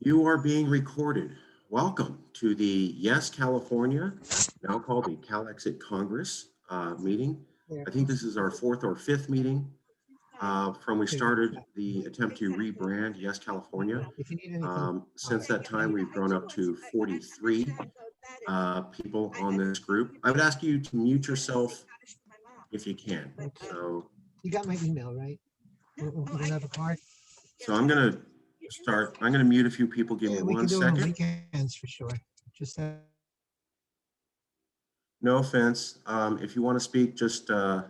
You are being recorded. Welcome to the Yes California, now called the CalExit Congress meeting. I think this is our fourth or fifth meeting from we started the attempt to rebrand Yes California. Since that time, we've grown up to 43 people on this group. I would ask you to mute yourself if you can. So you got my email, right? You don't have a card? So I'm going to start. I'm going to mute a few people. Give me we 1 can do second. it on weekends for sure. Just no offense. If you want to speak, just yeah.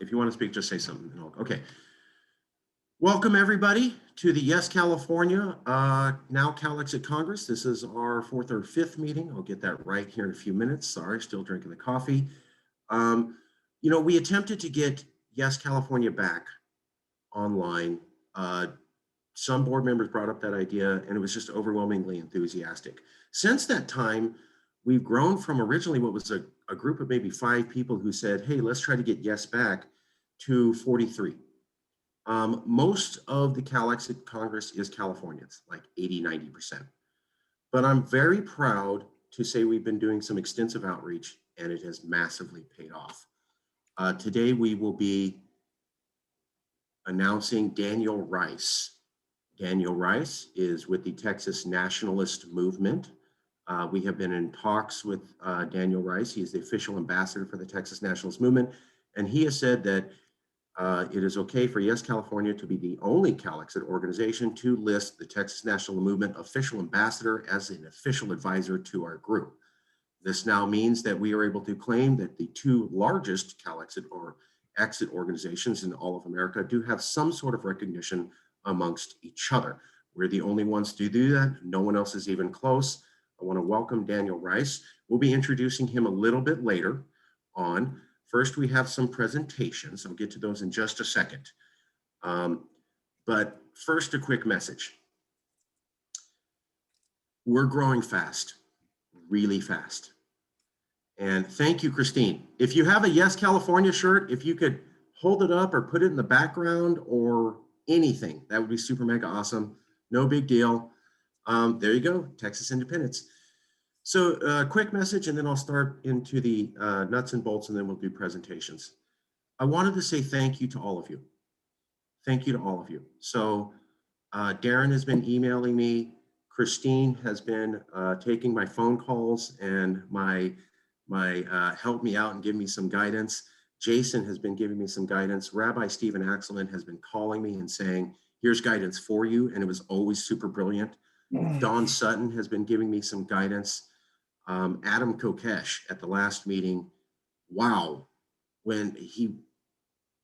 If you want to speak, just say something. Okay. Welcome everybody to the Yes California, now CalExit Congress. This is our fourth or fifth meeting. I'll get that right here in a few minutes. Sorry, still drinking the coffee. You know, we attempted to get Yes California back online. Some board members brought up that idea and it was just overwhelmingly enthusiastic. Since that time, we've grown from originally what was a group of maybe 5 people who said, hey, let's try to get Yes back, to 43. Most of the CalExit Congress is Californians, like 80–90%. But I'm very proud to say we've been doing some extensive outreach and it has massively paid off. Today we will be announcing Daniel Rice. Daniel Rice is with the Texas Nationalist Movement. We have been in talks with Daniel Rice. He is the official ambassador for the Texas Nationalist Movement. And he has said that it is okay for Yes California to be the only CalExit organization to list the Texas National Movement official ambassador as an official advisor to our group. This now means that we are able to claim that the 2 largest CalExit or exit organizations in all of America do have some sort of recognition amongst each other. We're the only ones to do that. No one else is even close. I want to welcome Daniel Rice. We'll be introducing him a little bit later on. First, we have some presentations. I'll get to those in just a second. But first, a quick message. We're growing fast, really fast. And thank you, Christine. If you have a Yes California shirt, if you could hold it up or put it in the background or anything, that would be super mega awesome. No big deal. There you go, Texas Independence. So quick message, and then I'll start into the nuts and bolts, and then we'll do presentations. I wanted to say thank you to all of you. Thank you to all of you. So Darren has been emailing me. Christine has been taking my phone calls and my help me out and give me some guidance. Jason has been giving me some guidance. Rabbi Stephen Axelman has been calling me and saying, here's guidance for you. And it was always super brilliant. Don Sutton has been giving me some guidance. Adam Kokesh at the last meeting, wow.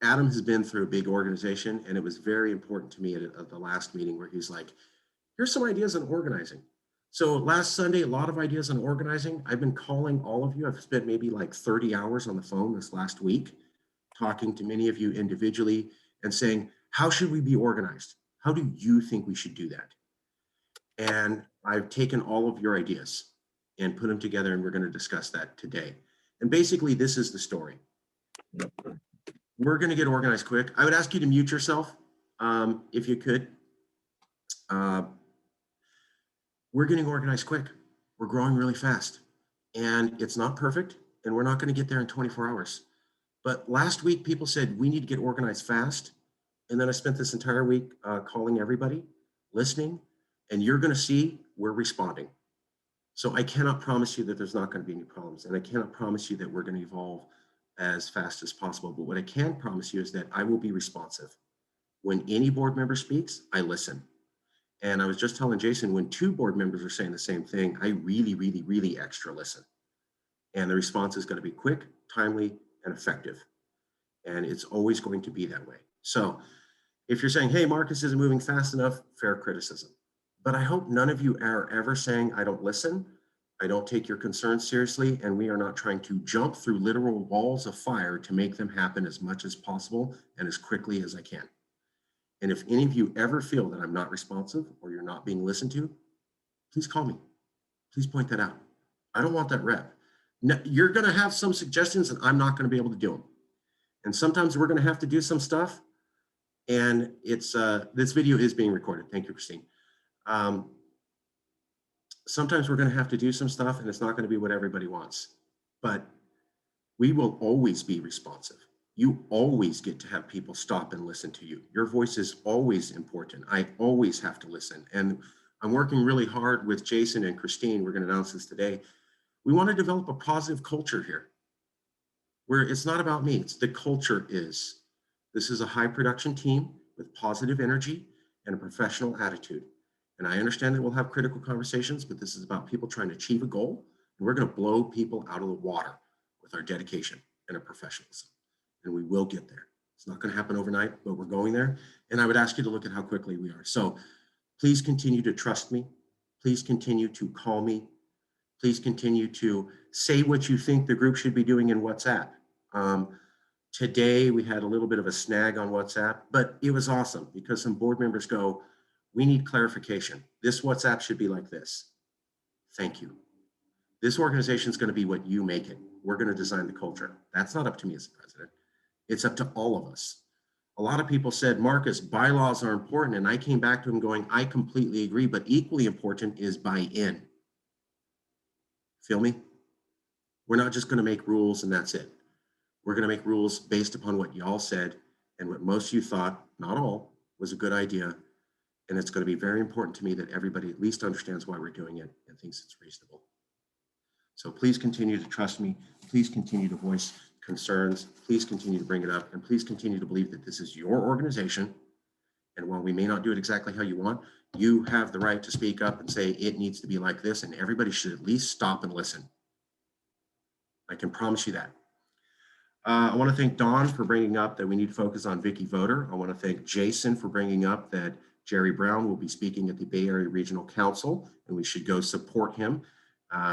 Adam has been through a big organization and it was very important to me at the last meeting where he's like, here's some ideas on organizing. So last Sunday, a lot of ideas on organizing. I've been calling all of you. I've spent maybe like 30 hours on the phone this last week, talking to many of you individually and saying, how should we be organized? How do you think we should do that? And I've taken all of your ideas and put them together, and we're going to discuss that today. And basically, this is the story. We're going to get organized quick. I would ask you to mute yourself if you could. We're getting organized quick. We're growing really fast. And it's not perfect, and we're not going to get there in 24 hours. But last week, people said, we need to get organized fast. And then I spent this entire week calling everybody, listening, and you're going to see we're responding. So I cannot promise you that there's not going to be any problems, and I cannot promise you that we're going to evolve as fast as possible. But what I can promise you is that I will be responsive. When any board member speaks, I listen. And I was just telling Jason, when 2 board members are saying the same thing, I really, really, really extra listen. And the response is going to be quick, timely, and effective. And it's always going to be that way. So if you're saying, hey, Marcus isn't moving fast enough, fair criticism. But I hope none of you are ever saying, I don't listen, I don't take your concerns seriously, and we are not trying to jump through literal walls of fire to make them happen as much as possible and as quickly as I can. And if any of you ever feel that I'm not responsive or you're not being listened to, please call me. Please point that out. I don't want that rep. No, you're going to have some suggestions and I'm not going to be able to do them. And sometimes we're going to have to do some stuff And it's this video is being recorded. Thank you, Christine. Sometimes we're going to have to do some stuff and it's not going to be what everybody wants, but we will always be responsive. You always get to have people stop and listen to you. Your voice is always important. I always have to listen. And I'm working really hard with Jason and Christine. We're going to announce this today. We want to develop a positive culture here where it's not about me, it's the culture is. This is a high production team with positive energy and a professional attitude. And I understand that we'll have critical conversations, but this is about people trying to achieve a goal. And we're going to blow people out of the water with our dedication and our professionalism. And we will get there. It's not going to happen overnight, but we're going there. And I would ask you to look at how quickly we are. So please continue to trust me. Please continue to call me. Please continue to say what you think the group should be doing in WhatsApp. Today, we had a little bit of a snag on WhatsApp, but it was awesome because some board members go, we need clarification. This WhatsApp should be like this. Thank you. This organization is going to be what you make it. We're going to design the culture. That's not up to me as the president. It's up to all of us. A lot of people said, Marcus, bylaws are important. And I came back to him going, I completely agree, but equally important is buy-in. Feel me? We're not just going to make rules and that's it. We're going to make rules based upon what y'all said and what most of you thought, not all, was a good idea. And it's going to be very important to me that everybody at least understands why we're doing it and thinks it's reasonable. So please continue to trust me. Please continue to voice concerns. Please continue to bring it up. And please continue to believe that this is your organization. And while we may not do it exactly how you want, you have the right to speak up and say it needs to be like this. And everybody should at least stop and listen. I can promise you that. I want to thank Dawn for bringing up that we need to focus on Vicky Voter. I want to thank Jason for bringing up that Jerry Brown will be speaking at the Bay Area Regional Council, and we should go support him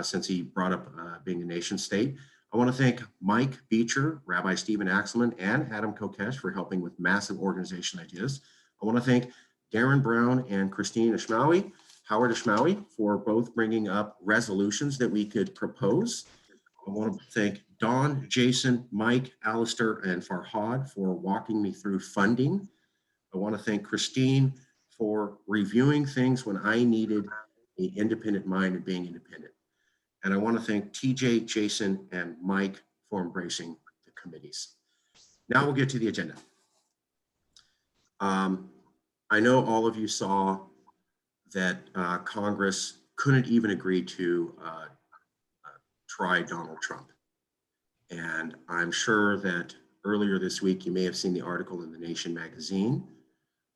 since he brought up being a nation state. I want to thank Mike Beecher, Rabbi Stephen Axelman, and Adam Kokesh for helping with massive organization ideas. I want to thank Darren Brown and Christine Ishmawi, Howard Ishmawi, for both bringing up resolutions that we could propose. I want to thank Dawn, Jason, Mike, Alistair, and Farhad for walking me through funding. I want to thank Christine for reviewing things when I needed an independent mind and being independent. And I want to thank TJ, Jason, and Mike for embracing the committees. Now we'll get to the agenda. I know all of you saw that Congress couldn't even agree to try Donald Trump. And I'm sure that earlier this week, you may have seen the article in the Nation magazine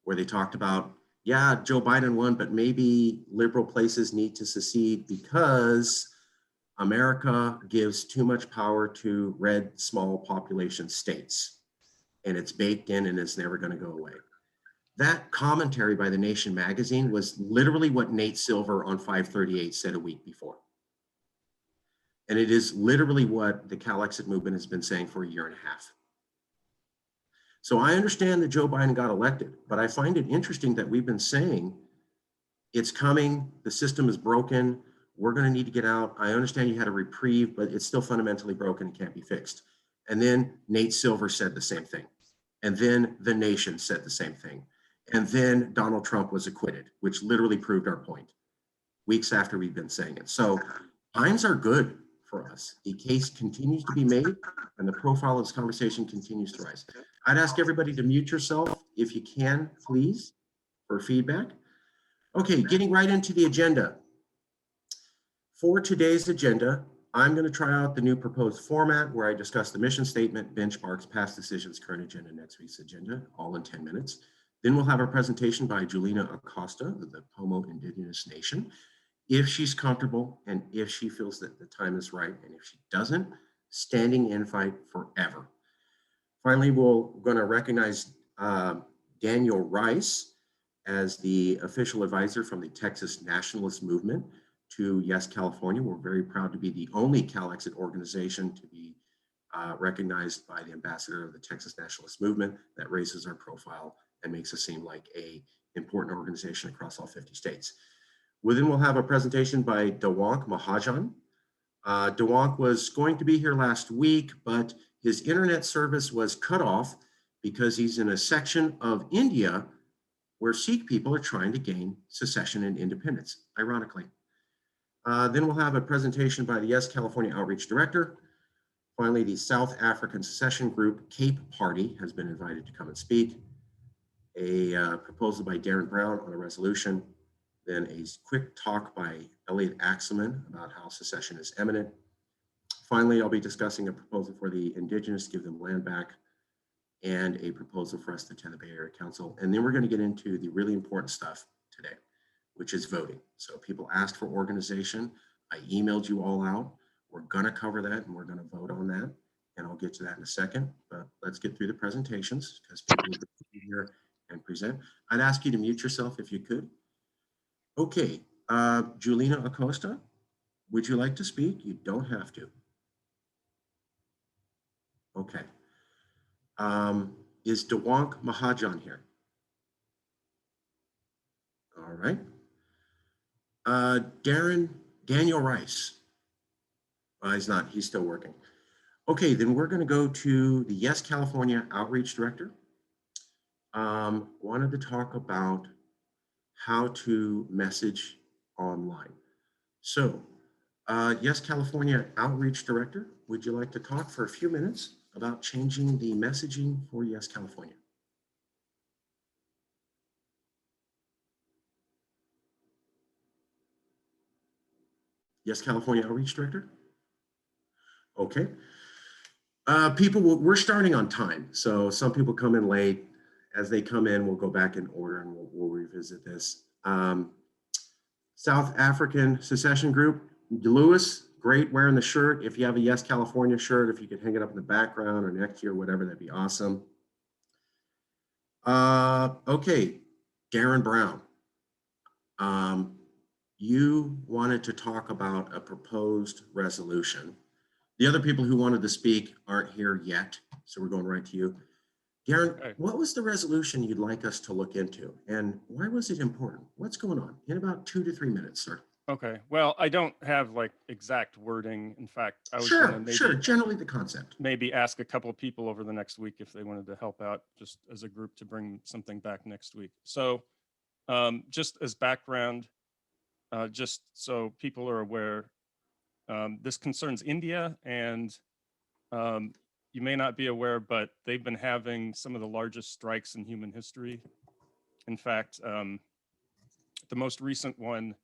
where they talked about, yeah, Joe Biden won, but maybe liberal places need to secede because America gives too much power to red small population states. And it's baked in and it's never going to go away. That commentary by the Nation magazine was literally what Nate Silver on 538 said a week before. And it is literally what the CalExit movement has been saying for a year and a half. So I understand that Joe Biden got elected, but I find it interesting that we've been saying it's coming, the system is broken, we're going to need to get out. I understand you had a reprieve, but it's still fundamentally broken and can't be fixed. And then Nate Silver said the same thing. And then the Nation said the same thing. And then Donald Trump was acquitted, which literally proved our point weeks after we've been saying it. So times are good for us. The case continues to be made and the profile of this conversation continues to rise. I'd ask everybody to mute yourself if you can, please, for feedback. Okay, getting right into the agenda. For today's agenda, I'm going to try out the new proposed format where I discuss the mission statement, benchmarks, past decisions, current agenda, next week's agenda, all in 10 minutes. Then we'll have a presentation by Julina Acosta of the Pomo Indigenous Nation, if she's comfortable and if she feels that the time is right, and if she doesn't, standing invite forever. Finally, we're going to recognize Daniel Rice as the official advisor from the Texas Nationalist Movement to Yes California. We're very proud to be the only CalExit organization to be recognized by the ambassador of the Texas Nationalist Movement. That raises our profile and makes us seem like an important organization across all 50 states. Then we'll have a presentation by Dewank Mahajan. Dewank was going to be here last week, but his internet service was cut off because he's in a section of India where Sikh people are trying to gain secession and independence, ironically. Then we'll have a presentation by the Yes California Outreach Director. Finally, the South African secession group Cape Party has been invited to come and speak. A proposal by Darren Brown on a resolution. Then a quick talk by Elliot Axelman about how secession is imminent. Finally, I'll be discussing a proposal for the indigenous to give them land back and a proposal for us to attend the Bay Area Council. And then we're going to get into the really important stuff today, which is voting. So people asked for organization. I emailed you all out. We're going to cover that and we're going to vote on that. And I'll get to that in a second, but let's get through the presentations because people will be here and present. I'd ask you to mute yourself if you could. Okay, Julina Acosta, would you like to speak? You don't have to. Okay. Is Dewank Mahajan here? All right. Daniel Rice. He's not, he's still working. Okay, then we're going to go to the Yes California Outreach Director. Wanted to talk about how to message online. So, Yes California Outreach Director, would you like to talk for a few minutes about changing the messaging for Yes California? Yes California Outreach Director? Okay. We're starting on time. So some people come in late. As they come in, we'll go back in order and we'll revisit this. South African secession group, Lewis, great wearing the shirt. If you have a Yes California shirt, if you could hang it up in the background or next to you or whatever, that'd be awesome. Okay, Darren Brown. You wanted to talk about a proposed resolution. The other people who wanted to speak aren't here yet, so we're going right to you. Darren, okay. What was the resolution you'd like us to look into, and why was it important? What's going on? In about 2 to 3 minutes, sir. Okay, well, I don't have like exact wording. In fact, I was sure, generally the concept. Maybe ask a couple of people over the next week if they wanted to help out just as a group to bring something back next week. So just as background, just so people are aware, this concerns India, and you may not be aware, but they've been having some of the largest strikes in human history. In fact, the most recent one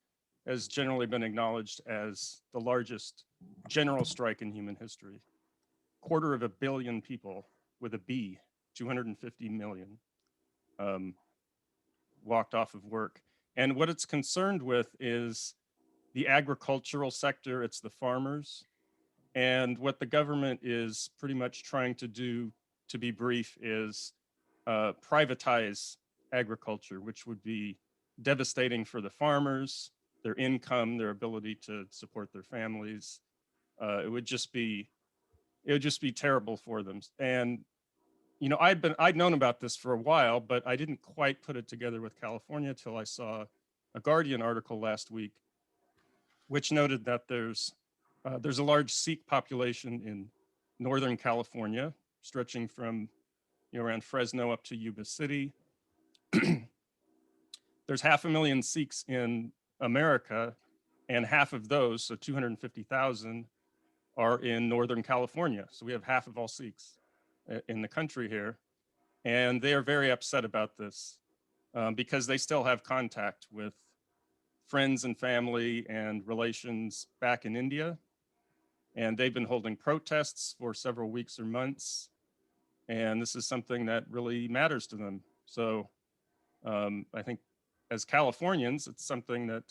has generally been acknowledged as the largest general strike in human history. 250 million people with a B, 250 million, walked off of work. And what it's concerned with is the agricultural sector, it's the farmers. And what the government is pretty much trying to do, to be brief, is privatize agriculture, which would be devastating for the farmers, their income, their ability to support their families. It would just be terrible for them. And you know, I'd known about this for a while, but I didn't quite put it together with California till I saw a Guardian article last week, which noted that there's a large Sikh population in Northern California, stretching from around Fresno up to Yuba City. There's 500,000 Sikhs in America, and half of those, so 250,000, are in Northern California. So we have half of all Sikhs in the country here. And they are very upset about this because they still have contact with friends and family and relations back in India. And they've been holding protests for several weeks or months. And this is something that really matters to them. So I think as Californians, it's something that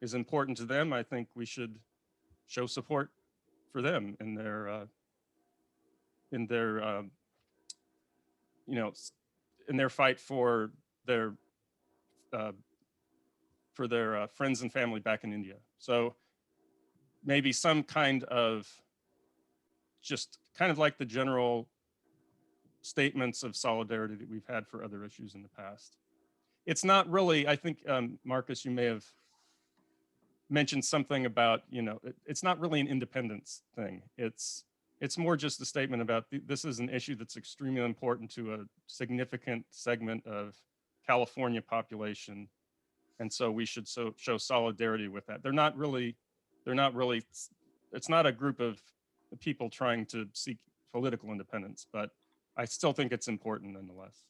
is important to them. I think we should show support for them in their fight for their friends and family back in India. So maybe some kind of like the general statements of solidarity that we've had for other issues in the past. It's not really, I think, Marcus, you may have mentioned something about, it's not really an independence thing. It's it's more just a statement about this is an issue that's extremely important to a significant segment of California population. And so we should show solidarity with that. They're not really, it's not a group of people trying to seek political independence, but I still think it's important nonetheless.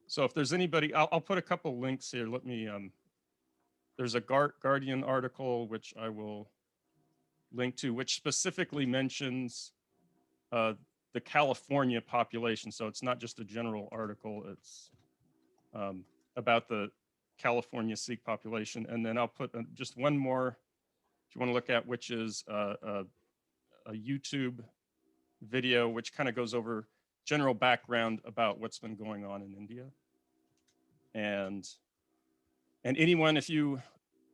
So if there's anybody, I'll put a couple links here. Let me, there's a Guardian article, which I will link to, which specifically mentions the California population. So it's not just a general article, it's about the California Sikh population. And then I'll put just one more, if you want to look at, which is a YouTube video, which kind of goes over general background about what's been going on in India. And anyone, if you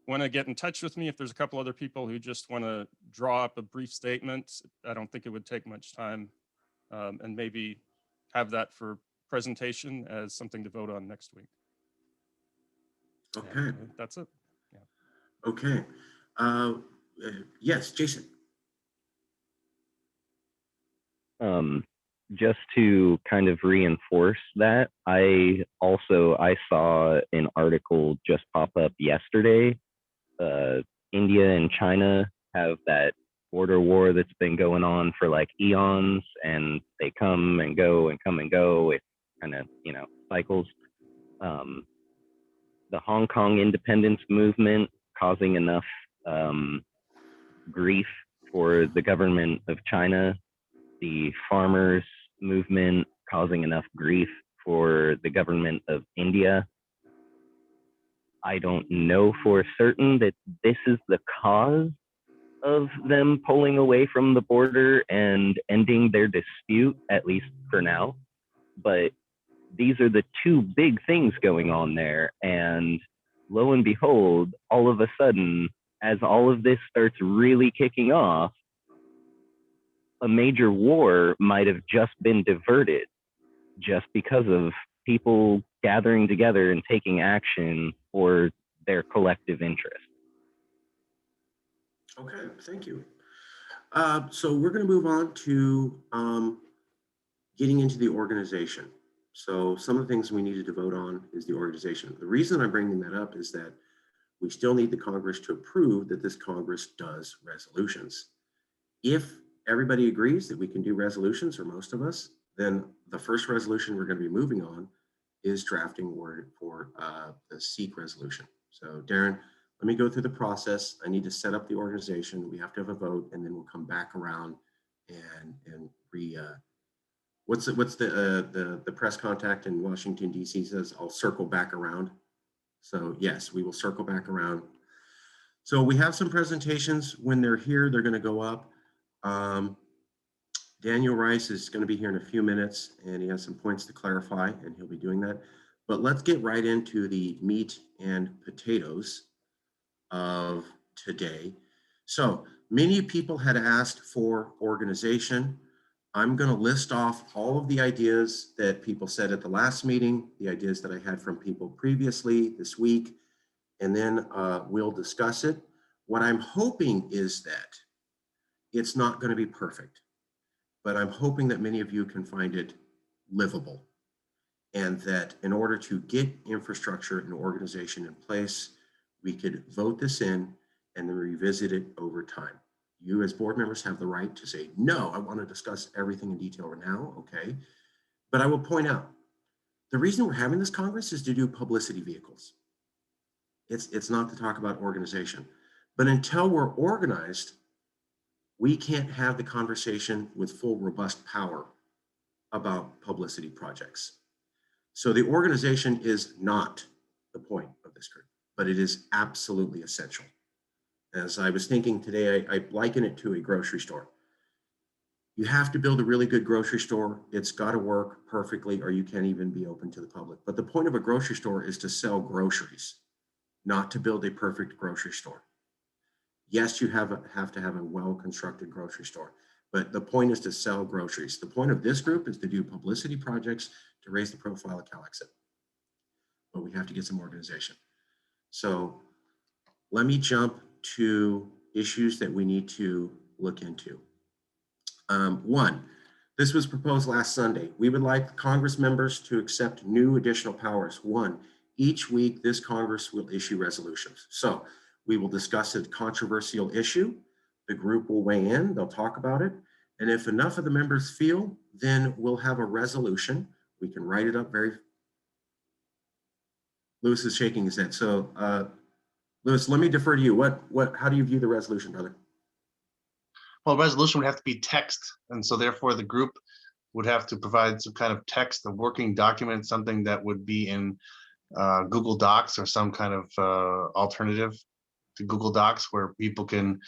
want to get in touch with me, if there's a couple other people who just want to draw up a brief statement, I don't think it would take much time, and maybe have that for presentation as something to vote on next week. Okay. That's it. Yeah. Okay. Yes, Jason. Just to kind of reinforce that, I saw an article just pop up yesterday. India and China have that border war that's been going on for like eons, and they come and go and come and go. It kind of, cycles. The Hong Kong independence movement causing enough grief for the government of China, the farmers movement causing enough grief for the government of India. I don't know for certain that this is the cause of them pulling away from the border and ending their dispute, at least for now. But these are the two big things going on there. And lo and behold, all of a sudden, as all of this starts really kicking off, a major war might have just been diverted just because of people gathering together and taking action for their collective interest. Okay, thank you. So we're going to move on to getting into the organization. So some of the things we needed to vote on is the organization. The reason I'm bringing that up is that we still need the Congress to approve that this Congress does resolutions. If everybody agrees that we can do resolutions, or most of us, then the first resolution we're going to be moving on is drafting word for the Sikh resolution. So Darren, let me go through the process. I need to set up the organization. We have to have a vote, and then we'll come back around and what's the press contact in Washington, D.C. says, I'll circle back around. So yes, we will circle back around. So we have some presentations. When they're here, they're going to go up. Daniel Rice is going to be here in a few minutes, and he has some points to clarify, and he'll be doing that. But let's get right into the meat and potatoes of today. So many people had asked for organization. I'm going to list off all of the ideas that people said at the last meeting, the ideas that I had from people previously this week, and then we'll discuss it. What I'm hoping is that it's not going to be perfect, but I'm hoping that many of you can find it livable, and that in order to get infrastructure and organization in place, we could vote this in and then revisit it over time. You as board members have the right to say, no, I want to discuss everything in detail now, okay? But I will point out, the reason we're having this Congress is to do publicity vehicles. It's not to talk about organization. But until we're organized, we can't have the conversation with full robust power about publicity projects. So the organization is not the point of this group, but it is absolutely essential. As I was thinking today, I liken it to a grocery store. You have to build a really good grocery store. It's got to work perfectly, or you can't even be open to the public. But the point of a grocery store is to sell groceries, not to build a perfect grocery store. Yes, you have to have a well-constructed grocery store, but the point is to sell groceries. The point of this group is to do publicity projects to raise the profile of CalExit. But we have to get some organization. So let me jump to issues that we need to look into. One, this was proposed last Sunday. We would like Congress members to accept new additional powers. One, each week this Congress will issue resolutions. So we will discuss a controversial issue. The group will weigh in, they'll talk about it. And if enough of the members feel, then we'll have a resolution. We can write it up very. Lewis is shaking his head. So Lewis, let me defer to you. How do you view the resolution, brother? Well, resolution would have to be text, and so therefore the group would have to provide some kind of text, a working document, something that would be in Google Docs or some kind of alternative to Google Docs where people can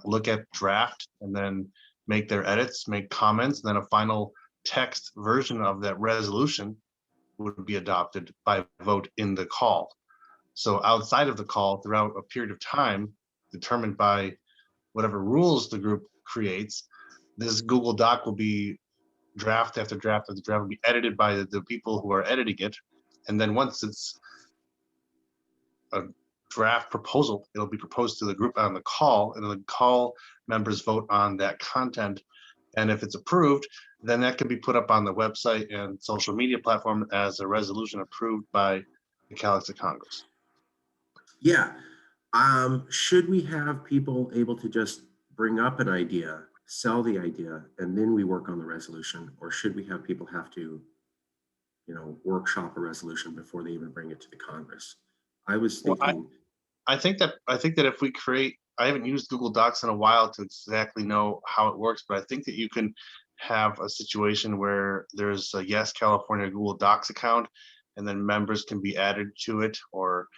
look at draft and then make their edits, make comments, and then a final text version of that resolution would be adopted by vote in the call. So outside of the call, throughout a period of time determined by whatever rules the group creates, this Google Doc will be draft after draft after draft, will be edited by the people who are editing it. And then once it's a draft proposal, it'll be proposed to the group on the call, and the call members vote on that content. And if it's approved, then that can be put up on the website and social media platform as a resolution approved by the CALEXIT Congress. Yeah. Should we have people able to just bring up an idea, sell the idea, and then we work on the resolution? Or should we have people have to, workshop a resolution before they even bring it to the Congress? I was thinking. I think that if we create, I haven't used Google Docs in a while to exactly know how it works, but I think that you can have a situation where there's a Yes California Google Docs account, and then members can be added to it, or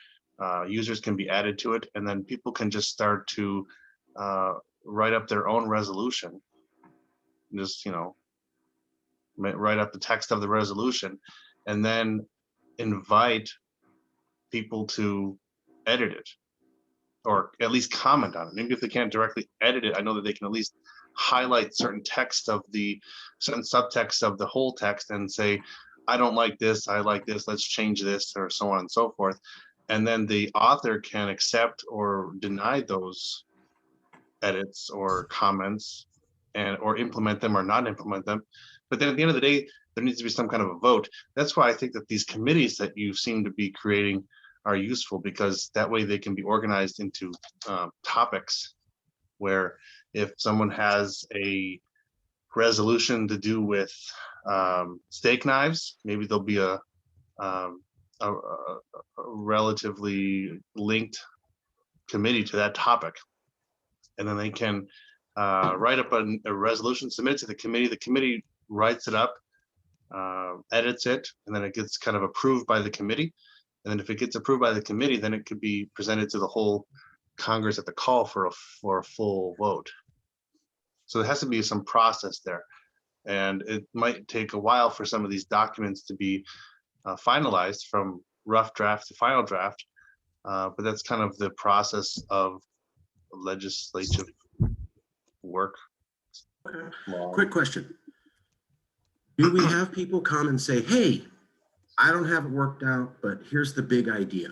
users can be added to it, and then people can just start to write up their own resolution. Just, write up the text of the resolution, and then invite people to edit it, or at least comment on it. Maybe if they can't directly edit it, I know that they can at least highlight certain subtext of the whole text and say, I don't like this, I like this, let's change this, or so on and so forth. And then the author can accept or deny those edits or comments, or implement them or not implement them. But then at the end of the day, there needs to be some kind of a vote. That's why I think that these committees that you seem to be creating are useful, because that way they can be organized into topics where if someone has a resolution to do with steak knives, maybe there'll be a relatively linked committee to that topic, and then they can write up a resolution, submit it to the committee writes it up, edits it, and then it gets kind of approved by the committee. And then if it gets approved by the committee, then it could be presented to the whole Congress at the call for a full vote. So there has to be some process there, and it might take a while for some of these documents to be finalized from rough draft to final draft, but that's kind of the process of legislative work. Quick question. Do we have people come and say, hey, I don't have it worked out, but here's the big idea?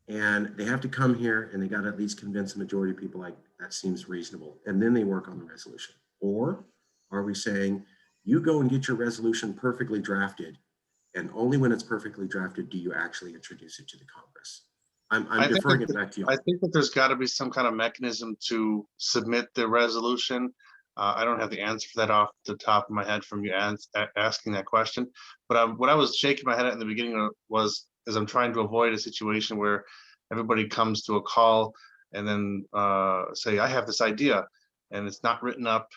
And they have to come here and they got to at least convince the majority of people like that seems reasonable. And then they work on the resolution. Or are we saying you go and get your resolution perfectly drafted, and only when it's perfectly drafted do you actually introduce it to the Congress? I'm deferring it back to you. I think that there's got to be some kind of mechanism to submit the resolution. I don't have the answer for that off the top of my head from you asking that question. But what I was shaking my head at in the beginning was I'm trying to avoid a situation where everybody comes to a call and then say, I have this idea, and it's not written up,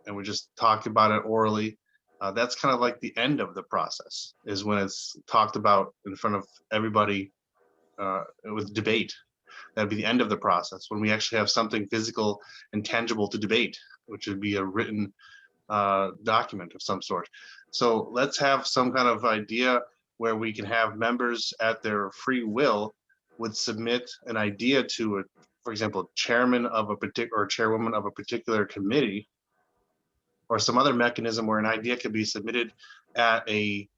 and we're just talking about it orally. That's kind of like the end of the process, is when it's talked about in front of everybody with debate. That'd be the end of the process, when we actually have something physical and tangible to debate, which would be a written document of some sort. So let's have some kind of idea where we can have members at their free will would submit an idea to, for example, chairman of a particular or chairwoman of a particular committee, or some other mechanism where an idea could be submitted at a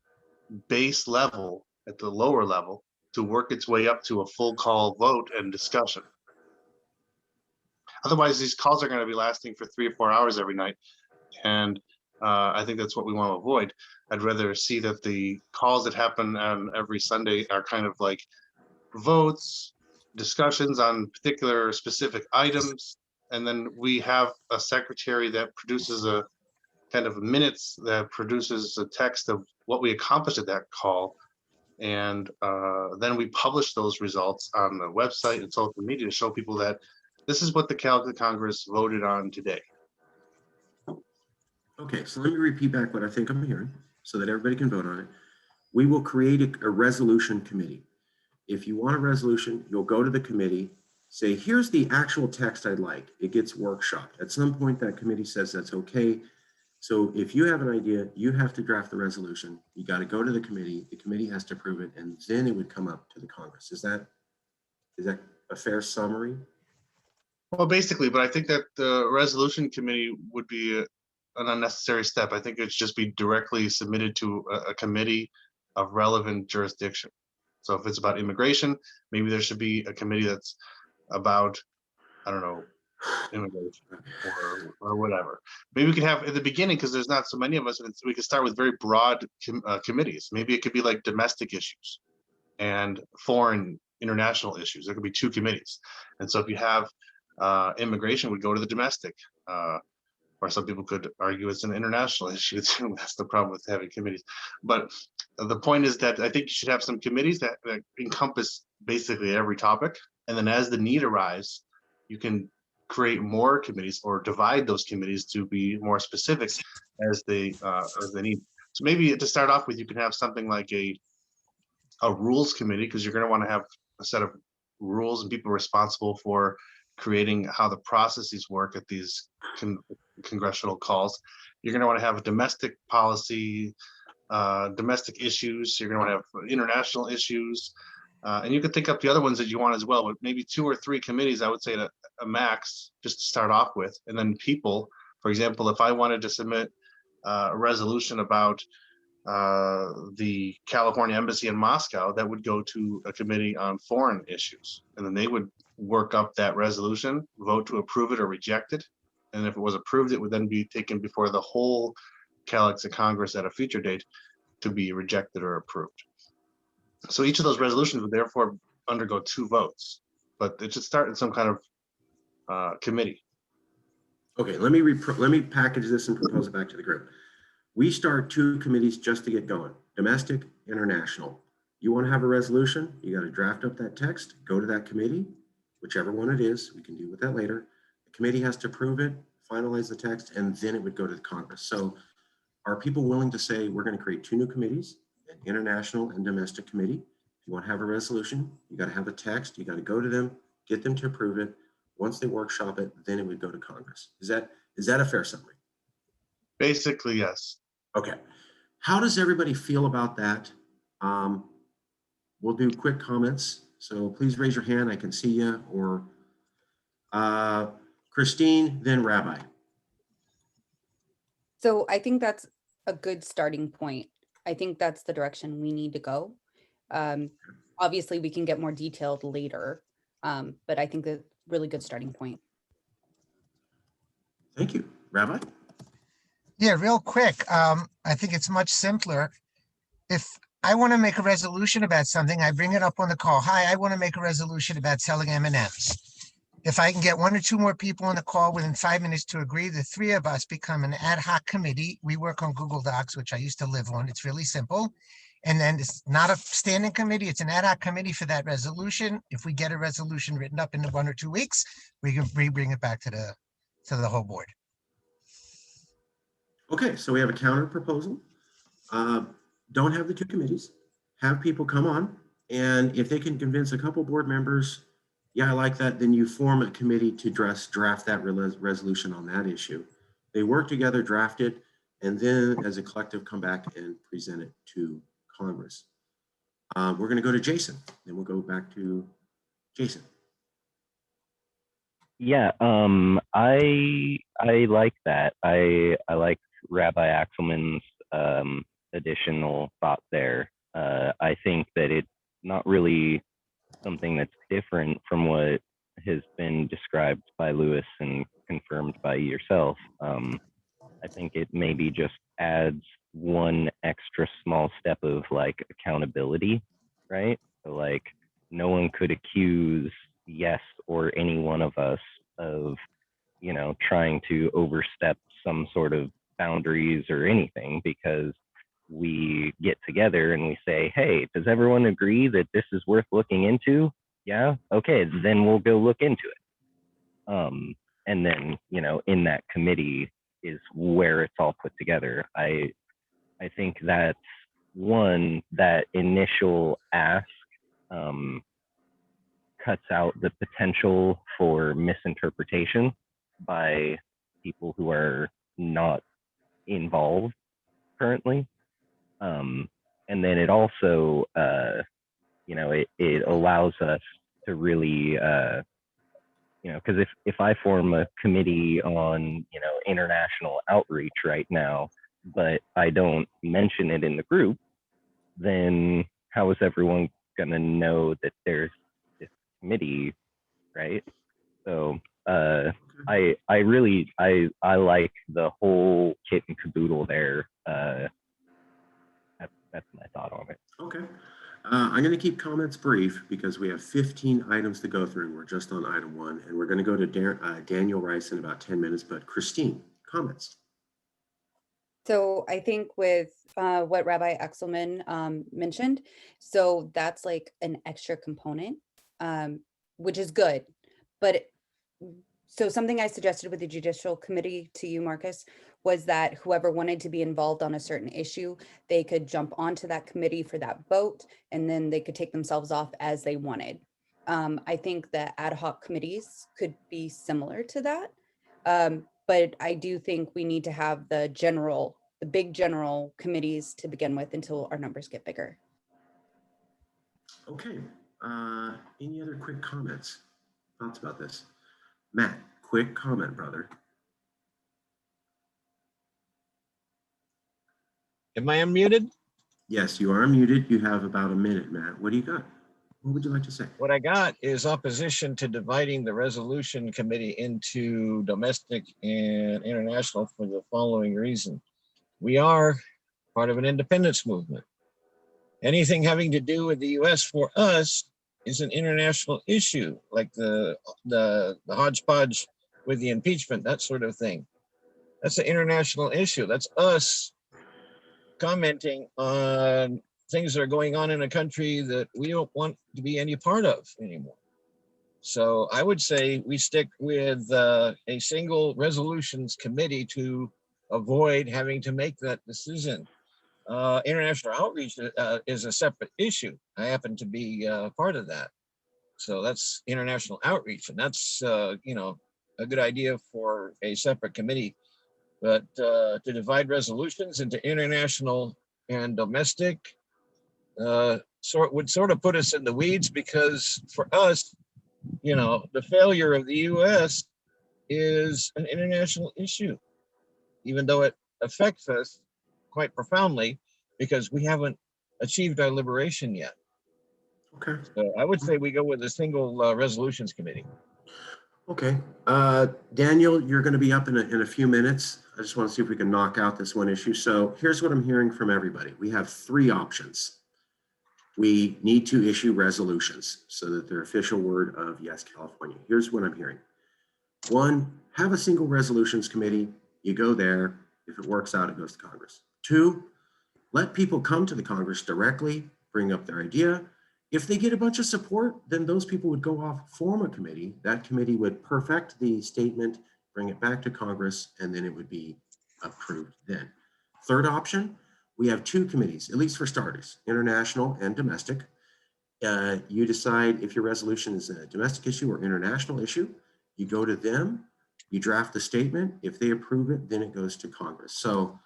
base level, at the lower level, to work its way up to a full call vote and discussion. Otherwise, these calls are going to be lasting for 3 or 4 hours every night. And I think that's what we want to avoid. I'd rather see that the calls that happen on every Sunday are kind of like votes, discussions on particular specific items, and then we have a secretary that produces a kind of minutes, that produces a text of what we accomplished at that call. And then we publish those results on the website and social media to show people that this is what the CALEXIT Congress voted on today. Okay, so let me repeat back what I think I'm hearing so that everybody can vote on it. We will create a resolution committee. If you want a resolution, you'll go to the committee, say, here's the actual text I'd like. It gets workshopped. At some point, that committee says that's okay. So if you have an idea, you have to draft the resolution. You got to go to the committee has to approve it, and then it would come up to the Congress. Is that a fair summary? Well, basically, but I think that the resolution committee would be an unnecessary step. I think it should just be directly submitted to a committee of relevant jurisdiction. So if it's about immigration, maybe there should be a committee that's about, I don't know, immigration or whatever. Maybe we could have at the beginning, because there's not so many of us, and we could start with very broad committees. Maybe it could be like domestic issues and foreign international issues. There could be 2 committees. And so if you have immigration, we go to the domestic, or some people could argue it's an international issue too. That's the problem with having committees. But the point is that I think you should have some committees that encompass basically every topic. And then as the need arises, you can create more committees or divide those committees to be more specific as they need. So maybe to start off with, you can have something like a rules committee, because you're going to want to have a set of rules and people responsible for creating how the processes work at these congressional calls. You're going to want to have a domestic policy, domestic issues. You're going to want to have international issues. And you could think up the other ones that you want as well, but maybe 2 or 3 committees, I would say, to a max, just to start off with. And then people, for example, if I wanted to submit a resolution about the California Embassy in Moscow, that would go to a committee on foreign issues. And then they would work up that resolution, vote to approve it or reject it. And if it was approved, it would then be taken before the whole CALEXIT Congress at a future date to be rejected or approved. So each of those resolutions would therefore undergo 2 votes, but it should start in some kind of committee. Okay, let me package this and propose it back to the group. We start 2 committees just to get going, domestic, international. You want to have a resolution, you got to draft up that text, go to that committee, whichever one it is, we can deal with that later. The committee has to approve it, finalize the text, and then it would go to the Congress. So are people willing to say, we're going to create 2 new committees, an international and domestic committee? If you want to have a resolution, you got to have a text, you got to go to them, get them to approve it. Once they workshop it, then it would go to Congress. Is that a fair summary? Basically, yes. Okay. How does everybody feel about that? We'll do quick comments. So please raise your hand. I can see you. Or Christine, then Rabbi. So I think that's a good starting point. I think that's the direction we need to go. Obviously, we can get more detailed later, but I think that's a really good starting point. Thank you. Rabbi? Yeah, real quick. I think it's much simpler. If I want to make a resolution about something, I bring it up on the call. Hi, I want to make a resolution about selling M&Ms. If I can get 1 or 2 more people on the call within 5 minutes to agree, the 3 of us become an ad hoc committee. We work on Google Docs, which I used to live on. It's really simple. And then it's not a standing committee. It's an ad hoc committee for that resolution. If we get a resolution written up in 1 or 2 weeks, we can bring it back to the whole board. Okay, so we have a counter proposal. Don't have the 2 committees. Have people come on. And if they can convince a couple board members, yeah, I like that, then you form a committee to draft that resolution on that issue. They work together, draft it, and then as a collective come back and present it to Congress. We're going to go to Jason, then we'll go back to Jason. Yeah, I like that. I like Rabbi Axelman's additional thought there. I think that it's not really something that's different from what has been described by Lewis just adds one extra small step of like accountability, right? So like no one could accuse Yes or any one of us of, you know, trying to overstep some sort of boundaries or anything, because we get together and we say, hey, does everyone agree that this is worth looking into? Yeah, okay, then we'll go look into it. And then, you know, in that committee is where it's all put together. I think that's one, that initial ask cuts out the potential for misinterpretation by people who are not involved currently. And then it also, you know, it allows us to really, you know, because if I form a committee on, you know, international outreach right now, but I don't mention it in the group, then how is everyone going to know that there's this committee, right? So I really like the whole kit and caboodle there. That's my thought on it. Okay. I'm going to keep comments brief because we have 15 items to go through. We're just on item 1, and we're going to go to Daniel Rice in about 10 minutes. But Christine, comments? So I think with what Rabbi Exelman mentioned, so that's like an extra component, which is good. But so something I suggested with the Judicial Committee to you, Marcus, was that whoever wanted to be involved on a certain issue, they could jump onto that committee for that vote, and then they could take themselves off as they wanted. I think the ad hoc committees could be similar to that. But I do think we need to have the big general committees to begin with until our numbers get bigger. Okay. Any other quick comments, thoughts about this? Matt, quick comment, brother. Am I unmuted? Yes, you are muted. You have about a minute, Matt. What do you got? What would you like to say? What I got is opposition to dividing the resolution committee into domestic and international for the following reason. We are part of an independence movement. Anything having to do with the US for us is an international issue, like the hodgepodge with the impeachment, that sort of thing. That's an international issue. That's us commenting on things that are going on in a country that we don't want to be any part of anymore. So I would say we stick with a single resolutions committee to avoid having to make that decision. International outreach is a separate issue. I happen to be part of that. So that's international outreach, and that's you know, a good idea for a separate committee. But to divide resolutions into international and domestic would sort of put us in the weeds, because for us, you know, the failure of the US is an international issue, even though it affects us quite profoundly because we haven't achieved our liberation yet. Okay. So I would say we go with a single resolutions committee. Okay. Daniel, you're going to be up in a few minutes. I just want to see if we can knock out this one issue. So here's what I'm hearing from everybody. We have 3 options. We need to issue resolutions so that they're official word of Yes California. Here's what I'm hearing. 1, have a single resolutions committee. You go there. If it works out, it goes to Congress. 2, let people come to the Congress directly, bring up their idea. If they get a bunch of support, then those people would go off, form a committee. That committee would perfect the statement, bring it back to Congress, and then it would be approved then. 3rd option, we have 2 committees, at least for starters, international and domestic. You decide if your resolution is a domestic issue or international issue. You go to them, you draft the statement. If they approve it, then it goes to Congress. So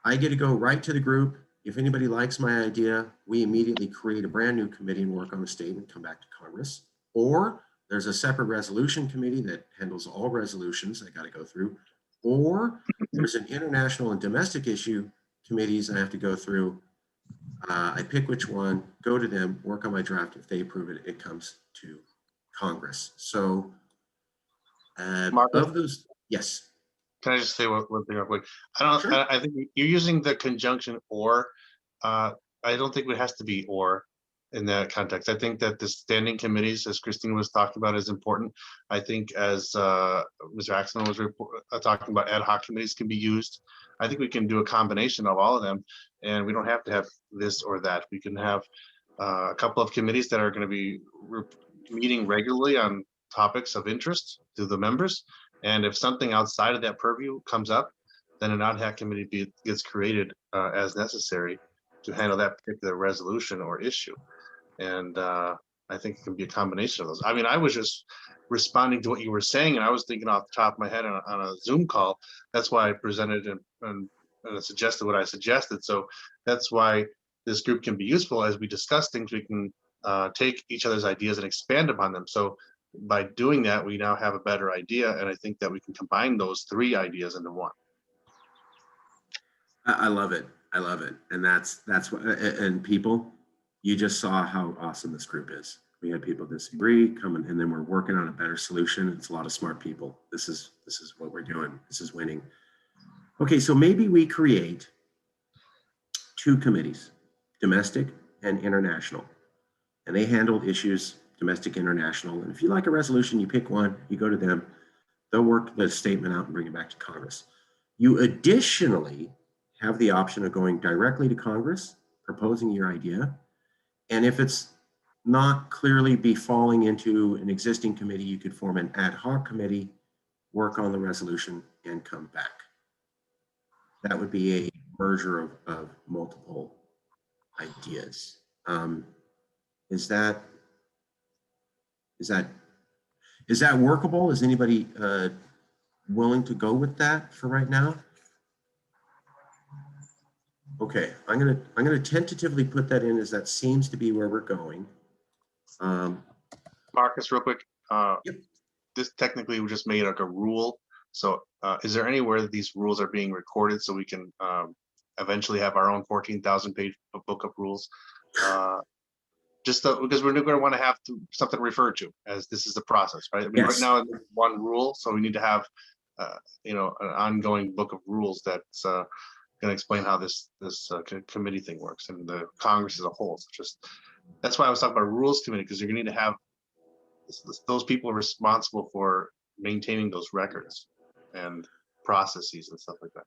I get to go right to the group. If anybody likes my idea, we immediately create a brand new committee and work on the statement, come back to Congress. Or there's a separate resolution committee that handles all resolutions I got to go through. Or there's an international and domestic issue committees I have to go through. I pick which one, go to them, work on my draft. If they approve it, it comes to Congress. So Marcus? of those, yes. Can I just say one thing real quick? I don't, Sure. I think you're using the conjunction or. I don't think it has to be or in that context. I think that the standing committees, as Christine was talking about, is important. I think as Mr. Axelman was talking about, ad hoc committees can be used. I think we can do a combination of all of them, and we don't have to have this or that. We can have a couple of committees that are going to be meeting regularly on topics of interest to the members. And if something outside of that purview comes up, then an ad hoc committee gets created as necessary to handle that particular resolution or issue. And I think it can be a combination of those. I mean, I was just responding to what you were saying, and I was thinking off the top of my head on a Zoom call. That's why I presented and suggested what I suggested. So that's why this group can be useful. As we discuss things, we can take each other's ideas and expand upon them. So by doing that, we now have a better idea, and I think that we can combine those three ideas into one. I love it. I love it. And that's what, and people, you just saw how awesome this group is. We had people disagree, coming, and then we're working on a better solution. It's a lot of smart people. This is what we're doing. This is winning. Okay, so maybe we create 2 committees, domestic and international, and they handle issues domestic, international. And if you like a resolution, you pick one, you go to them, they'll work the statement out and bring it back to Congress. You additionally have the option of going directly to Congress, proposing your idea. And if it's not clearly be falling into an existing committee, you could form an ad hoc committee, work on the resolution, and come back. That would be a merger of multiple ideas. Is that workable? Is anybody willing to go with that for right now? Okay, I'm gonna tentatively put that in as that seems to be where we're going. Marcus, real quick. Yep. This technically we just made like a rule. So is there anywhere that these rules are being recorded so we can eventually have our own 14,000 page book of rules? Just because we're going to want to have something to refer to as this is the process, right? I mean, Yes. right now it's one rule, so we need to have an ongoing book of rules that's going to explain how this committee thing works and the Congress as a whole. So just that's why I was talking about rules committee, because you're going to need to have those people responsible for maintaining those records and processes and stuff like that.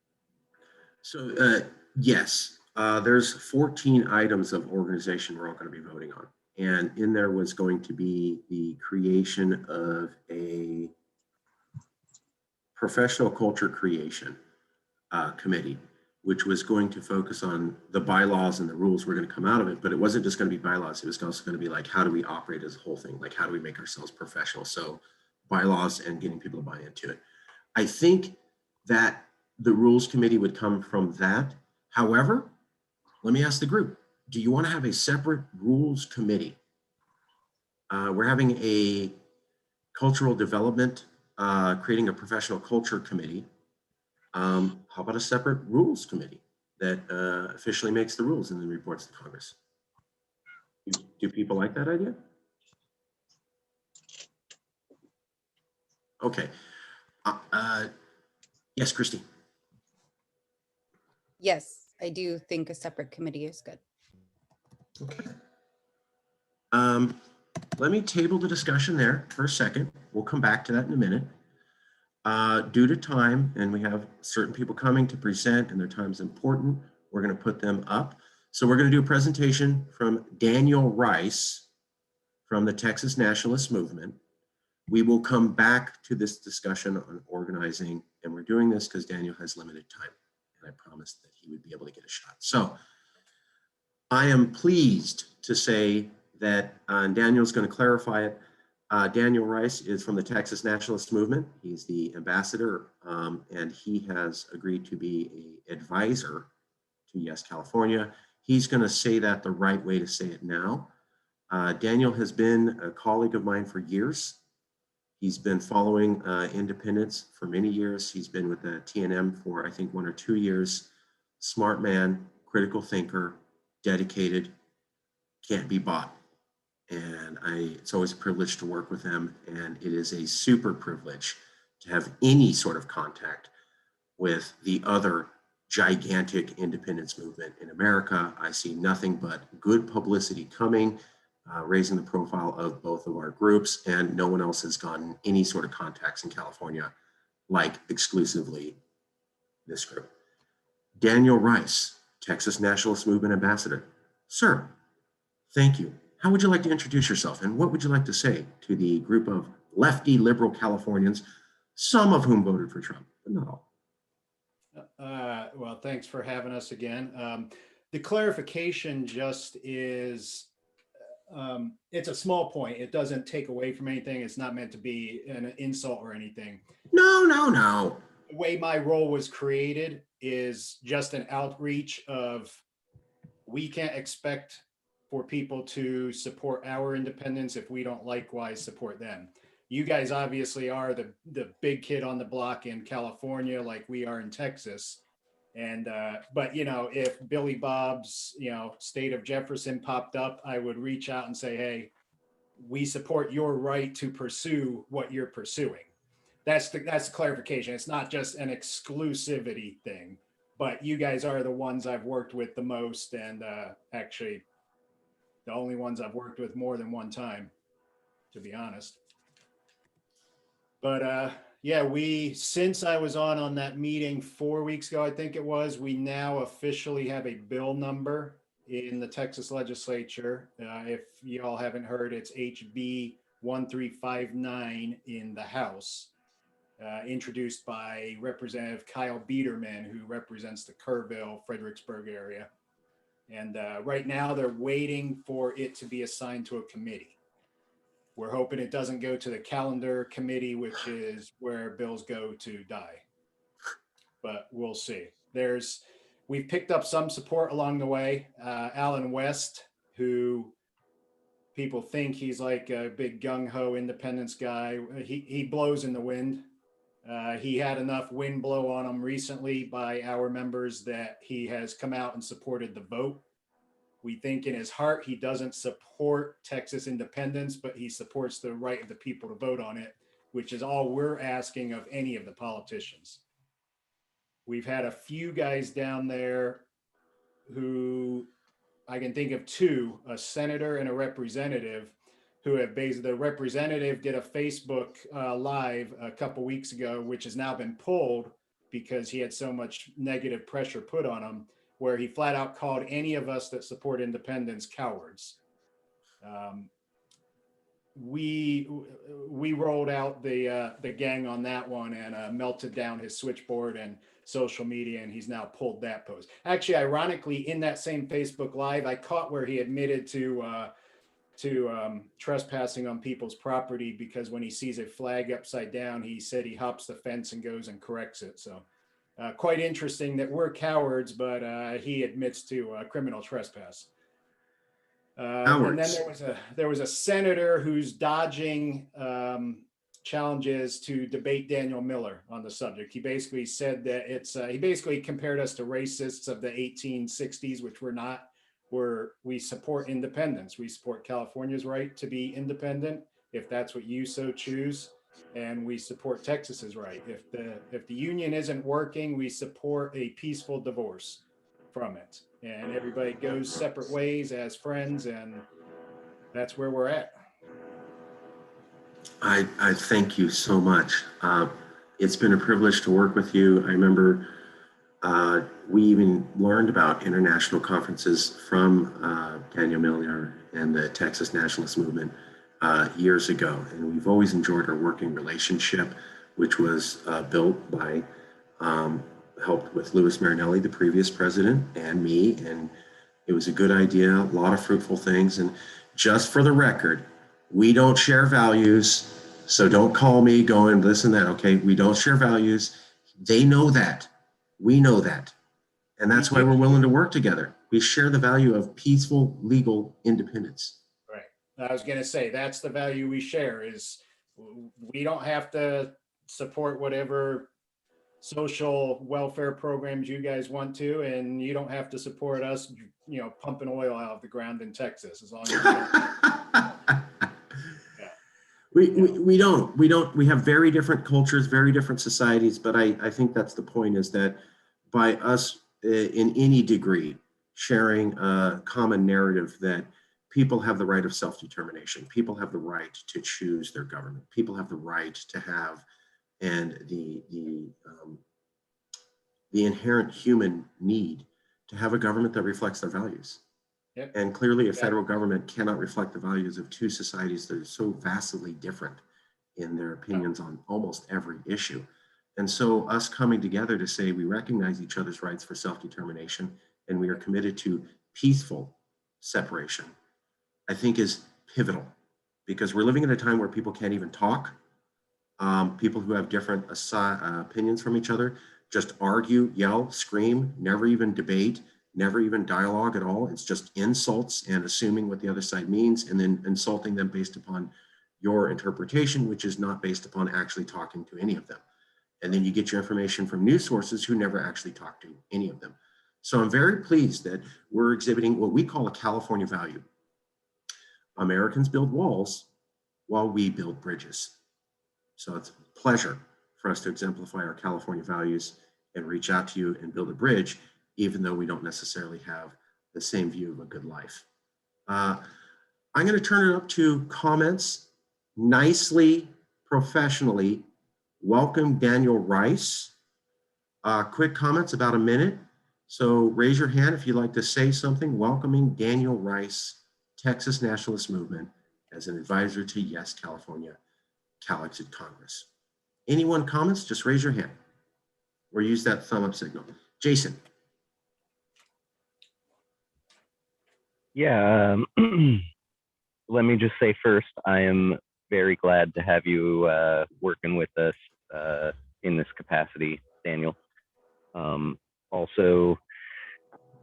So yes, there's 14 items of organization we're all going to be voting on. And in there was going to be the creation of a professional culture creation committee, which was going to focus on the bylaws and the rules were going to come out of it. But it wasn't just going to be bylaws. It was also going to be like, how do we operate as a whole thing? Like, how do we make ourselves professional? So bylaws and getting people to buy into it. I think that the rules committee would come from that. However, let me ask the group, do you want to have a separate rules committee? We're having a cultural development, creating a professional culture committee. How about a separate rules committee that officially makes the rules and then reports to Congress? Do people like that idea? Okay. Yes, Christy. Yes, I do think a separate committee is good. Okay. Let me table the discussion there for a second. We'll come back to that in a minute. Due to time, and we have certain people coming to present and their time's important, we're going to put them up. So we're going to do a presentation from Daniel Rice from the Texas Nationalist Movement. We will come back to this discussion on organizing, and we're doing this because Daniel has limited time, and I promised that he would be able to get a shot. So I am pleased to say that Daniel's going to clarify it. Daniel Rice is from the Texas Nationalist Movement. He's the ambassador, and he has agreed to be an advisor to Yes California. He's going to say that the right way to say it now. Daniel has been a colleague of mine for years. He's been following independence for many years. He's been with the TNM for, I think, 1 or 2 years. Smart man, critical thinker, dedicated, can't be bought. And it's always a privilege to work with him. And it is a super privilege to have any sort of contact with the other gigantic independence movement in America. I see nothing but good publicity coming, raising the profile of both of our groups, and no one else has gotten any sort of contacts in California like exclusively this group. Daniel Rice, Texas Nationalist Movement Ambassador. Sir, thank you. How would you like to introduce yourself, and what would you like to say to the group of lefty liberal Californians, some of whom voted for Trump, but not all? Well, thanks for having us again. The clarification just is, it's a small point. It doesn't take away from anything. It's not meant to be an insult or anything. No. The way my role was created is just an outreach of, we can't expect for people to support our independence if we don't likewise support them. You guys obviously are the big kid on the block in California, like we are in Texas. And, but if Billy Bob's, state of Jefferson popped up, I would reach out and say, hey, we support your right to pursue what you're pursuing. That's the clarification. It's not just an exclusivity thing, but you guys are the ones I've worked with the most, and actually the only ones I've worked with more than one time, to be honest. But yeah, since I was on that meeting 4 weeks ago, I think it was, we now officially have a bill number in the Texas legislature. If y'all haven't heard, it's HB 1359 in the House, introduced by Representative Kyle Biederman, who represents the Kerrville, Fredericksburg area. And right now they're waiting for it to be assigned to a committee. We're hoping it doesn't go to the calendar committee, which is where bills go to die. But we'll see. We've picked up some support along the way. Alan West, who people think he's like a big gung-ho independence guy, he blows in the wind. He had enough wind blow on him recently by our members that he has come out and supported the vote. We think in his heart he doesn't support Texas independence, but he supports the right of the people to vote on it, which is all we're asking of any of the politicians. We've had a few guys down there who, I can think of two, a senator and a representative, who have basically, the representative did a Facebook live a couple weeks ago, which has now been pulled because he had so much negative pressure put on him, where he flat out called any of us that support independence cowards. We rolled out the gang on that one and melted down his switchboard and social media, and he's now pulled that post. Actually, ironically, in that same Facebook live, I caught where he admitted to trespassing on people's property, because when he sees a flag upside down, he said he hops the fence and goes and corrects it. So quite interesting that we're cowards, but he admits to criminal trespass. And then there was a senator who's dodging challenges to debate Daniel Miller on the subject. He basically said that he basically compared us to racists of the 1860s, which we're not. We support independence. We support California's right to be independent, if that's what you so choose. And we support Texas's right. If the union isn't working, we support a peaceful divorce from it. And everybody goes separate ways as friends, and that's where we're at. I thank you so much. It's been a privilege to work with you. I remember we even learned about international conferences from Daniel Miller and the Texas Nationalist Movement years ago. And we've always enjoyed our working relationship, which was built by, helped with Louis Marinelli, the previous president, and me. And it was a good idea, a lot of fruitful things. And just for the record, we don't share values. So don't call me going this and that, okay? We don't share values. They know that. We know that. And that's why we're willing to work together. We share the value of peaceful, legal independence. Right. I was going to say, that's the value we share, is we don't have to support whatever social welfare programs you guys want to, and you don't have to support us, pumping oil out of the ground in Texas, as long as you don't. Yeah. We don't. We have very different cultures, very different societies, but I think that's the point, is that by us in any degree sharing a common narrative that people have the right of self-determination, people have the right to choose their government, people have the right to have, and the inherent human need to have a government that reflects their values. Yep. And clearly a federal government cannot reflect the values of two societies that are so vastly different in their opinions on almost every issue. And so us coming together to say we recognize each other's rights for self-determination and we are committed to peaceful separation, I think is pivotal, because we're living in a time where people can't even talk. People who have different opinions from each other just argue, yell, scream, never even debate, never even dialogue at all. It's just insults and assuming what the other side means and then insulting them based upon your interpretation, which is not based upon actually talking to any of them. And then you get your information from news sources who never actually talk to any of them. So I'm very pleased that we're exhibiting what we call a California value. Americans build walls while we build bridges. So it's a pleasure for us to exemplify our California values and reach out to you and build a bridge, even though we don't necessarily have the same view of a good life. I'm going to turn it up to comments. Nicely, professionally, welcome Daniel Rice. Quick comments, about a minute. So raise your hand if you'd like to say something, welcoming Daniel Rice, Texas Nationalist Movement, as an advisor to Yes California CalExit Congress. Anyone comments, just raise your hand or use that thumb up signal. Jason. Yeah, let me just say first, I am very glad to have you working with us in this capacity, Daniel. Also,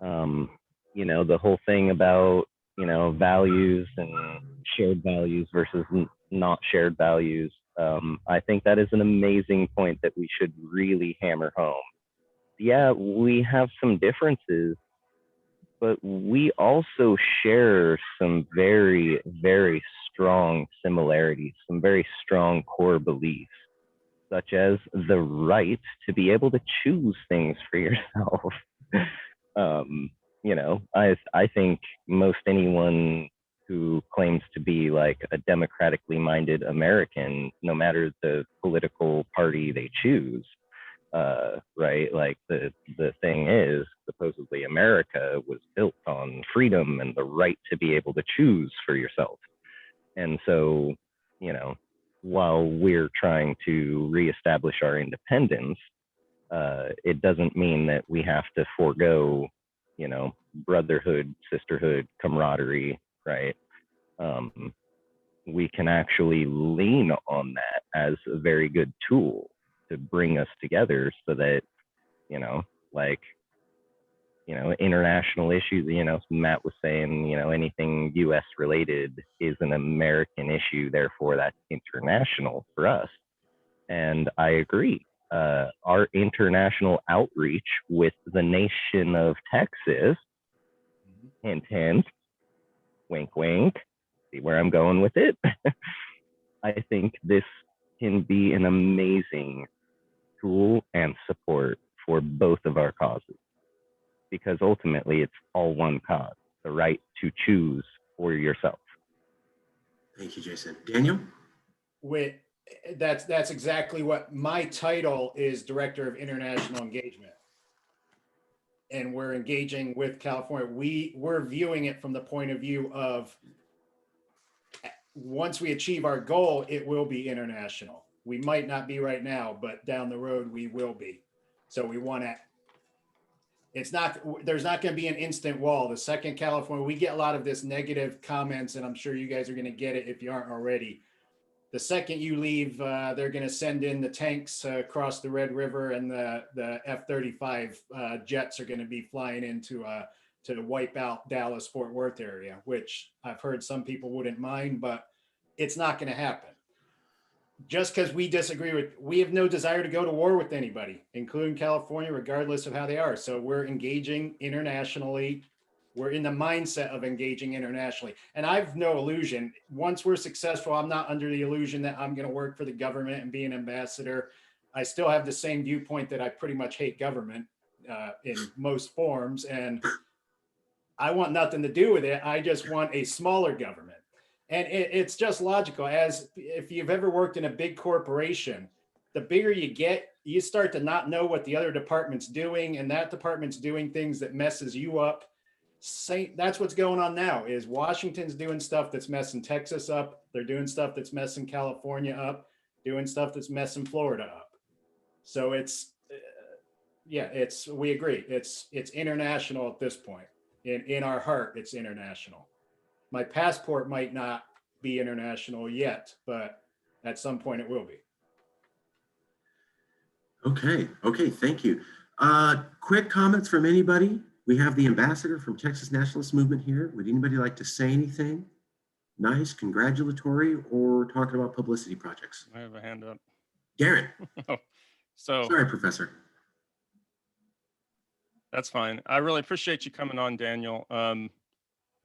you know, the whole thing about, you know, values and shared values versus not shared values. I think that is an amazing point that we should really hammer home. Yeah, we have some differences, but we also share some very, very strong similarities, some very strong core beliefs, such as the right to be able to choose things for yourself. You know, I think most anyone who claims to be like a democratically minded American, no matter the political party they choose, right? Like the thing is, supposedly America was built on freedom and the right to be able to choose for yourself. And so, you know, while we're trying to reestablish our independence, it doesn't mean that we have to forego, you know, brotherhood, sisterhood, camaraderie, right? We can actually lean on that as a very good tool to bring us together so that, you know, like, you know, international issues, you know, Matt was saying, you know, anything US related is an American issue, therefore that's international for us. And I agree. Our international outreach with the nation of Texas, hint, hint, wink, wink, see where I'm going with it. I think this can be an amazing tool and support for both of our causes, because ultimately it's all one cause, the right to choose for yourself. Thank you, Jason. Daniel? That's exactly what my title is, Director of International Engagement. And we're engaging with California. We're viewing it from the point of view of once we achieve our goal, it will be international. We might not be right now, but down the road we will be. So we want to, there's not going to be an instant wall. The second California, we get a lot of this negative comments, and I'm sure you guys are going to get it if you aren't already. The second you leave, they're going to send in the tanks across the Red River, and the F-35 jets are going to be flying in to wipe out Dallas, Fort Worth area, which I've heard some people wouldn't mind, but it's not going to happen. Just because we have no desire to go to war with anybody, including California, regardless of how they are. So we're engaging internationally We're in the mindset of engaging internationally. And I've no illusion. Once we're successful, I'm not under the illusion that I'm going to work for the government and be an ambassador. I still have the same viewpoint that I pretty much hate government in most forms. And I want nothing to do with it. I just want a smaller government. And it's just logical. As if you've ever worked in a big corporation, the bigger you get, you start to not know what the other department's doing, and that department's doing things that messes you up. That's what's going on now. Is Washington's doing stuff that's messing Texas up. They're doing stuff that's messing California up, doing stuff that's messing Florida up. So we agree. It's international at this point. In our heart, it's international. My passport might not be international yet, but at some point it will be. Okay, thank you. Quick comments from anybody? We have the ambassador from Texas Nationalist Movement here. Would anybody like to say anything nice, congratulatory, or talking about publicity projects? I have a hand up. Garrett. So Sorry, Professor. that's fine. I really appreciate you coming on, Daniel.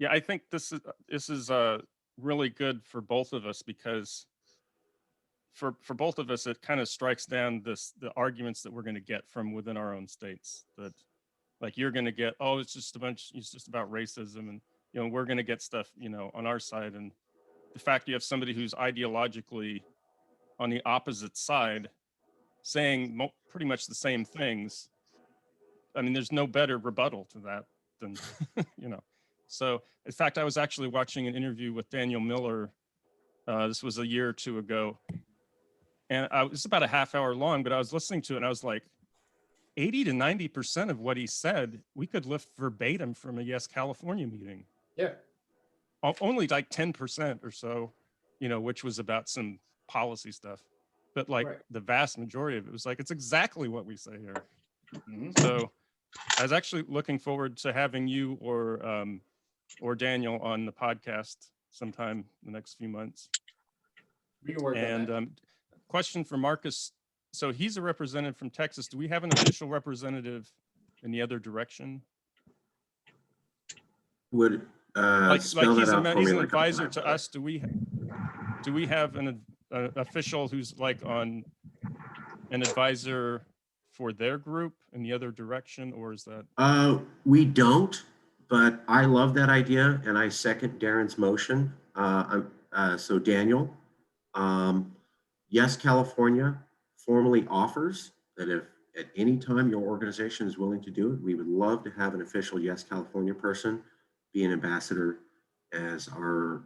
Yeah, I think this is really good for both of us, because for both of us, it kind of strikes down the arguments that we're going to get from within our own states, that like you're going to get, oh, it's just about racism, and we're going to get stuff on our side. And the fact you have somebody who's ideologically on the opposite side saying pretty much the same things, I mean, there's no better rebuttal to that than So in fact, I was actually watching an interview with Daniel Miller. This was a year or two ago, and it was about a half hour long, but I was listening to it and I was like, 80 to 90% of what he said, we could lift verbatim from a Yes California meeting. Yeah. Only like 10% or so, which was about some policy stuff. But like the vast majority of it was like, it's exactly what we say here. Mm-hmm. So I was actually looking forward to having you or Daniel on the podcast sometime in the next few months. We can work on that. Question for Marcus. So he's a representative from Texas. Do we have an official representative in the other direction? Would spell that out for me, he's an like advisor to us. Do we have an official who's like on an advisor for their group in the other direction, or is that? We don't, but I love that idea, and I second Darren's motion. So Daniel, Yes California formally offers that if at any time your organization is willing to do it, we would love to have an official Yes California person be an ambassador as our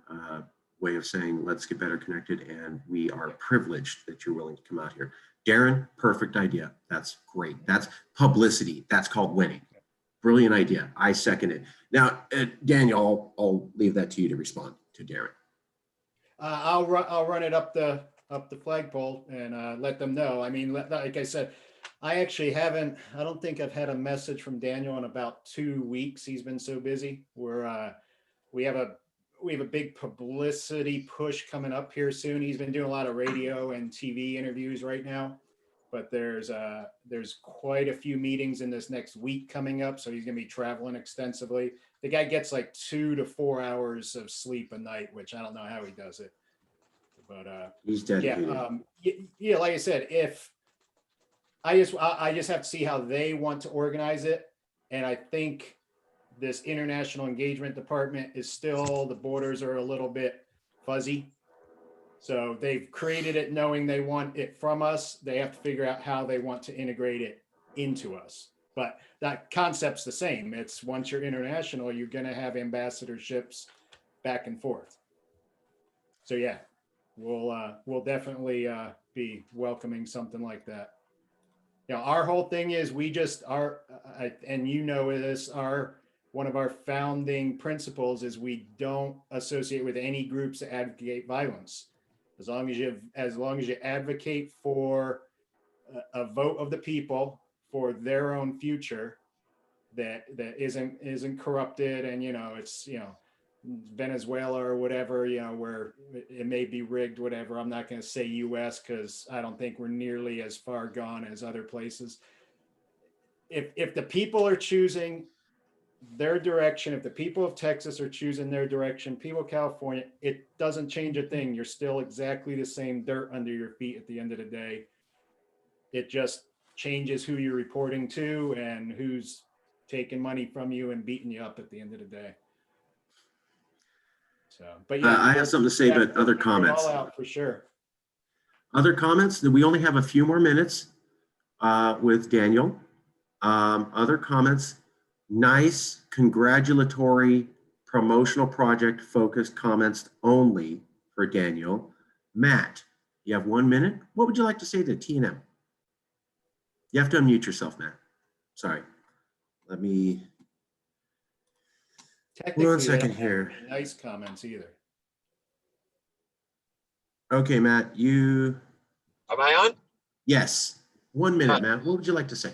way of saying, let's get better connected, and we are privileged that you're willing to come out here. Darren, perfect idea. That's great. That's publicity. That's called winning. Brilliant idea. I second it. Now, Daniel, I'll leave that to you to respond to Darren. I'll run it up the flagpole and let them know. I mean, like I said, I don't think I've had a message from Daniel in about 2 weeks. He's been so busy. We have a big publicity push coming up here soon. He's been doing a lot of radio and TV interviews right now, but there's quite a few meetings in this next week coming up. So he's going to be traveling extensively. The guy gets like 2 to 4 hours of sleep a night, which I don't know how he does it. But he's dedicated. Yeah, like I said, if I just have to see how they want to organize it. And I think this international engagement department is still, the borders are a little bit fuzzy. So they've created it knowing they want it from us. They have to figure out how they want to integrate it into us. But that concept's the same. It's once you're international, you're going to have ambassadorships back and forth. So yeah, we'll definitely be welcoming something like that. Our whole thing is and this, one of our founding principles is we don't associate with any groups that advocate violence. As long as you advocate for a vote of the people for their own future that isn't corrupted, and it's Venezuela or whatever, where it may be rigged, whatever. I'm not going to say US because I don't think we're nearly as far gone as other places. If the people are choosing their direction, if the people of Texas are choosing their direction, people of California, it doesn't change a thing. You're still exactly the same dirt under your feet at the end of the day. It just changes who you're reporting to and who's taking money from you and beating you up at the end of the day. So, but yeah, I have something to say, but other figure it comments. all out for sure. Other comments? We only have a few more minutes with Daniel. Other comments? Nice, congratulatory, promotional project focused comments only for Daniel. Matt, you have 1 minute. What would you like to say to T&M? You have to unmute yourself, Matt. Sorry. Let me, Technically, 1 they second don't have here. any nice comments either. Okay, Matt, you, Am I on? yes. 1 minute, Matt. What would you like to say?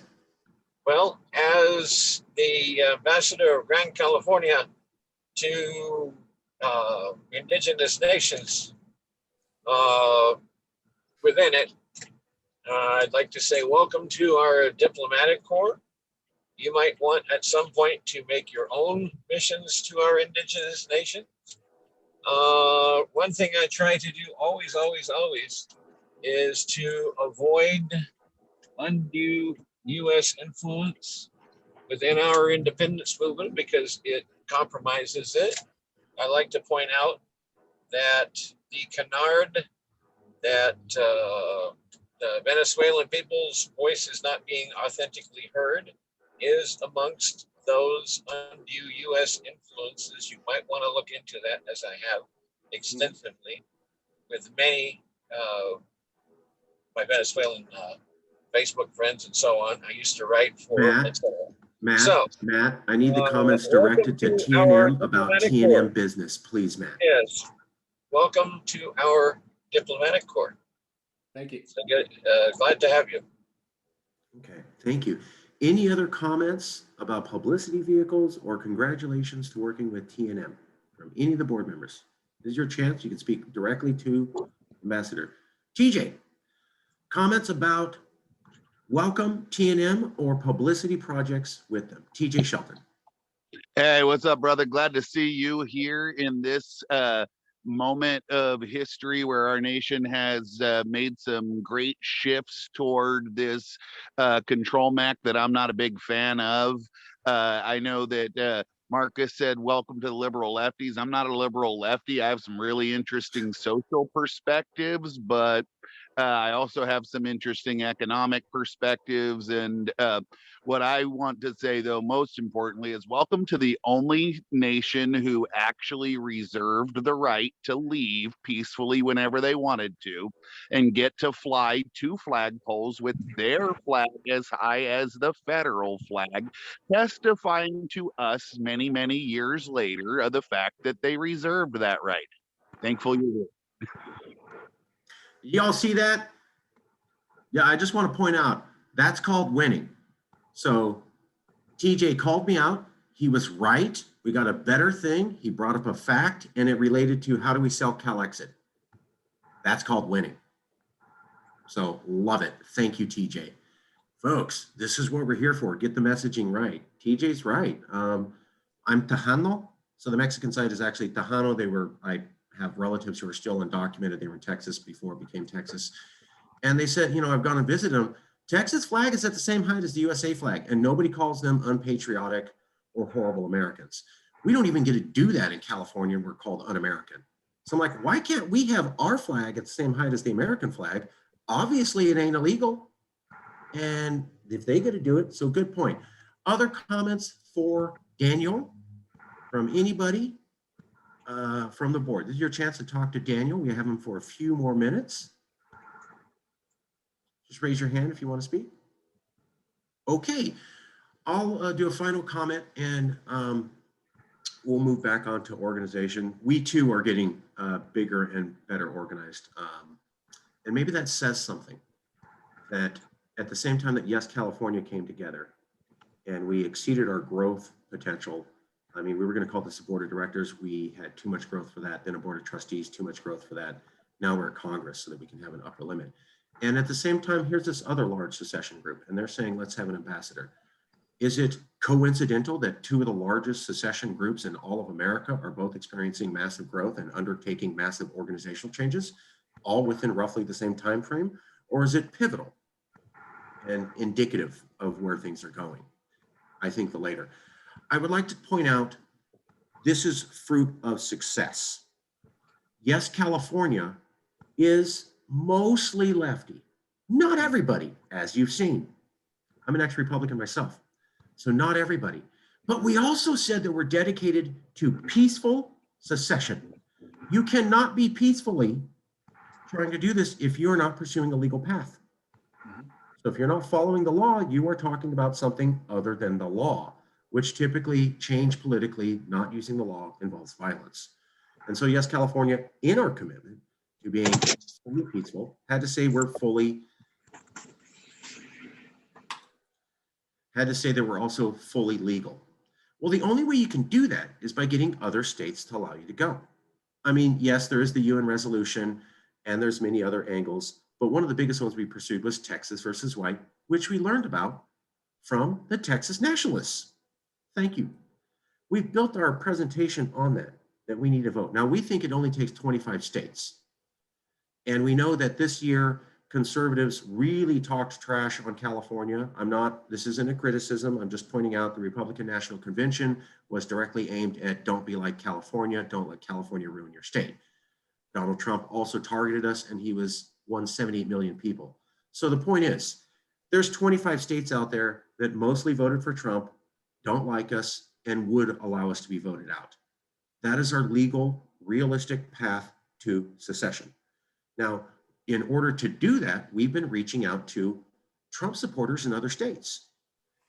Well, as the ambassador of Grand California to indigenous nations within it, I'd like to say welcome to our diplomatic corps. You might want at some point to make your own missions to our indigenous nation. One thing I try to do always is to avoid undue U.S. influence within our independence movement because it compromises it. I like to point out that the canard that the Venezuelan people's voice is not being authentically heard is amongst those undue U.S. influences. You might want to look into that, as I have extensively with many my Venezuelan Facebook friends and so on. I used to write for Matt, I need the comments welcome directed to to our T&M about diplomatic T&M corps. business, please, Matt. Yes, welcome to our diplomatic corps. Thank you. So glad to have you. Okay, thank you. Any other comments about publicity vehicles or congratulations to working with T&M from any of the board members? This is your chance. You can speak directly to Ambassador. TJ, comments about welcome T&M or publicity projects with them? TJ Shelton. Hey, what's up, brother? Glad to see you here in this moment of history where our nation has made some great shifts toward this control mech that I'm not a big fan of. I know that Marcus said, welcome to the liberal lefties. I'm not a liberal lefty. I have some really interesting social perspectives, but I also have some interesting economic perspectives. And what I want to say, though, most importantly, is welcome to the only nation who actually reserved the right to leave peacefully whenever they wanted to and get to fly 2 flagpoles with their flag as high as the federal flag, testifying to us many, many years later of the fact that they reserved that right. Thankful you're here. Y'all see that? Yeah, I just want to point out that's called winning. So TJ called me out. He was right. We got a better thing. He brought up a fact and it related to how do we sell CalExit. That's called winning. So love it. Thank you, TJ. Folks, this is what we're here for. Get the messaging right. TJ's right. I'm Tejano. So the Mexican side is actually Tejano. I have relatives who are still undocumented. They were in Texas before it became Texas. And they said, you know, I've gone and visited them. Texas flag is at the same height as the USA flag, and nobody calls them unpatriotic or horrible Americans. We don't even get to do that in California. We're called un-American. So I'm like, why can't we have our flag at the same height as the American flag? Obviously, it ain't illegal. And if they get to do it, so good point. Other comments for Daniel from anybody from the board? This is your chance to talk to Daniel. We have him for a few more minutes. Just raise your hand if you want to speak. Okay, I'll do a final comment and we'll move back on to organization. We too are getting bigger and better organized. And maybe that says something, that at the same time that Yes California came together and we exceeded our growth potential. I mean, we were going to call this a board of directors. We had too much growth for that. Then a board of trustees, too much growth for that. Now we're at Congress so that we can have an upper limit. And at the same time, here's this other large secession group, and they're saying, let's have an ambassador. Is it coincidental that two of the largest secession groups in all of America are both experiencing massive growth and undertaking massive organizational changes, all within roughly the same time frame? Or is it pivotal and indicative of where things are going? I think the later. I would like to point out this is fruit of success. Yes, California is mostly lefty. Not everybody, as you've seen. I'm an ex-Republican myself, so not everybody. But we also said that we're dedicated to peaceful secession. You cannot be peacefully trying to do this if you're not pursuing a legal path. So if you're not following the law, you are talking about something other than the law, which typically change politically, not using the law, involves violence. And so yes, California, in our commitment to being fully peaceful, had to say we're fully, had to say that we're also fully legal. Well, the only way you can do that is by getting other states to allow you to go. I mean, yes, there is the UN resolution and there's many other angles, but one of the biggest ones we pursued was Texas versus White, which we learned about from the Texas Nationalists. Thank you. We've built our presentation on that we need to vote. Now, we think it only takes 25 states. And we know that this year, conservatives really talked trash on California. This isn't a criticism. I'm just pointing out the Republican National Convention was directly aimed at don't be like California, don't let California ruin your state. Donald Trump also targeted us and he won 78 million people. So the point is, there's 25 states out there that mostly voted for Trump, don't like us, and would allow us to be voted out. That is our legal, realistic path to secession. Now, in order to do that, we've been reaching out to Trump supporters in other states.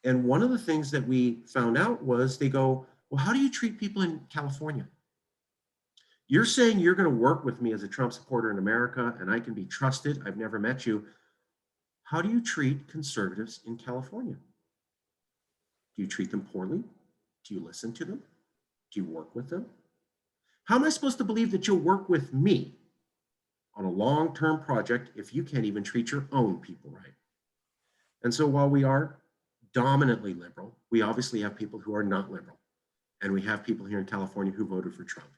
And one of the things that we found out was they go, well, how do you treat people in California? You're saying you're going to work with me as a Trump supporter in America and I can be trusted. I've never met you. How do you treat conservatives in California? Do you treat them poorly? Do you listen to them? Do you work with them? How am I supposed to believe that you'll work with me on a long-term project if you can't even treat your own people right? And so while we are dominantly liberal, we obviously have people who are not liberal. And we have people here in California who voted for Trump.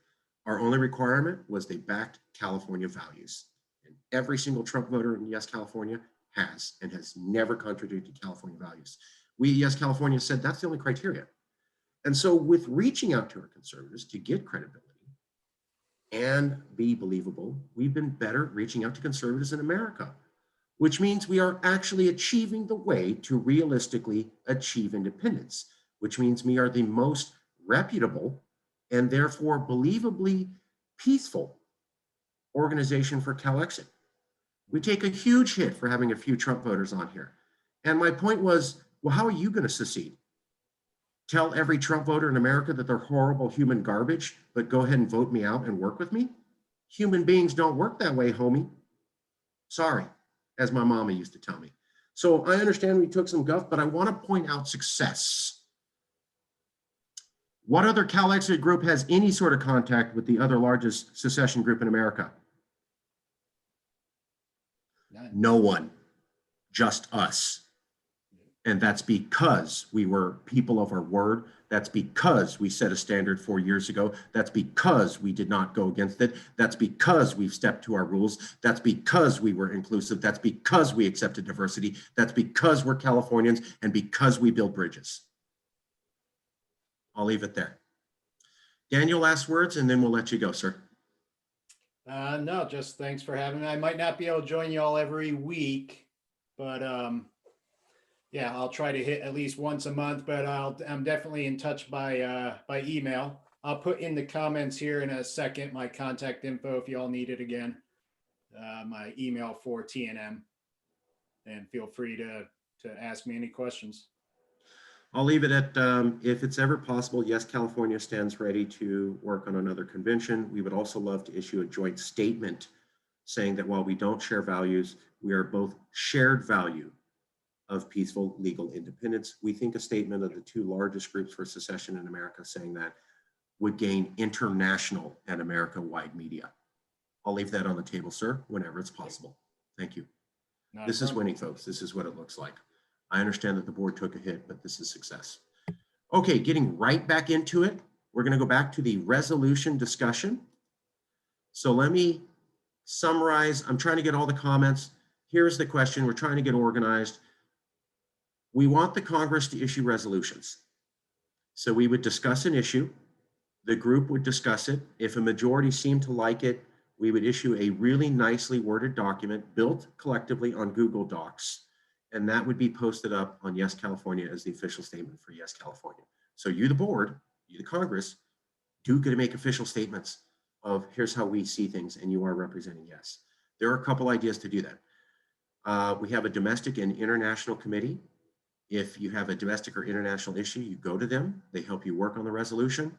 Our only requirement was they backed California values. And every single Trump voter in Yes California has and has never contradicted California values. We, Yes California, said that's the only criteria. And so with reaching out to our conservatives to get credibility and be believable, we've been better reaching out to conservatives in America, which means we are actually achieving the way to realistically achieve independence, which means we are the most reputable and therefore believably peaceful organization for CalExit. We take a huge hit for having a few Trump voters on here. And my point was, well, how are you going to secede? Tell every Trump voter in America that they're horrible human garbage, but go ahead and vote me out and work with me? Human beings don't work that way, homie. Sorry, as my mama used to tell me. So I understand we took some guff, but I want to point out success. What other CalExit group has any sort of contact with the other largest secession group in America? None. No one, just us. And that's because we were people of our word. That's because we set a standard 4 years ago. That's because we did not go against it. That's because we've stepped to our rules. That's because we were inclusive. That's because we accepted diversity. That's because we're Californians and because we build bridges. I'll leave it there. Daniel, last words, and then we'll let you go, sir. No, just thanks for having me. I might not be able to join you all every week, but yeah, I'll try to hit at least once a month, but I'm definitely in touch by email. I'll put in the comments here in a second my contact info if you all need it again. My email for TNM, and feel free to ask me any questions. I'll leave it at, if it's ever possible, yes, California stands ready to work on another convention. We would also love to issue a joint statement saying that while we don't share values, we are both shared value of peaceful legal independence. We think a statement of the two largest groups for secession in America saying that would gain international and America-wide media. I'll leave that on the table, sir, whenever it's possible. Thank you. This is winning, folks. This is what it looks like. I understand that the board took a hit, but this is success. Okay, getting right back into it. We're going to go back to the resolution discussion. So let me summarize. I'm trying to get all the comments. Here's the question. We're trying to get organized. We want the Congress to issue resolutions. So we would discuss an issue. The group would discuss it. If a majority seemed to like it, we would issue a really nicely worded document built collectively on Google Docs. And that would be posted up on Yes California as the official statement for Yes California. So you, the board, you, the Congress, do get to make official statements of here's how we see things, and you are representing Yes. There are a couple ideas to do that. We have a domestic and international committee. If you have a domestic or international issue, you go to them. They help you work on the resolution.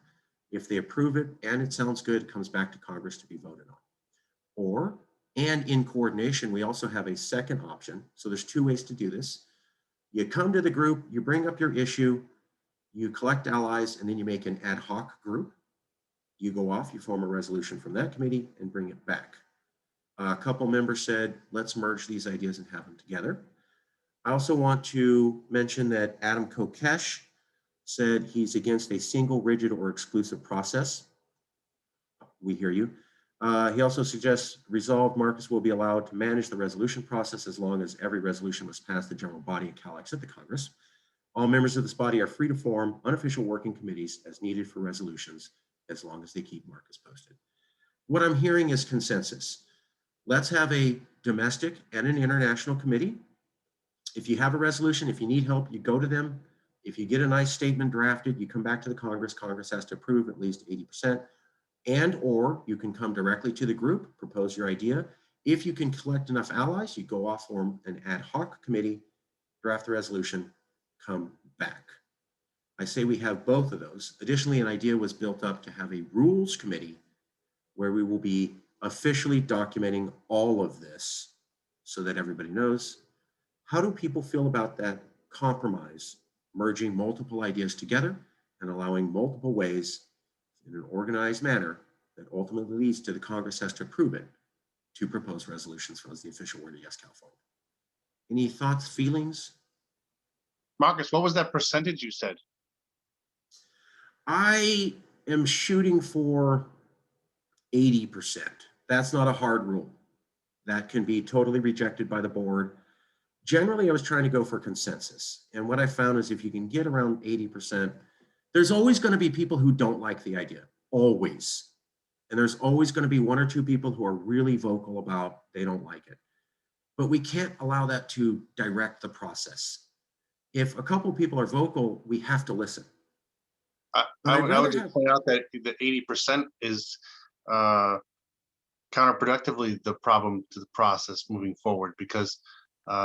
If they approve it and it sounds good, it comes back to Congress to be voted on. And in coordination, we also have a second option. So there's two ways to do this. You come to the group, you bring up your issue, you collect allies, and then you make an ad hoc group. You go off, you form a resolution from that committee and bring it back. A couple members said, let's merge these ideas and have them together. I also want to mention that Adam Kokesh said he's against a single, rigid, or exclusive process. We hear you. He also suggests resolved Marcus will be allowed to manage the resolution process as long as every resolution must pass the general body and CalExit the Congress. All members of this body are free to form unofficial working committees as needed for resolutions, as long as they keep Marcus posted. What I'm hearing is consensus. Let's have a domestic and an international committee. If you have a resolution, if you need help, you go to them. If you get a nice statement drafted, you come back to the Congress. Congress has to approve at least 80%. And or you can come directly to the group, propose your idea. If you can collect enough allies, you go off, form an ad hoc committee, draft the resolution, come back. I say we have both of those. Additionally, an idea was built up to have a rules committee where we will be officially documenting all of this so that everybody knows. How do people feel about that compromise, merging multiple ideas together and allowing multiple ways in an organized manner that ultimately leads to the Congress has to approve it to propose resolutions as the official word of Yes California? Any thoughts, feelings? Marcus, what was that percentage you said? I am shooting for 80%. That's not a hard rule. That can be totally rejected by the board. Generally, I was trying to go for consensus. And what I found is if you can get around 80%, there's always going to be people who don't like the idea, always. And there's always going to be one or two people who are really vocal about they don't like it. But we can't allow that to direct the process. If a couple people are vocal, we have to listen. I would just point out that the 80% is counterproductively the problem to the process moving forward, because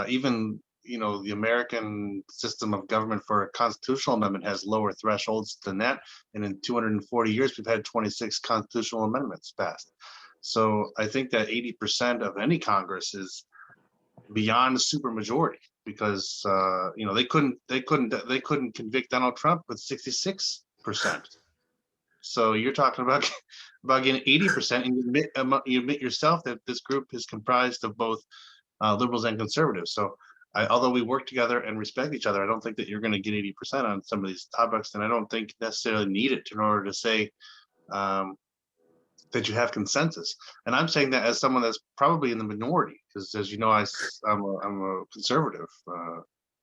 even the American system of government for a constitutional amendment has lower thresholds than that, and in 240 years we've had 26 constitutional amendments passed. So I think that 80% of any Congress is beyond a supermajority, because they couldn't convict Donald Trump with 66%. So you're talking about getting 80%, and you admit yourself that this group is comprised of both liberals and conservatives. So although we work together and respect each other, I don't think that you're going to get 80% on some of these topics, and I don't think necessarily need it in order to say that you have consensus. And I'm saying that as someone that's probably in the minority, because as you know, I'm a conservative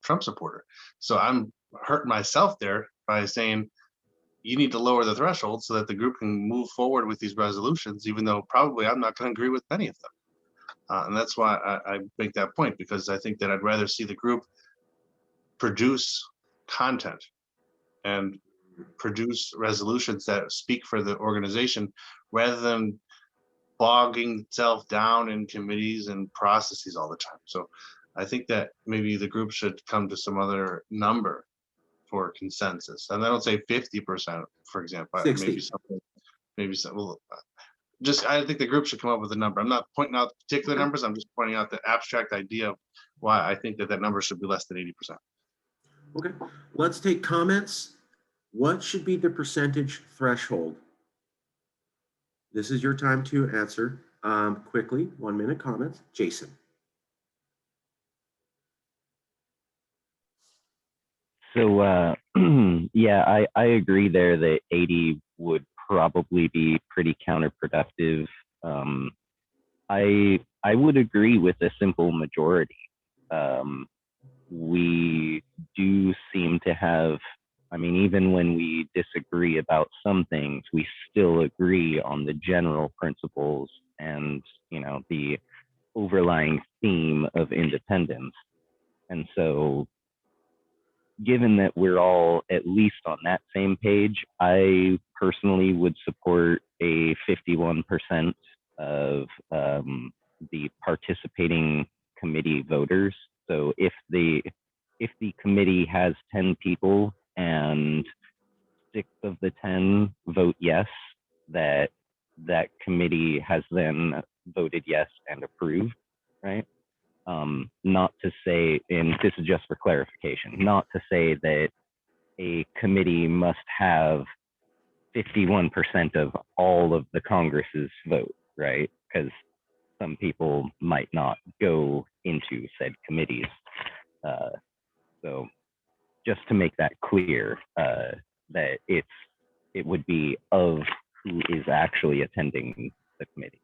Trump supporter. So I'm hurting myself there by saying you need to lower the threshold so that the group can move forward with these resolutions, even though probably I'm not going to agree with many of them. And that's why I make that point, because I think that I'd rather see the group produce content and produce resolutions that speak for the organization, rather than bogging itself down in committees and processes all the time. So I think that maybe the group should come to some other number for consensus. And I don't say 50%, for example. 60. Maybe some. Well, I think the group should come up with a number. I'm not pointing out particular numbers. I'm just pointing out the abstract idea of why I think that number should be less than 80%. Okay, let's take comments. What should be the percentage threshold? This is your time to answer quickly. 1 minute comments. Jason. So yeah, I agree there that 80 would probably be pretty counterproductive. I would agree with a simple majority. We do seem to have, I mean, even when we disagree about some things, we still agree on the general principles and, you know, the overlying theme of independence. And so, given that we're all at least on that same page, I personally would support a 51% of the participating committee voters. So if the committee has 10 people and 6 of the 10 vote yes, that committee has then voted yes and approved, right? Not to say, and this is just for clarification, not to say that a committee must have 51% of all of the Congress's vote, right? Because some people might not go into said committees. So just to make that clear, that it would be of who is actually attending the committee.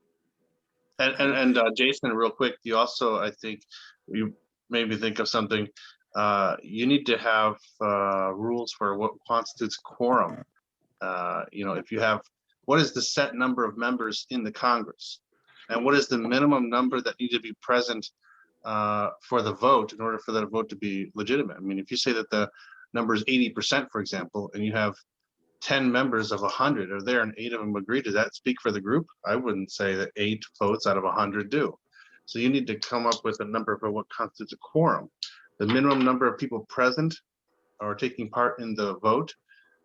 And Jason, real quick, you also, I think, you made me think of something. You need to have rules for what constitutes quorum. You know, if you have, what is the set number of members in the Congress? And what is the minimum number that need to be present for the vote in order for that vote to be legitimate? I mean, if you say that the number is 80%, for example, and you have 10 members of 100 are there and 8 of them agree, does that speak for the group? I wouldn't say that 8 votes out of 100 do. So you need to come up with a number for what constitutes a quorum. The minimum number of people present or taking part in the vote,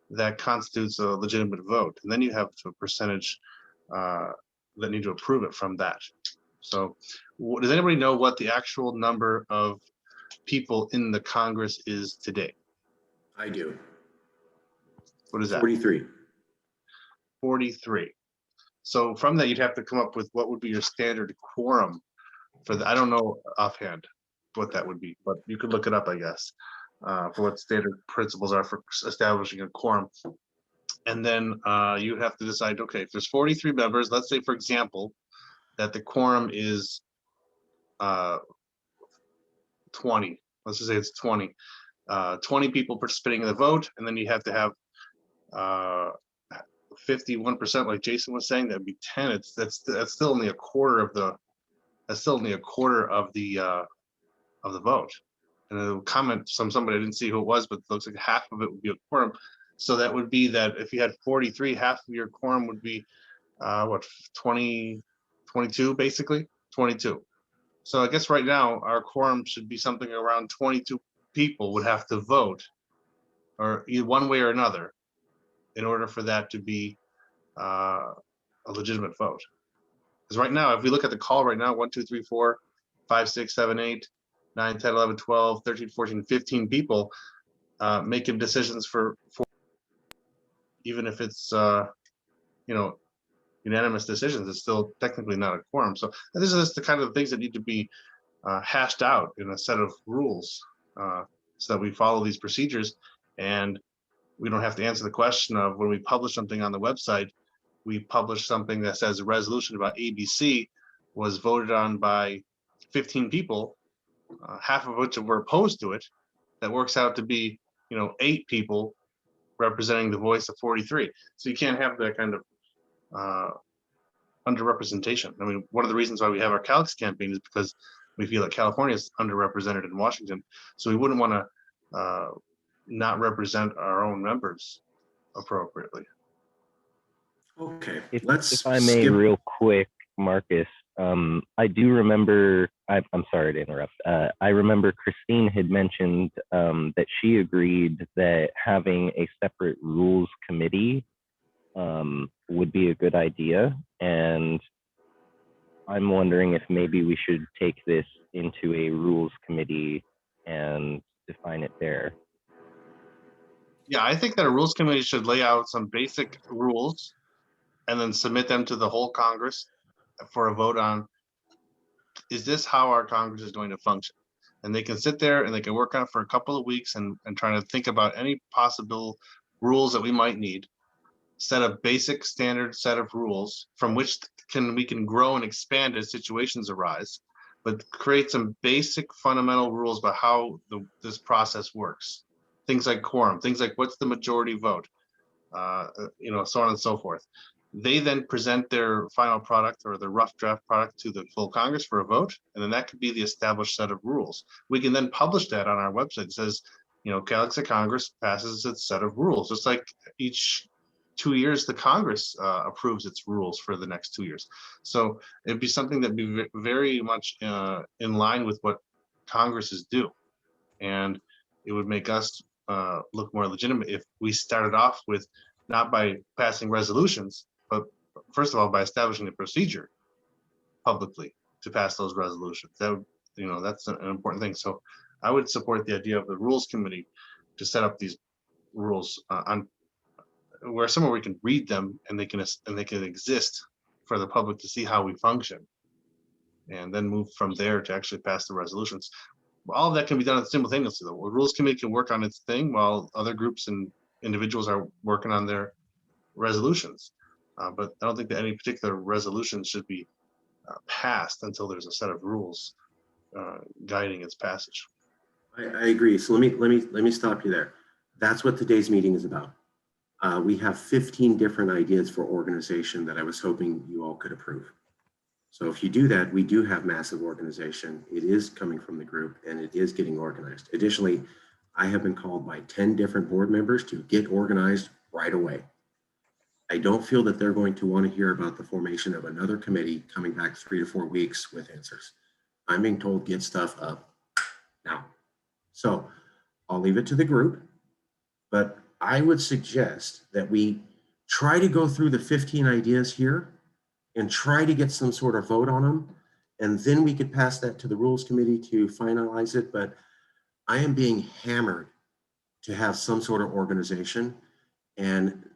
that constitutes a legitimate vote. And then you have a percentage that need to approve it from that. So does anybody know what the actual number of people in the Congress is today? I do. What is that? 43. 43. So from that, you'd have to come up with what would be your standard quorum for the, I don't know offhand what that would be, but you could look it up, I guess, for what standard principles are for establishing a quorum. And then you have to decide, okay, if there's 43 members, let's say, for example, that the quorum is 20. Let's just say it's 20. 20 people participating in the vote, and then you have to have 51%, like Jason was saying, that'd be 10. That's still only a quarter of the vote. And a comment from somebody, I didn't see who it was, but it looks like half of it would be a quorum. So that would be that if you had 43, half of your quorum would be what, 22, basically 22. So I guess right now our quorum should be something around 22 people would have to vote, or either one way or another, in order for that to be a legitimate vote. Because right now, if we look at the call right now, 1, 2, 3, 4, 5, 6, 7, 8, 9, 10, 11, 12, 13, 14, 15 people making decisions for even if it's unanimous decisions, it's still technically not a quorum. So this is the kind of things that need to be hashed out in a set of rules so that we follow these procedures, and we don't have to answer the question of when we publish something on the website, we publish something that says a resolution about ABC was voted on by 15 people, half of which were opposed to it. That works out to be, 8 people representing the voice of 43. So you can't have that kind of underrepresentation. I mean, one of the reasons why we have our CALEXIT campaign is because we feel that California is underrepresented in Washington. So we wouldn't want to not represent our own members appropriately. Okay, If I may, real quick, Marcus, I do remember, I'm sorry to interrupt. I remember Christine had mentioned that she agreed that having a separate rules committee would be a good idea. And I'm wondering if maybe we should take this into a rules committee and define it there. Yeah, I think that a rules committee should lay out some basic rules and then submit them to the whole Congress for a vote on, is this how our Congress is going to function? And they can sit there and they can work on it for a couple of weeks and try to think about any possible rules that we might need. Set a basic standard set of rules from which we can grow and expand as situations arise, but create some basic fundamental rules about how this process works. Things like quorum, things like what's the majority vote, so on and so forth. They then present their final product or the rough draft product to the full Congress for a vote, and then that could be the established set of rules. We can then publish that on our website. It says, CALEXIT Congress passes its set of rules, just like each 2 years the Congress approves its rules for the next 2 years. So it'd be something that'd be very much in line with what Congresses do, and it would make us look more legitimate if we started off with not by passing resolutions, but first of all by establishing a procedure publicly to pass those resolutions. That would, that's an important thing. So I would support the idea of the Rules Committee to set up these rules on where somewhere we can read them and they can exist for the public to see how we function, and then move from there to actually pass the resolutions. All of that can be done simultaneously. The Rules Committee can work on its thing while other groups and individuals are working on their resolutions. But I don't think that any particular resolution should be passed until there's a set of rules guiding its passage. I agree. So let me stop you there. That's what today's meeting is about. We have 15 different ideas for organization that I was hoping you all could approve. So if you do that, we do have massive organization. It is coming from the group and it is getting organized. Additionally, I have been called by 10 different board members to get organized right away. I don't feel that they're going to want to hear about the formation of another committee coming back 3 to 4 weeks with answers. I'm being told get stuff up now. So I'll leave it to the group, but I would suggest that we try to go through the 15 ideas here and try to get some sort of vote on them. And then we could pass that to the Rules Committee to finalize it. But I am being hammered to have some sort of organization. And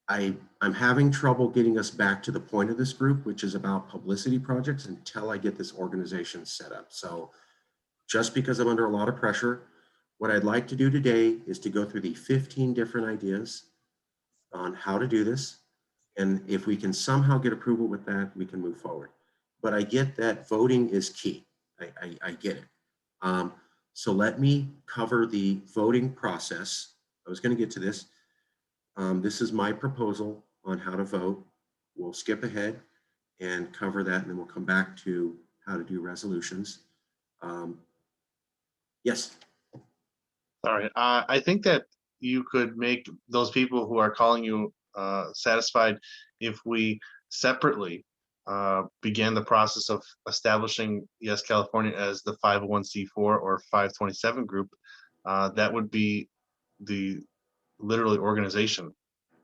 I'm having trouble getting us back to the point of this group, which is about publicity projects, until I get this organization set up. So just because I'm under a lot of pressure, what I'd like to do today is to go through the 15 different ideas on how to do this. And if we can somehow get approval with that, we can move forward. But I get that voting is key. I get it. So let me cover the voting process. I was going to get to this. This is my proposal on how to vote. We'll skip ahead and cover that, and then we'll come back to how to do resolutions. Yes. All right. I think that you could make those people who are calling you satisfied if we separately began the process of establishing Yes California as the 501c4 or 527 group. That would be the literally organization,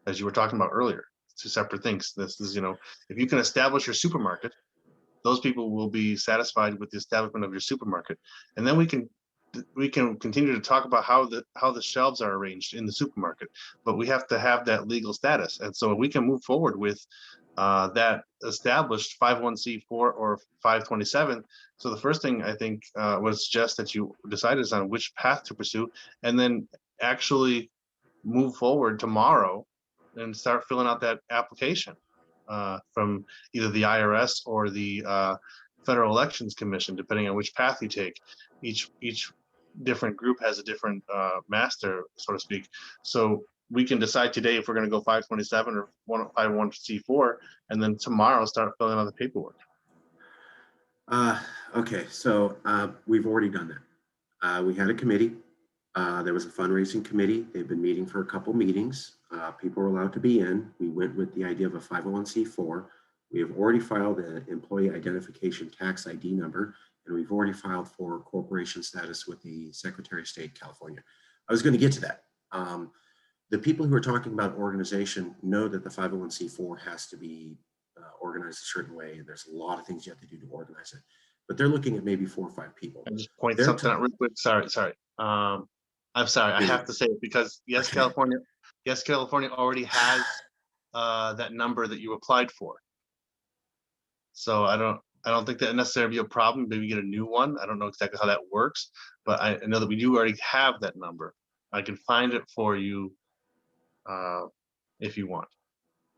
as you were talking about earlier. Two separate things. This is, if you can establish your supermarket, those people will be satisfied with the establishment of your supermarket, and then we can continue to talk about how the shelves are arranged in the supermarket, but we have to have that legal status. And so we can move forward with that established 501c4 or 527. So the first thing I think was just that you decided is on which path to pursue, and then actually move forward tomorrow and start filling out that application from either the IRS or the Federal Elections Commission, depending on which path you take. Each different group has a different master, so to speak. So we can decide today if we're going to go 527 or 501c4, and then tomorrow start filling out the paperwork. Okay, so we've already done that. We had a committee. There was a fundraising committee. They've been meeting for a couple meetings. People were allowed to be in. We went with the idea of a 501c4. We have already filed an employee identification tax ID number, and we've already filed for corporation status with the Secretary of State, California. I was going to get to that. The people who are talking about organization know that the 501c4 has to be organized a certain way, and there's a lot of things you have to do to organize it. But they're looking at maybe 4 or 5 people. I just point something out real quick. Sorry. I'm sorry. I have to say it because Yes California already has that number that you applied for. So I don't. I don't think that necessarily be a problem. Maybe get a new one. I don't know exactly how that works, but I know that we do already have that number. I can find it for you if you want.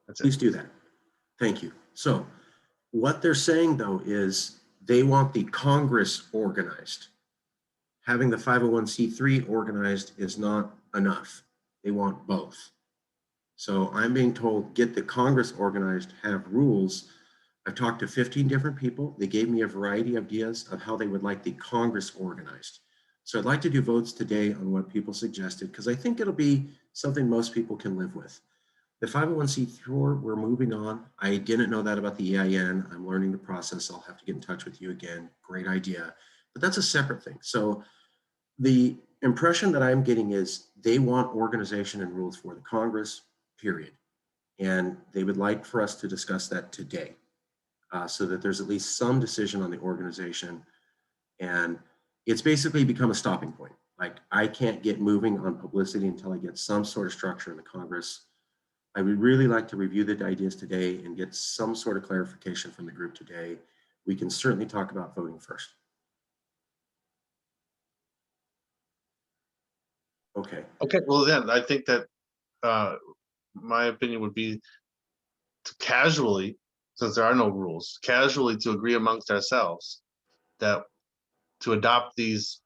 That's it. Please do that. Thank you. So what they're saying though is they want the Congress organized. Having the 501c3 organized is not enough. They want both. So I'm being told, get the Congress organized, have rules. I've talked to 15 different people. They gave me a variety of ideas of how they would like the Congress organized. So I'd like to do votes today on what people suggested, because I think it'll be something most people can live with. The 501c4, we're moving on. I didn't know that about the EIN. I'm learning the process. I'll have to get in touch with you again. Great idea. But that's a separate thing. So the impression that I'm getting is they want organization and rules for the Congress, period. And they would like for us to discuss that today so that there's at least some decision on the organization. And it's basically become a stopping point. Like I can't get moving on publicity until I get some sort of structure in the Congress. I would really like to review the ideas today and get some sort of clarification from the group today. We can certainly talk about voting first. Okay. Okay, well then I think that my opinion would be to casually, since there are no rules, casually to agree amongst ourselves that to adopt these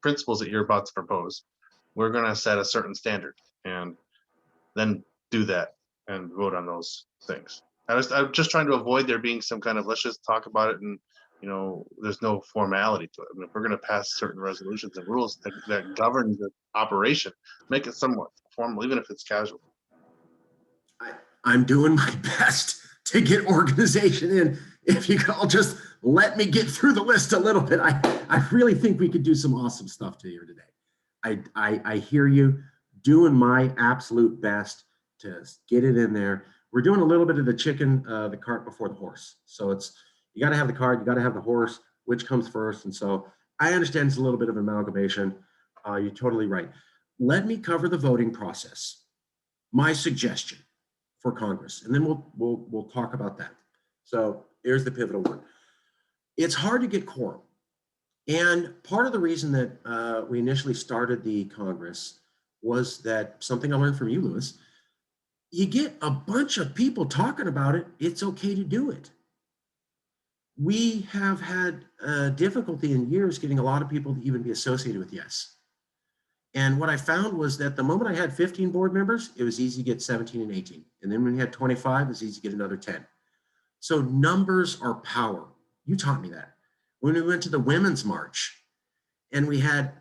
principles that you're about to propose, we're going to set a certain standard and then do that and vote on those things. I'm just trying to avoid there being some kind of, let's just talk about it and, you know, there's no formality to it. I mean, if we're going to pass certain resolutions and rules that govern the operation, make it somewhat formal, even if it's casual. I'm doing my best to get organization in. If you could all just let me get through the list a little bit, I really think we could do some awesome stuff here today. I hear you, doing my absolute best to get it in there. We're doing a little bit of the chicken, the cart before the horse. So it's, you got to have the cart, you got to have the horse, which comes first. And so I understand it's a little bit of amalgamation. You're totally right. Let me cover the voting process. My suggestion for Congress, and then we'll talk about that. So here's the pivotal one. It's hard to get quorum. And part of the reason that we initially started the Congress was that something I learned from you, Lewis, you get a bunch of people talking about it, it's okay to do it. We have had difficulty in years getting a lot of people to even be associated with Yes. And what I found was that the moment I had 15 board members, it was easy to get 17 and 18. And then when you had 25, it was easy to get another 10. So numbers are power. You taught me that. When we went to the Women's March and we had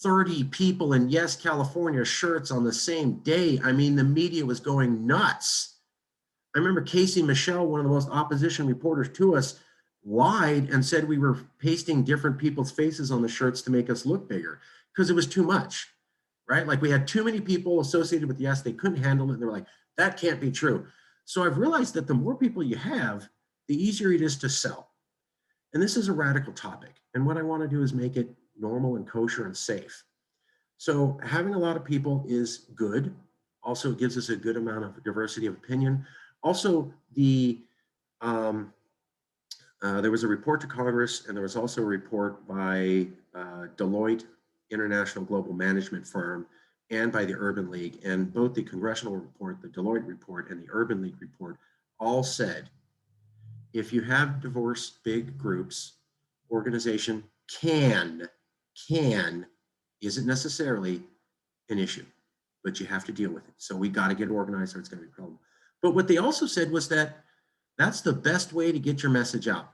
30 people in Yes California shirts on the same day, I mean, the media was going nuts. I remember Casey Michelle, one of the most opposition reporters to us, lied and said we were pasting different people's faces on the shirts to make us look bigger because it was too much, right? Like we had too many people associated with Yes, they couldn't handle it. And they were like, that can't be true. So I've realized that the more people you have, the easier it is to sell. And this is a radical topic. And what I want to do is make it normal and kosher and safe. So having a lot of people is good. Also, it gives us a good amount of diversity of opinion. Also, there was a report to Congress, and there was also a report by Deloitte International Global Management Firm and by the Urban League. And both the congressional report, the Deloitte report, and the Urban League report all said, if you have diverse big groups, organization can isn't necessarily an issue, but you have to deal with it. So we got to get organized or it's going to be a problem. But what they also said was that that's the best way to get your message out.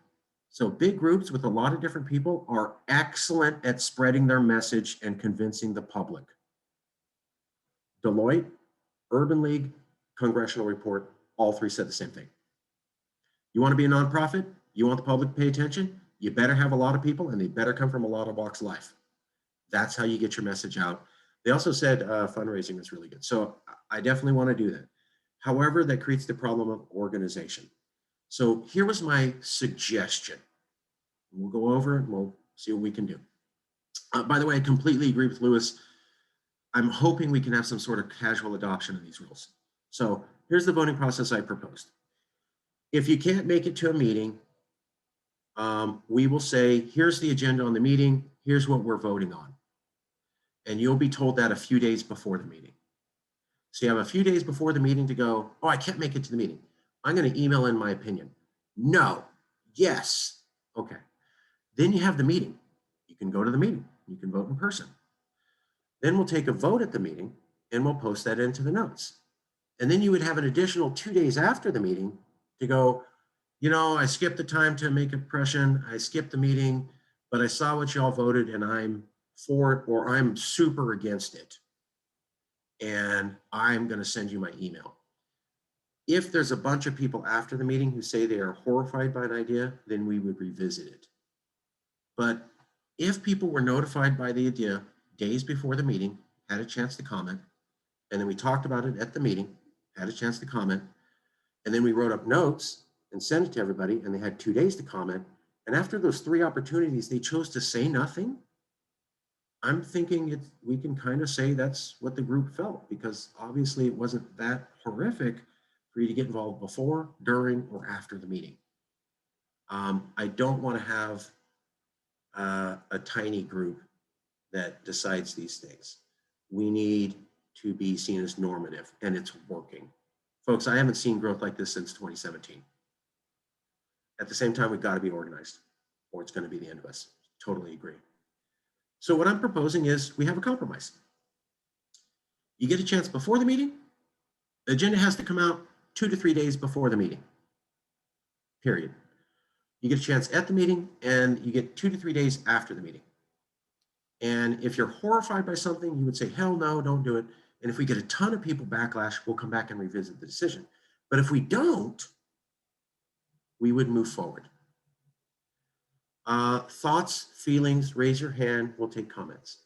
So big groups with a lot of different people are excellent at spreading their message and convincing the public. Deloitte, Urban League, Congressional Report, all three said the same thing. You want to be a nonprofit? You want the public to pay attention? You better have a lot of people and they better come from a lot of walks of life. That's how you get your message out. They also said fundraising is really good. So I definitely want to do that. However, that creates the problem of organization. So here was my suggestion. We'll go over and we'll see what we can do. By the way, I completely agree with Lewis. I'm hoping we can have some sort of casual adoption of these rules. So here's the voting process I proposed. If you can't make it to a meeting, we will say, here's the agenda on the meeting, here's what we're voting on. And you'll be told that a few days before the meeting. So you have a few days before the meeting to go, oh, I can't make it to the meeting. I'm going to email in my opinion. No, yes, okay. Then you have the meeting. You can go to the meeting. You can vote in person. Then we'll take a vote at the meeting and we'll post that into the notes. And then you would have an additional 2 days after the meeting to go, you know, I skipped the time to make impression. I skipped the meeting, but I saw what y'all voted and I'm for it or I'm super against it. And I'm going to send you my email. If there's a bunch of people after the meeting who say they are horrified by an idea, then we would revisit it. But if people were notified by the idea days before the meeting, had a chance to comment, and then we talked about it at the meeting, had a chance to comment, and then we wrote up notes and sent it to everybody, and they had 2 days to comment, and after those 3 opportunities, they chose to say nothing, I'm thinking we can kind of say that's what the group felt, because obviously it wasn't that horrific for you to get involved before, during, or after the meeting. I don't want to have a tiny group that decides these things. We need to be seen as normative, and it's working. Folks, I haven't seen growth like this since 2017. At the same time, we've got to be organized, or it's going to be the end of us. Totally agree. So what I'm proposing is we have a compromise. You get a chance before the meeting. The agenda has to come out 2 to 3 days before the meeting, period. You get a chance at the meeting, and you get 2 to 3 days after the meeting. And if you're horrified by something, you would say, hell no, don't do it. And if we get a ton of people backlash, we'll come back and revisit the decision. But if we don't, we would move forward. Thoughts, feelings, raise your hand. We'll take comments.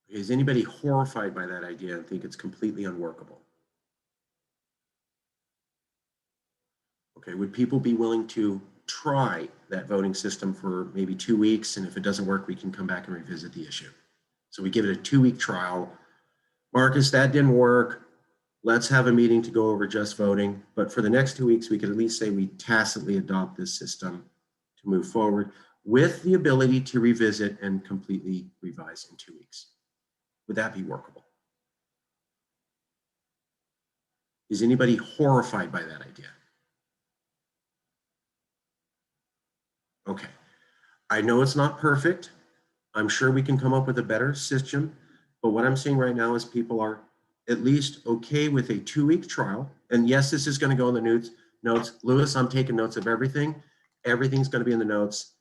Is anybody horrified by that idea and think it's completely unworkable? Okay, would people be willing to try that voting system for maybe 2 weeks? And if it doesn't work, we can come back and revisit the issue. So we give it a 2-week trial. Marcus, that didn't work. Let's have a meeting to go over just voting. But for the next 2 weeks, we could at least say we tacitly adopt this system to move forward with the ability to revisit and completely revise in 2 weeks. Would that be workable? Is anybody horrified by that idea? Okay, I know it's not perfect. I'm sure we can come up with a better system, but what I'm seeing right now is people are at least okay with a 2-week trial. And yes, this is going to go in the notes. Lewis, I'm taking notes of everything. Everything's going to be in the notes,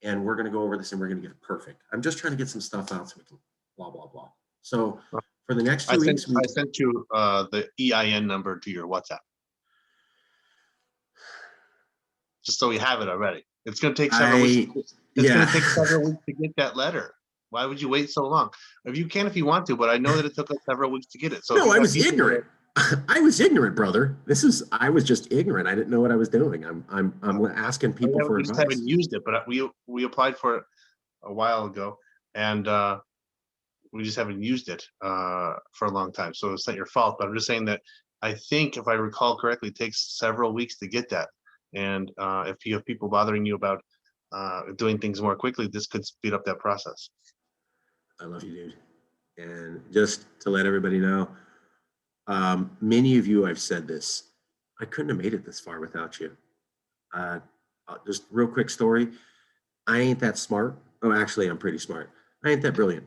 and we're going to go over this and we're going to get it perfect. I'm just trying to get some stuff out so we can blah, blah, blah. So for the next 2 weeks, I sent you the EIN number to your WhatsApp. Just so we have it already. It's going to take several weeks. It's going to take several weeks to get that letter. Why would you wait so long? If you can, if you want to, but I know that it took us several weeks to get it. So no, I was ignorant. I was ignorant, brother. I was just ignorant. I didn't know what I was doing. I'm asking people for advice. We just haven't used it, but we applied for it a while ago, and we just haven't used it for a long time. So it's not your fault. But I'm just saying that I think, if I recall correctly, it takes several weeks to get that. And if you have people bothering you about doing things more quickly, this could speed up that process. I love you, dude. And just to let everybody know, many of you, I've said this, I couldn't have made it this far without you. Just real quick story. I ain't that smart. Oh, actually, I'm pretty smart. I ain't that brilliant.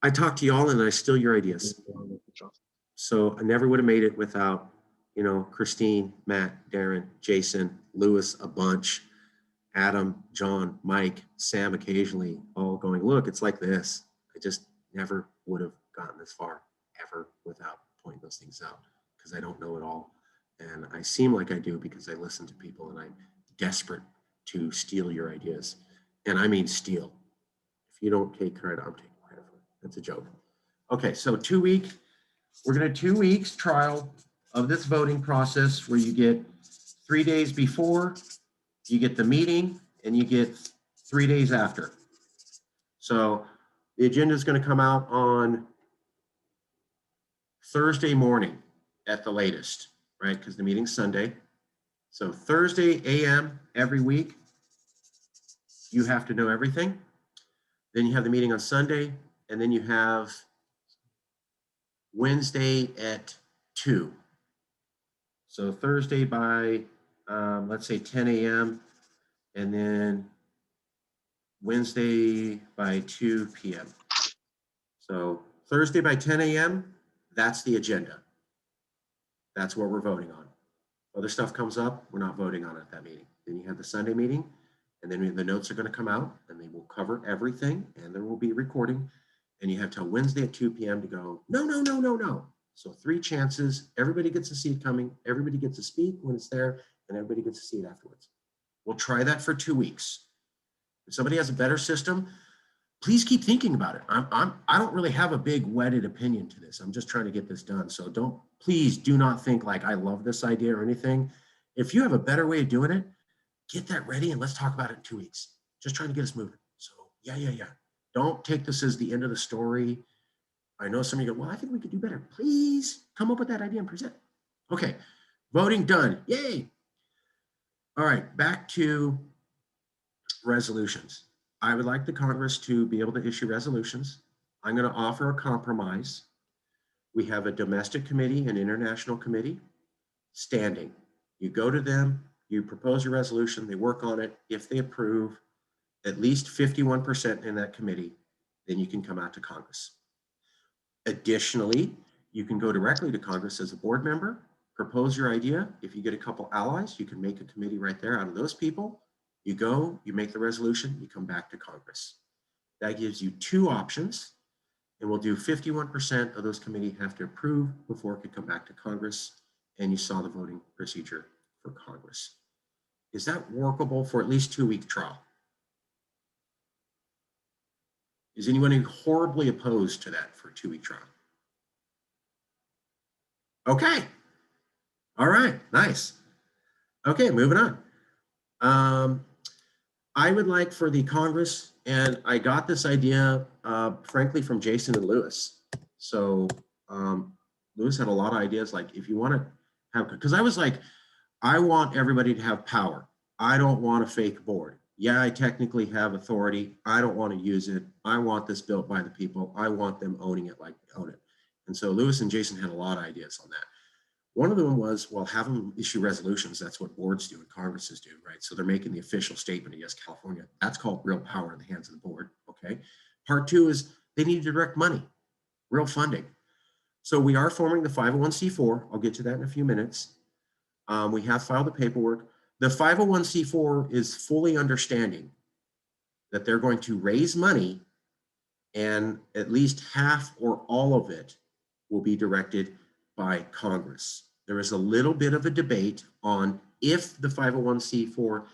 I talk to y'all and I steal your ideas. So I never would have made it without, you know, Christine, Matt, Darren, Jason, Lewis, a bunch, Adam, John, Mike, Sam occasionally, all going, look, it's like this. I just never would have gotten this far ever without pointing those things out, because I don't know it all. And I seem like I do because I listen to people and I'm desperate to steal your ideas. And I mean steal. If you don't take credit, I'm taking credit for it. That's a joke. Okay, so we're gonna 2 weeks trial of this voting process where you get 3 days before, you get the meeting, and you get 3 days after. So the agenda is going to come out on Thursday morning at the latest, right? Because the meeting's Sunday. So Thursday AM every week, you have to know everything. Then you have the meeting on Sunday, and then you have Wednesday at 2. So Thursday by, let's say 10 a.m. and then Wednesday by 2 p.m. So Thursday by 10 a.m., that's the agenda. That's what we're voting on. Other stuff comes up, we're not voting on it at that meeting. Then you have the Sunday meeting, and then the notes are going to come out, and they will cover everything, and there will be a recording. And you have till Wednesday at 2 p.m. to go, no, no, no, no, no. So 3 chances, everybody gets to see it coming, everybody gets to speak when it's there, and everybody gets to see it afterwards. We'll try that for 2 weeks. If somebody has a better system, please keep thinking about it. I don't really have a big wedded opinion to this. I'm just trying to get this done. So please do not think like I love this idea or anything. If you have a better way of doing it, get that ready and let's talk about it in 2 weeks. Just trying to get us moving. So yeah. Don't take this as the end of the story. I know some of you go, well, I think we could do better. Please come up with that idea and present. Okay, voting done. Yay. All right, back to resolutions. I would like the Congress to be able to issue resolutions. I'm going to offer a compromise. We have a domestic committee and international committee standing. You go to them, you propose your resolution, they work on it. If they approve at least 51% in that committee, then you can come out to Congress. Additionally, you can go directly to Congress as a board member, propose your idea. If you get a couple allies, you can make a committee right there out of those people. You go, you make the resolution, you come back to Congress. That gives you 2 options, and we'll do 51% of those committee have to approve before it could come back to Congress. And you saw the voting procedure for Congress. Is that workable for at least 2-week trial? Is anyone horribly opposed to that for a 2-week trial? Okay. All right, nice. Okay, moving on. I would like for the Congress, and I got this idea, frankly, from Jason and Lewis. So Lewis had a lot of ideas, like if you want to have, because I was like, I want everybody to have power. I don't want a fake board. Yeah, I technically have authority. I don't want to use it. I want this built by the people. I want them owning it like they own it. And so Lewis and Jason had a lot of ideas on that. One of them was, well, have them issue resolutions. That's what boards do and Congresses do, right? So they're making the official statement of Yes California. That's called real power in the hands of the board, okay? Part 2 is they need to direct money, real funding. So we are forming the 501c4. I'll get to that in a few minutes. We have filed the paperwork. The 501c4 is fully understanding that they're going to raise money and at least half or all of it will be directed by Congress. There is a little bit of a debate on if the 501c4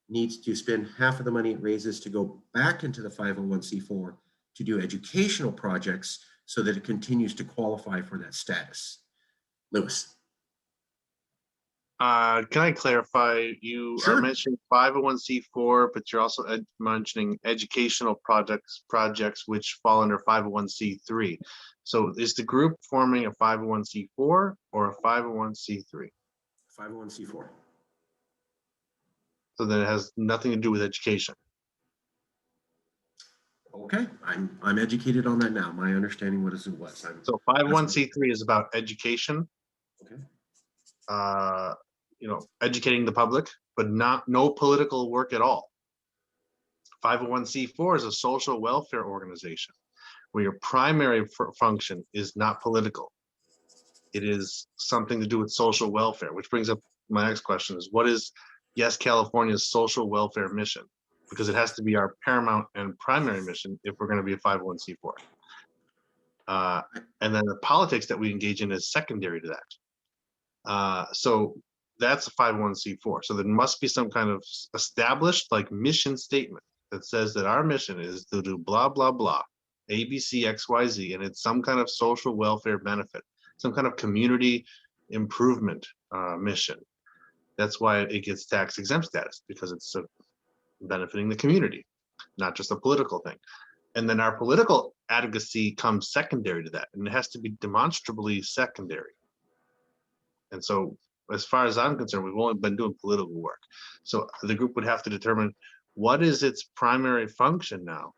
needs to spend half of the money it raises to go back into the 501c4 to do educational projects so that it continues to qualify for that status. Lewis. Can I clarify? You Sure. are mentioning 501c4, but you're also mentioning educational projects which fall under 501c3. So is the group forming a 501c4 or a 501c3? 501c4. So that it has nothing to do with education. Okay, I'm educated on that now. My understanding what it was. So 501c3 is about education. Okay. Educating the public, but no political work at all. 501c4 is a social welfare organization where your primary function is not political. It is something to do with social welfare, which brings up my next question is, what is Yes California's social welfare mission? Because it has to be our paramount and primary mission if we're going to be a 501c4. And then the politics that we engage in is secondary to that. So that's a 501c4. So there must be some kind of established like mission statement that says that our mission is to do blah, blah, blah, A, B, C, X, Y, Z, and it's some kind of social welfare benefit, some kind of community improvement mission. That's why it gets tax exempt status, because it's benefiting the community, not just a political thing. And then our political advocacy comes secondary to that, and it has to be demonstrably secondary. And so as far as I'm concerned, we've only been doing political work. So the group would have to determine what is its primary function now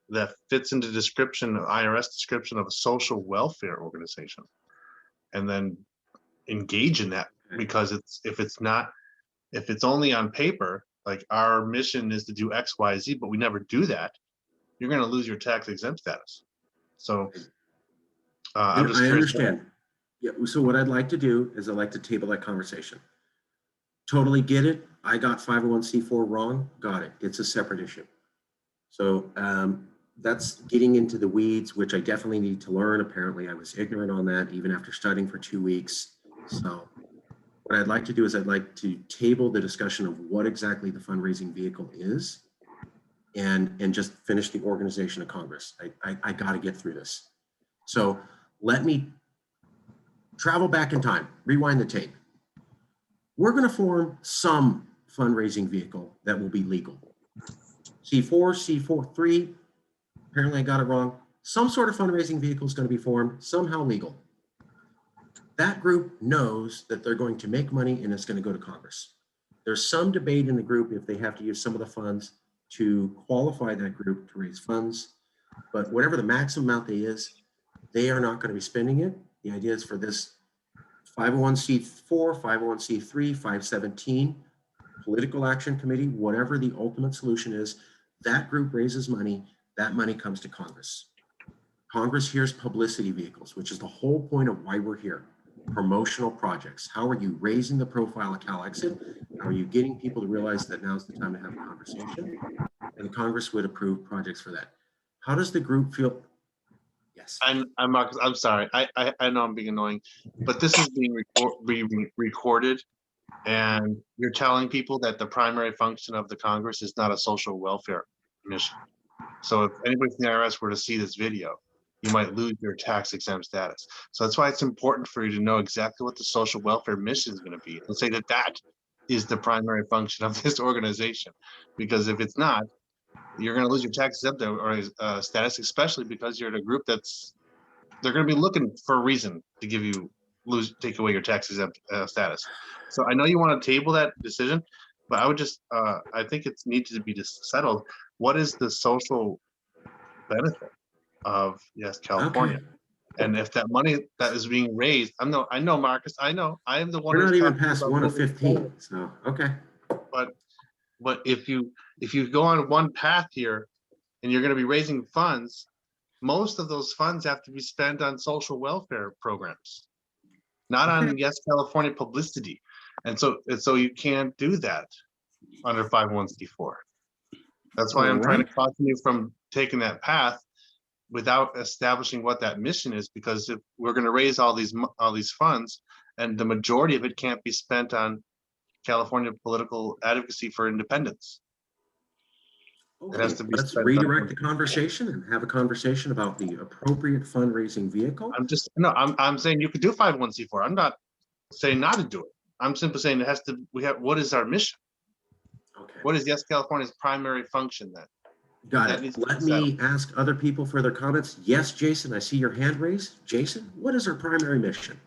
that fits into description of IRS description of a social welfare organization, and then engage in that. Because if it's only on paper, like our mission is to do X, Y, Z, but we never do that, you're going to lose your tax exempt status. So I'm And just I curious. understand. Yeah, so what I'd like to do is I'd like to table that conversation. Totally get it. I got 501c4 wrong. Got it. It's a separate issue. So that's getting into the weeds, which I definitely need to learn. Apparently I was ignorant on that even after studying for 2 weeks. So what I'd like to do is I'd like to table the discussion of what exactly the fundraising vehicle is and just finish the organization of Congress. I got to get through this. So let me travel back in time, rewind the tape. We're going to form some fundraising vehicle that will be legal. C4, C43, apparently I got it wrong. Some sort of fundraising vehicle is going to be formed, somehow legal. That group knows that they're going to make money and it's going to go to Congress. There's some debate in the group if they have to use some of the funds to qualify that group to raise funds, but whatever the maximum amount they is, they are not going to be spending it. The idea is for this 501c4, 501c3, 517 political action committee, whatever the ultimate solution is, that group raises money, that money comes to Congress. Congress hears publicity vehicles, which is the whole point of why we're here. Promotional projects. How are you raising the profile of CalExit? How are you getting people to realize that now's the time to have a conversation? And Congress would approve projects for that. How does the group feel? Yes. I'm Marcus. I'm sorry. I know I'm being annoying, but this is being recorded, and you're telling people that the primary function of the Congress is not a social welfare mission. So if anybody from the IRS were to see this video, you might lose your tax exempt status. So that's why it's important for you to know exactly what the social welfare mission is going to be, and say that that is the primary function of this organization. Because if it's not, you're going to lose your tax exempt or status, especially because you're in a group they're going to be looking for a reason to give you take away your tax exempt status. So I know you want to table that decision, but I would just I think it needs to be settled. What is the social benefit of California? Okay. And if that money that is being raised, I know Marcus, I know I am the one. We're who's not even talking past about 1 of moving 15, forward. so, okay. But if you go on one path here and you're going to be raising funds, most of those funds have to be spent on social welfare programs, not on Yes California publicity. And so you can't do that under 501c4. That's why I'm trying to caution you from taking that path without establishing what that mission is, because if we're going to raise all these funds and the majority of it can't be spent on California political advocacy for independence. It has to be Let's spent redirect the conversation and have a conversation about the appropriate fundraising vehicle. I'm saying you could do 501c4. I'm not saying not to do it. I'm simply saying it has to, what is our mission? Okay. What is Yes California's primary function then? Got That it. needs to be Let me ask other people for their comments. Yes, Jason, I see your hand raised. Jason, what is our primary mission?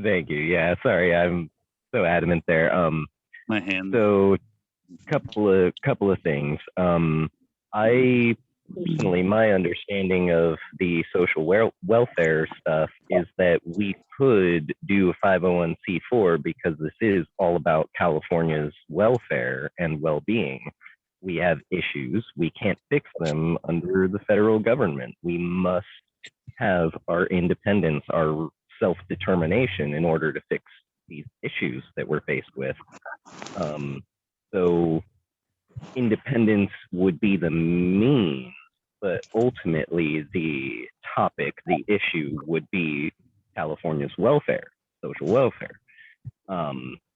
Thank you. Yeah, sorry, I'm so adamant there. My hand. So couple of things. I personally, my understanding of the social welfare stuff is that we could do a 501c4 because this is all about California's welfare and well-being. We have issues. We can't fix them under the federal government. We must have our independence, our self-determination in order to fix these issues that we're faced with. So independence would be the means, but ultimately the topic, the issue would be California's welfare, social welfare.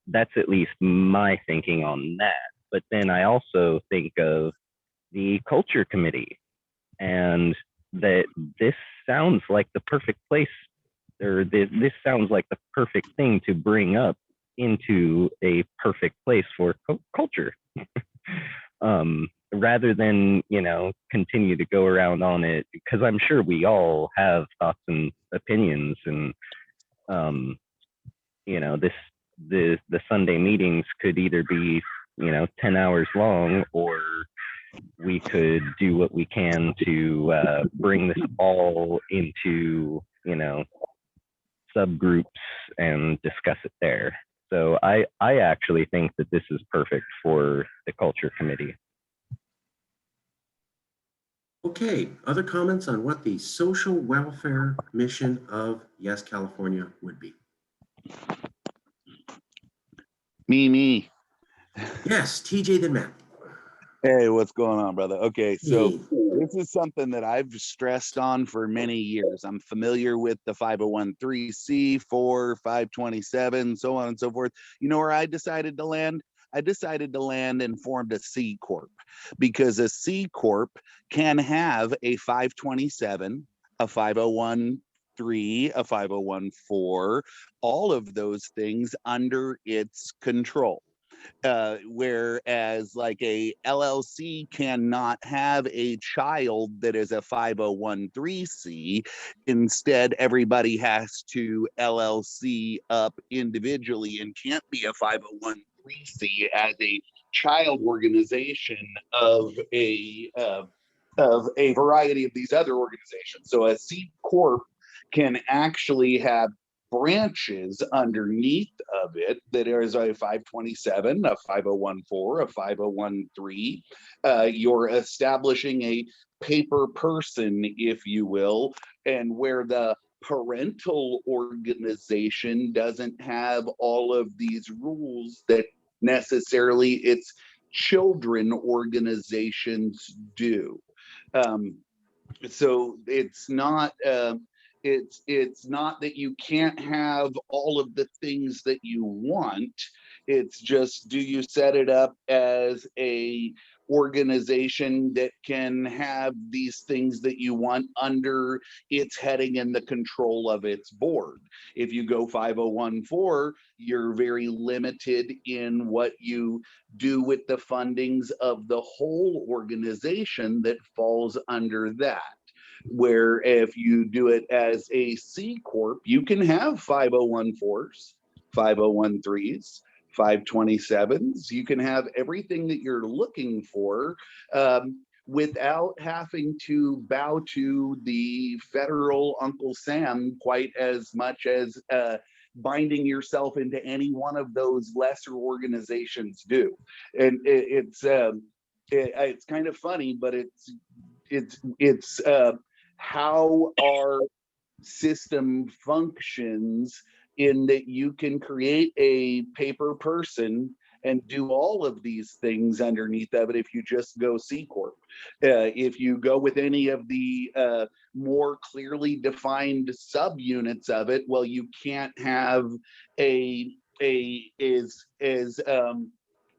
That's at least my thinking on that. But then I also think of the culture committee, and that this sounds like the perfect place, or this sounds like the perfect thing to bring up into a perfect place for culture. rather than, continue to go around on it, because I'm sure we all have thoughts and opinions, and the Sunday meetings could either be 10 hours long, or we could do what we can to bring this all into subgroups and discuss it there. So I actually think that this is perfect for the culture committee. Okay, other comments on what the social welfare mission of Yes California would be? Me. Yes, TJ then Matt. Hey, what's going on, brother? Okay, so Hey. this is something that I've stressed on for many years. I'm familiar with the 501(c)(4), 527, so on and so forth. You know where I decided to land? I decided to land and formed a C Corp, because a C Corp can have a 527, a 501(c), a 501(c), all of those things under its control. Whereas like a LLC cannot have a child that is a 501(c). Instead, everybody has to LLC up individually and can't be a 501(c) as a child organization of a variety of these other organizations. So a C Corp can actually have branches underneath of it that is a 527, a 501(c), a 501(c). You're establishing a paper person, if you will, and where the parental organization doesn't have all of these rules that necessarily its children organizations do. So it's not not that you can't have all of the things that you want. It's just, do you set it up as a organization that can have these things that you want under its heading and the control of its board? If you go 501(c), you're very limited in what you do with the fundings of the whole organization that falls under that. Where if you do it as a C Corp, you can have 501(c)s, 501(c)s, 527s. You can have everything that you're looking for without having to bow to the federal Uncle Sam quite as much as binding yourself into any one of those lesser organizations do. And it's kind of funny, but it's how our system functions, in that you can create a paper person and do all of these things underneath of it if you just go C Corp. If you go with any of the more clearly defined subunits of it, well, you can't have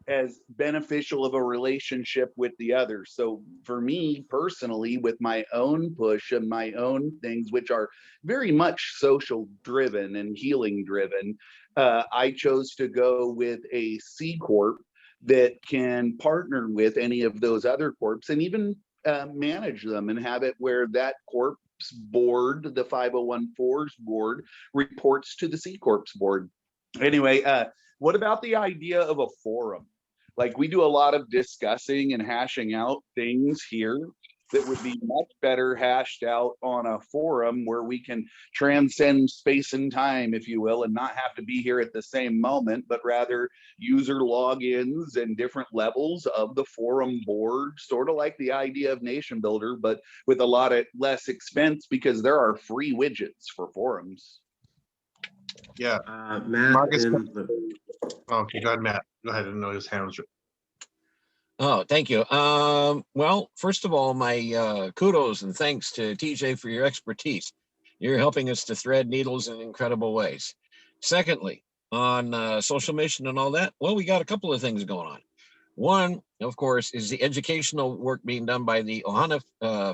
as beneficial of a relationship with the other. So for me personally, with my own push and my own things, which are very much social driven and healing driven, I chose to go with a C Corp that can partner with any of those other corps and even manage them, and have it where that corp's board, the 501(c)'s board, reports to the C Corp's board. Anyway, what about the idea of a forum? Like, we do a lot of discussing and hashing out things here that would be much better hashed out on a forum where we can transcend space and time, if you will, and not have to be here at the same moment, but rather user logins and different levels of the forum board, sort of like the idea of Nation Builder, but with a lot of less expense, because there are free widgets for forums. Yeah. Matt, Marcus, okay, go ahead, Matt. Go ahead. I didn't know his hand was. Oh, thank you. Well, first of all, my kudos and thanks to TJ for your expertise. You're helping us to thread needles in incredible ways. Secondly, on social mission and all that, well, we got a couple of things going on. One, of course, is the educational work being done by the Ohana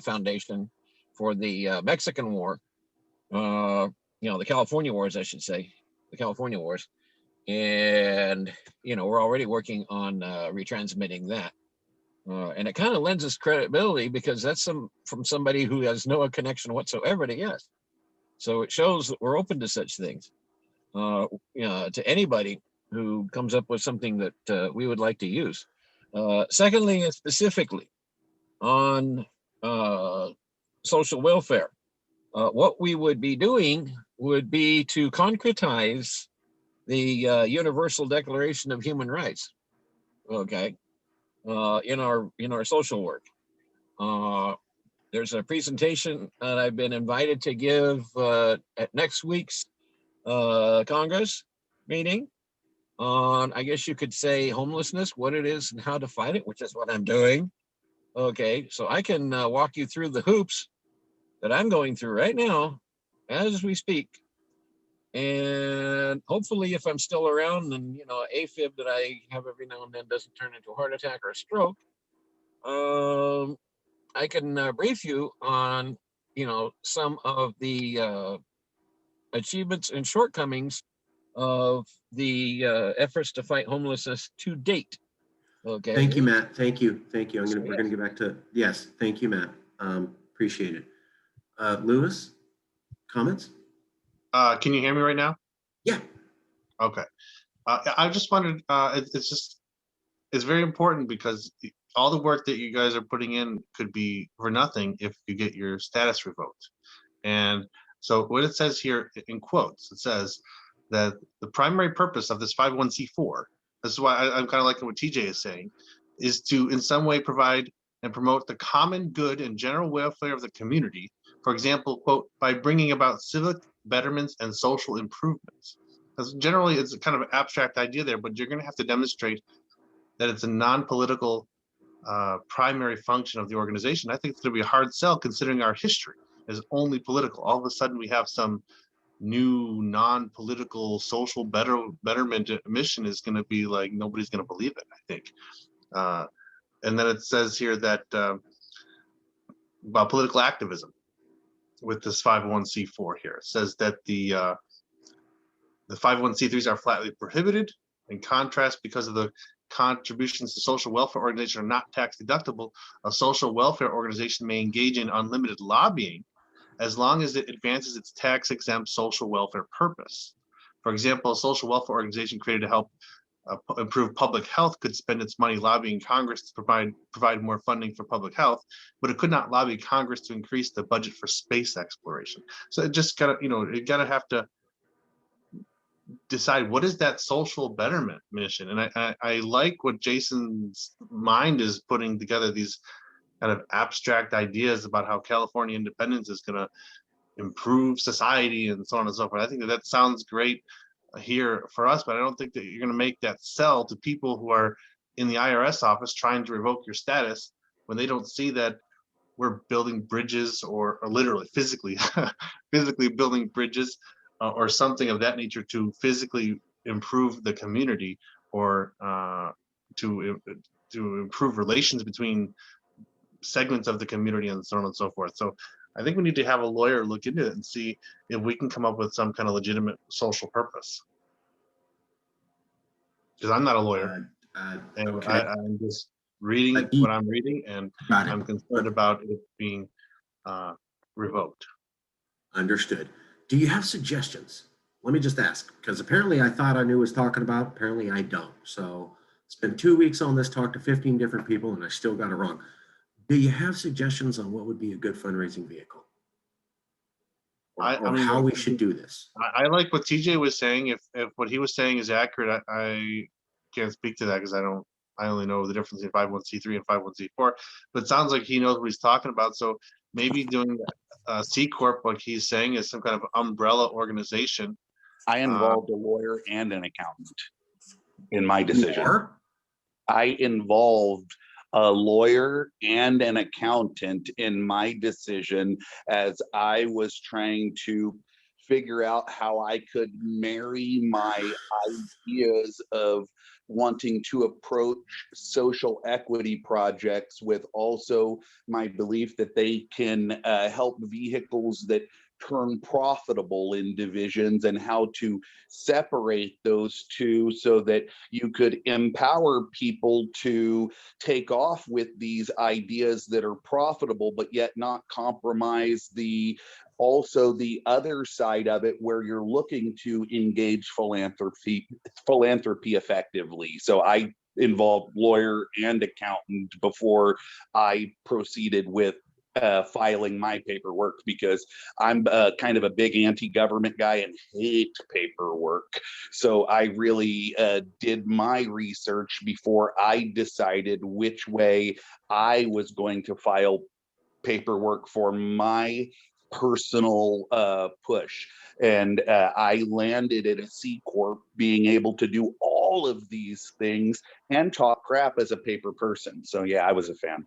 Foundation for the Mexican War, the California Wars, I should say, the California Wars. And, we're already working on retransmitting that. And it kind of lends us credibility because that's from somebody who has no connection whatsoever to yes. So it shows that we're open to such things. To anybody who comes up with something that we would like to use. Secondly, and specifically on social welfare, what we would be doing would be to concretize the Universal Declaration of Human Rights, okay, in our social work. There's a presentation that I've been invited to give at next week's Congress meeting on, I guess you could say, homelessness, what it is and how to fight it, which is what I'm doing. Okay, so I can walk you through the hoops that I'm going through right now as we speak. And hopefully if I'm still around and, AFib that I have every now and then doesn't turn into a heart attack or a stroke, I can brief you on, some of the achievements and shortcomings of the efforts to fight homelessness to date. Okay. Thank you, Matt. Thank you. We're Yes. going to get back to, yes. Thank you, Matt. Appreciate it. Lewis, comments? Can you hear me right now? Yeah. Okay. I just wondered, it's very important because all the work that you guys are putting in could be for nothing if you get your status revoked. And so what it says here in quotes, it says that the primary purpose of this 501c4, this is why I'm kind of liking what TJ is saying, is to in some way provide and promote the common good and general welfare of the community. For example, quote, by bringing about civic betterments and social improvements. Because generally it's a kind of an abstract idea there, but you're going to have to demonstrate that it's a non-political primary function of the organization. I think it's going to be a hard sell considering our history is only political. All of a sudden we have some new non-political social betterment mission is going to be like, nobody's going to believe it, I think. And then it says here that about political activism with this 501c4 here. It says that the 501c3s are flatly prohibited. In contrast, because of the contributions to social welfare organizations are not tax deductible, a social welfare organization may engage in unlimited lobbying as long as it advances its tax-exempt social welfare purpose. For example, a social welfare organization created to help improve public health could spend its money lobbying Congress to provide more funding for public health, but it could not lobby Congress to increase the budget for space exploration. So it just gotta, you gotta have to decide what is that social betterment mission. And I like what Jason's mind is putting together, these kind of abstract ideas about how California independence is going to improve society and so on and so forth. I think that sounds great here for us, but I don't think that you're going to make that sell to people who are in the IRS office trying to revoke your status when they don't see that we're building bridges or literally physically building bridges or something of that nature to physically improve the community or to improve relations between segments of the community and so on and so forth. So I think we need to have a lawyer look into it and see if we can come up with some kind of legitimate social purpose. Because I'm not a lawyer, and okay. I'm just reading what I'm reading, and I'm concerned about it being revoked. Understood. Do you have suggestions? Let me just ask, because apparently I thought I knew what I was talking about. Apparently I don't. So spent 2 weeks on this, talked to 15 different people, and I still got it wrong. Do you have suggestions on what would be a good fundraising vehicle? Or how we should do this? I like what TJ was saying. If what he was saying is accurate, I can't speak to that because I only know the difference in 501c3 and 501c4. But it sounds like he knows what he's talking about. So maybe doing C Corp, like he's saying, is some kind of umbrella organization. I involved a lawyer and an accountant in my decision. I involved a lawyer and an accountant in my decision as I was trying to figure out how I could marry my ideas of wanting to approach social equity projects with also my belief that they can help vehicles that turn profitable in divisions and how to separate those two so that you could empower people to take off with these ideas that are profitable, but yet not compromise also the other side of it where you're looking to engage philanthropy effectively. So I involved lawyer and accountant before I proceeded with filing my paperwork, because I'm kind of a big anti-government guy and hate paperwork. So I really did my research before I decided which way I was going to file paperwork for my personal push. And I landed at a C Corp, being able to do all of these things and talk crap as a paper person. So yeah, I was a fan.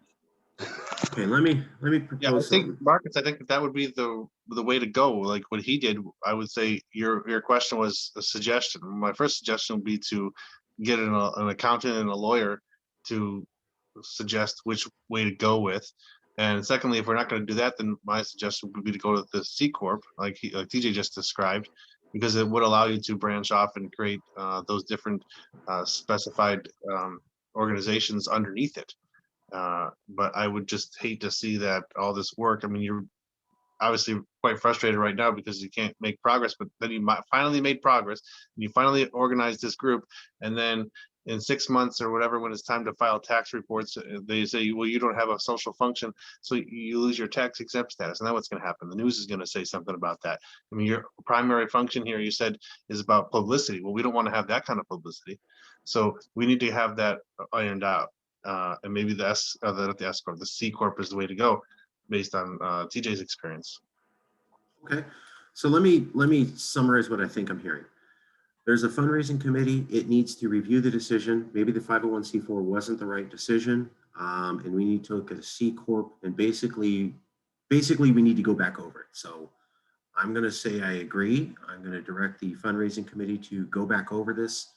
Okay, let me Yeah, I propose think something. Marcus, I think that would be the way to go. Like what he did, I would say your question was a suggestion. My first suggestion would be to get an accountant and a lawyer to suggest which way to go with. And secondly, if we're not going to do that, then my suggestion would be to go with the C Corp, like TJ just described, because it would allow you to branch off and create those different specified organizations underneath it. But I would just hate to see that all this work. I mean, you're obviously quite frustrated right now because you can't make progress, but then you might finally made progress and you finally organized this group. And then in 6 months or whatever, when it's time to file tax reports, they say, well, you don't have a social function, so you lose your tax exempt status. And then what's going to happen? The news is going to say something about that. I mean, your primary function here, you said, is about publicity. Well, we don't want to have that kind of publicity. So we need to have that ironed out. And maybe the C Corp is the way to go based on TJ's experience. Okay, so let me summarize what I think I'm hearing. There's a fundraising committee. It needs to review the decision. Maybe the 501c4 wasn't the right decision, and we need to look at a C Corp, and basically we need to go back over it. So I'm going to say I agree. I'm going to direct the fundraising committee to go back over this,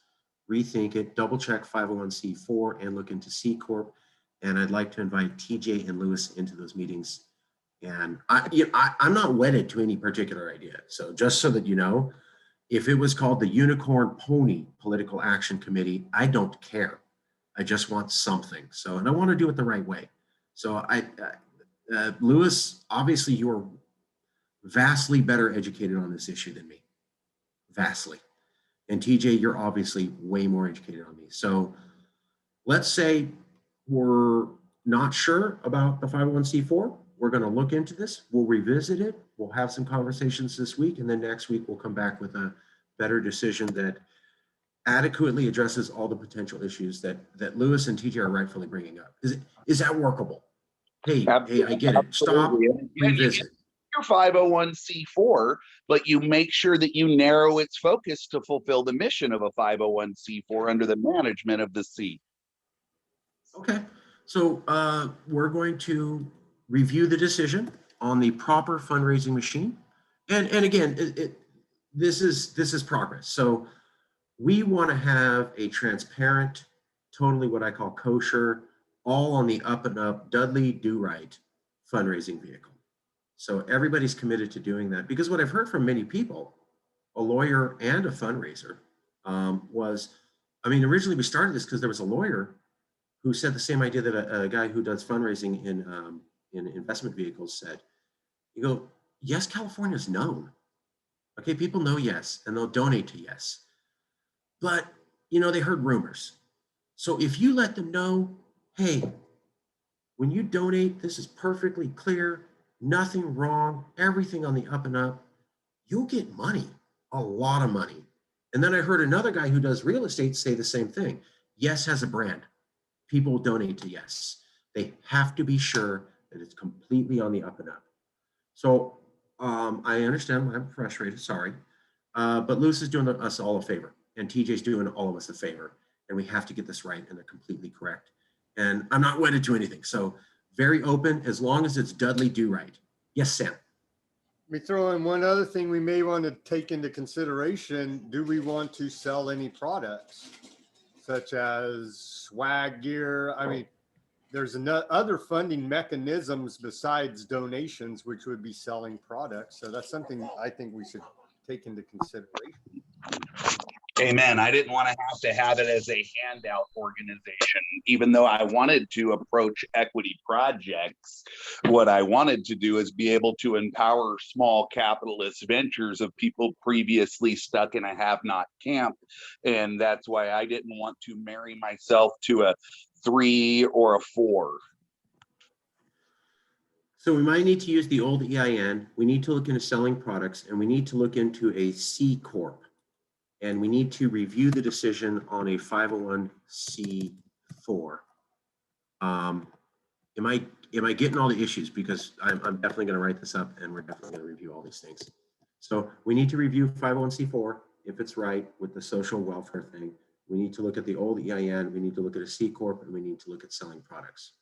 rethink it, double check 501c4 and look into C Corp. And I'd like to invite TJ and Lewis into those meetings. And I'm not wedded to any particular idea. So just so that you know, if it was called the Unicorn Pony Political Action Committee, I don't care. I just want something. So, and I want to do it the right way. So Lewis, obviously you're vastly better educated on this issue than me, vastly. And TJ, you're obviously way more educated on me. So let's say we're not sure about the 501c4. We're going to look into this. We'll revisit it. We'll have some conversations this week. And then next week, we'll come back with a better decision that adequately addresses all the potential issues that Lewis and TJ are rightfully bringing up. Is that workable? Hey, I get it. Stop, revisit. Your 501c4, but you make sure that you narrow its focus to fulfill the mission of a 501c4 under the management of the C. Okay, so we're going to review the decision on the proper fundraising machine. And again, this is progress. So we want to have a transparent, totally what I call kosher, all on the up and up, Dudley do right fundraising vehicle. So everybody's committed to doing that, because what I've heard from many people, a lawyer and a fundraiser, was, I mean, originally we started this because there was a lawyer who said the same idea that a guy who does fundraising in investment vehicles said. You go, Yes, California is known. Okay, people know Yes, and they'll donate to Yes. But, they heard rumors. So if you let them know, hey, when you donate, this is perfectly clear, nothing wrong, everything on the up and up, you'll get money, a lot of money. And then I heard another guy who does real estate say the same thing. Yes has a brand. People donate to Yes. They have to be sure that it's completely on the up and up. So I understand, I'm frustrated, sorry. But Lewis is doing us all a favor, and TJ's doing all of us a favor, and we have to get this right, and they're completely correct. And I'm not wedded to anything, so very open, as long as it's Dudley do right. Yes, Sam. We throw in one other thing we may want to take into consideration. Do we want to sell any products such as swag gear? I mean, there's other funding mechanisms besides donations, which would be selling products. So that's something I think we should take into consideration. Amen. I didn't want to have it as a handout organization, even though I wanted to approach equity projects. What I wanted to do is be able to empower small capitalist ventures of people previously stuck in a have-not camp. And that's why I didn't want to marry myself to a 3 or a 4. So we might need to use the old EIN. We need to look into selling products, and we need to look into a C Corp. And we need to review the decision on a 501c4. Am I getting all the issues? Because I'm definitely going to write this up, and we're definitely going to review all these things. So we need to review 501c4 if it's right with the social welfare thing. We need to look at the old EIN. We need to look at a C Corp, and we need to look at selling products.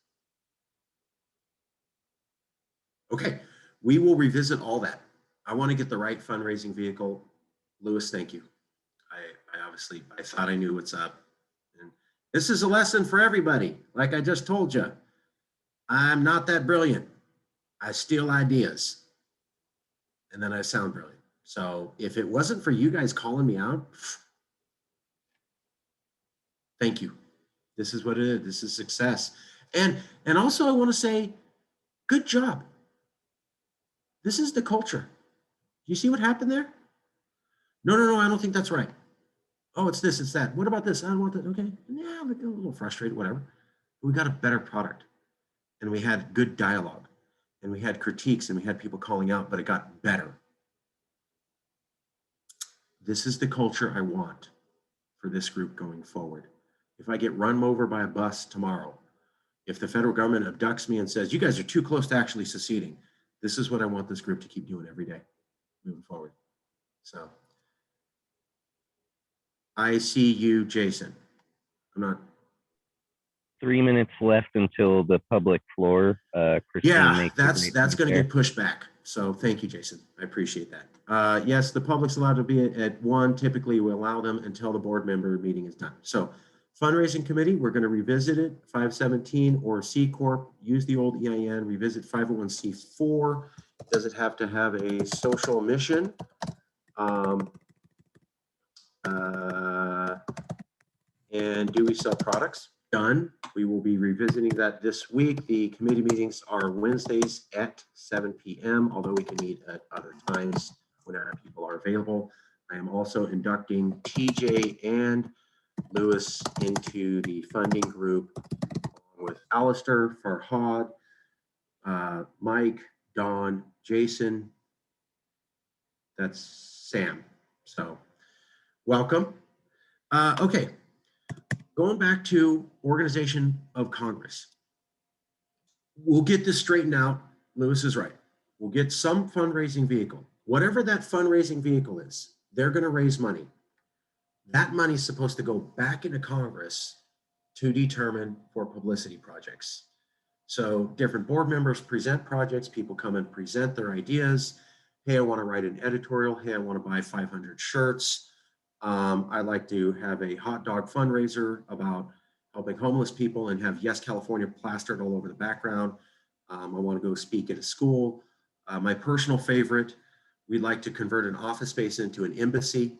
Okay, we will revisit all that. I want to get the right fundraising vehicle. Lewis, thank you. I thought I knew what's up. And this is a lesson for everybody. Like I just told you, I'm not that brilliant. I steal ideas and then I sound brilliant. So if it wasn't for you guys calling me out, thank you. This is what it is. This is success. And also I want to say, good job. This is the culture. You see what happened there? No, I don't think that's right. Oh, it's this, it's that. What about this? I don't want that. Okay. Yeah, I'm a little frustrated, whatever. We got a better product and we had good dialogue and we had critiques and we had people calling out, but it got better. This is the culture I want for this group going forward. If I get run over by a bus tomorrow, if the federal government abducts me and says, you guys are too close to actually seceding, this is what I want this group to keep doing every day moving forward. So I see you, Jason. I'm not. 3 minutes left until the public floor. Christine Yeah, makes that's going to get pushed back. So thank you, Jason. I appreciate that. Yes, the public's allowed to be at 1. Typically, we allow them until the board member meeting is done. So fundraising committee, we're going to revisit it. 517 or C Corp, use the old EIN, revisit 501c4. Does it have to have a social mission? And do we sell products? Done. We will be revisiting that this week. The committee meetings are Wednesdays at 7 p.m., although we can meet at other times whenever people are available. I am also inducting TJ and Lewis into the funding group with Alistair, Farhad, Mike, Don, Jason. That's Sam. So welcome. Okay. Going back to organization of Congress. We'll get this straightened out. Lewis is right. We'll get some fundraising vehicle. Whatever that fundraising vehicle is, they're going to raise money. That money is supposed to go back into Congress to determine for publicity projects. So different board members present projects. People come and present their ideas. Hey, I want to write an editorial. Hey, I want to buy 500 shirts. I'd like to have a hot dog fundraiser about helping homeless people and have Yes California plastered all over the background. I want to go speak at a school. My personal favorite, we'd like to convert an office space into an embassy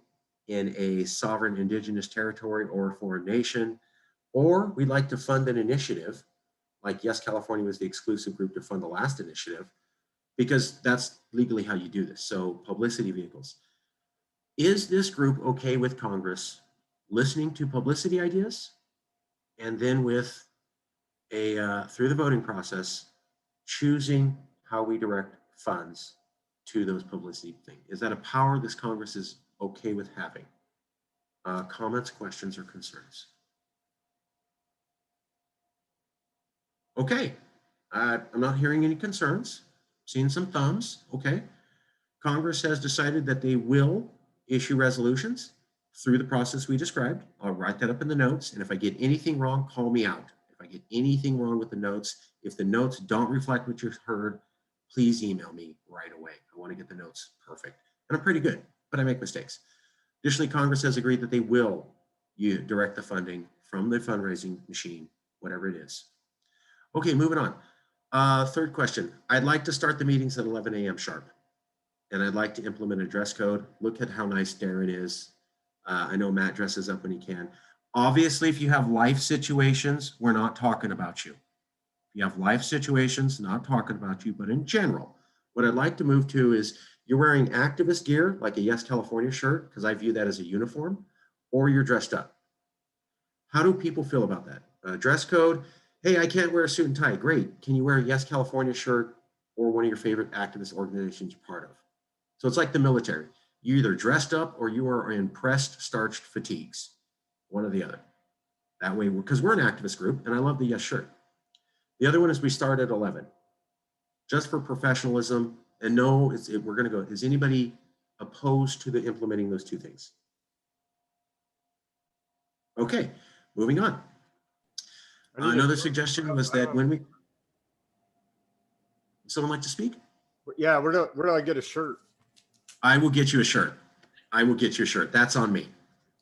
in a sovereign indigenous territory or a foreign nation. Or we'd like to fund an initiative, like Yes California was the exclusive group to fund the last initiative, because that's legally how you do this. So publicity vehicles. Is this group okay with Congress listening to publicity ideas and then with a through the voting process, choosing how we direct funds to those publicity things? Is that a power this Congress is okay with having? Comments, questions, or concerns? Okay, I'm not hearing any concerns. Seeing some thumbs. Okay, Congress has decided that they will issue resolutions through the process we described. I'll write that up in the notes. And if I get anything wrong, call me out. If I get anything wrong with the notes, if the notes don't reflect what you've heard, please email me right away. I want to get the notes perfect. And I'm pretty good, but I make mistakes. Additionally, Congress has agreed that they will direct the funding from the fundraising machine, whatever it is. Okay, moving on. Third question. I'd like to start the meetings at 11 a.m. sharp. And I'd like to implement a dress code. Look at how nice Darren is. I know Matt dresses up when he can. Obviously, if you have life situations, we're not talking about you. If you have life situations, not talking about you, but in general, what I'd like to move to is you're wearing activist gear, like a Yes California shirt, because I view that as a uniform, or you're dressed up. How do people feel about that? Dress code, hey, I can't wear a suit and tie. Great. Can you wear a Yes California shirt or one of your favorite activist organizations you're part of? So it's like the military. You either dressed up or you are in pressed, starched fatigues, one or the other. That way, because we're an activist group, and I love the Yes shirt. The other one is we start at 11, just for professionalism. And no, we're going to go. Is anybody opposed to the implementing those two things? Okay, moving on. Another suggestion was that when we, someone like to speak? Yeah, where do I get a shirt? I will get you a shirt. I will get you a shirt. That's on me.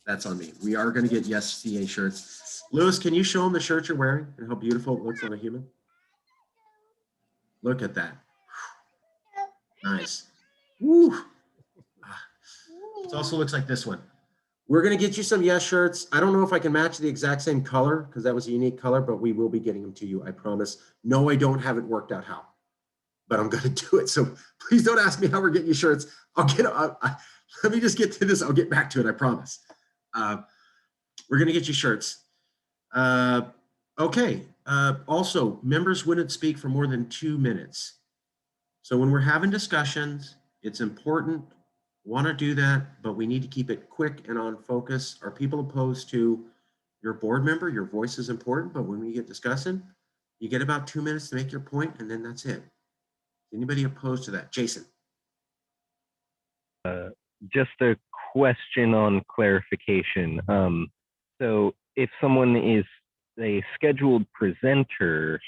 That's on me. We are going to get Yes CA shirts. Lewis, can you show them the shirt you're wearing and how beautiful it looks on a human? Look at that. Nice. Woo. It also looks like this one. We're going to get you some Yes shirts. I don't know if I can match the exact same color because that was a unique color, but we will be getting them to you. I promise. No, I don't have it worked out how, but I'm going to do it. So please don't ask me how we're getting you shirts. Let me just get to this. I'll get back to it. I promise. We're going to get you shirts. Okay. Also, members wouldn't speak for more than 2 minutes. So when we're having discussions, it's important, want to do that, but we need to keep it quick and on focus. Are people opposed to your board member? Your voice is important, but when we get discussing, you get about 2 minutes to make your point, and then that's it. Anybody opposed to that? Jason. Just a question on clarification. So if someone is a scheduled presenter,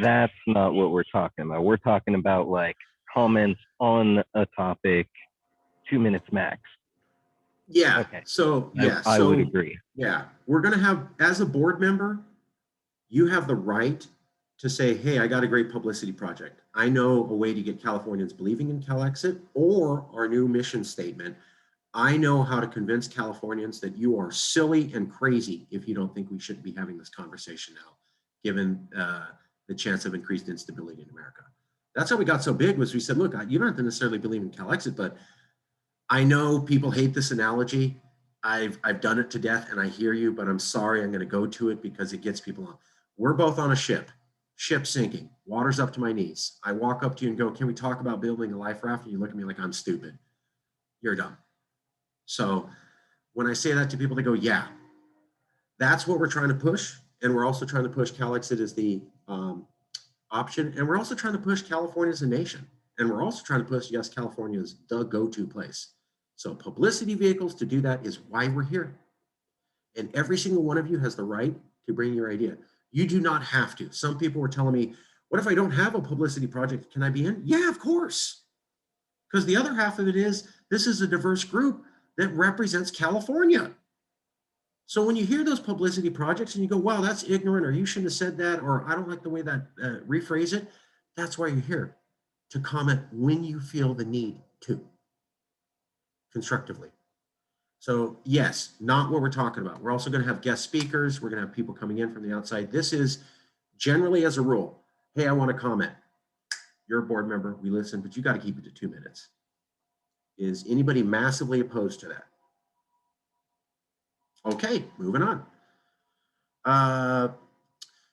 that's not what we're talking about. We're talking about like comments on a topic, 2 minutes max. Yeah. Okay. So yeah, I would agree. Yeah, we're going to have, as a board member, you have the right to say, hey, I got a great publicity project. I know a way to get Californians believing in CalExit, or our new mission statement. I know how to convince Californians that you are silly and crazy if you don't think we should be having this conversation now, given the chance of increased instability in America. That's how we got so big, was we said, look, you don't have to necessarily believe in CalExit, but I know people hate this analogy. I've done it to death and I hear you, but I'm sorry, I'm going to go to it because it gets people on. We're both on a ship sinking, water's up to my knees. I walk up to you and go, can we talk about building a life raft? And you look at me like I'm stupid. You're dumb. So when I say that to people, they go, yeah, that's what we're trying to push. And we're also trying to push CalExit as the option. And we're also trying to push California as a nation. And we're also trying to push, yes, California is the go-to place. So publicity vehicles to do that is why we're here. And every single one of you has the right to bring your idea. You do not have to. Some people were telling me, what if I don't have a publicity project? Can I be in? Yeah, of course. Because the other half of it is, this is a diverse group that represents California. So when you hear those publicity projects and you go, wow, that's ignorant, or you shouldn't have said that, or I don't like the way that, rephrase it, that's why you're here, to comment when you feel the need to, constructively. So yes, not what we're talking about. We're also going to have guest speakers. We're going to have people coming in from the outside. This is generally, as a rule, hey, I want to comment. You're a board member, we listen, but you got to keep it to 2 minutes. Is anybody massively opposed to that? Okay, moving on.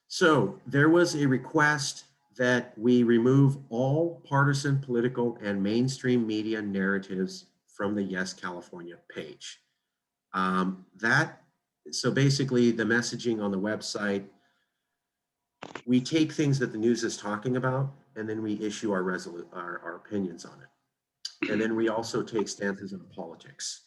So there was a request that we remove all partisan, political, and mainstream media narratives from the Yes California page. So basically the messaging on the website, we take things that the news is talking about, and then we issue our opinions on it. And then we also take stances on politics.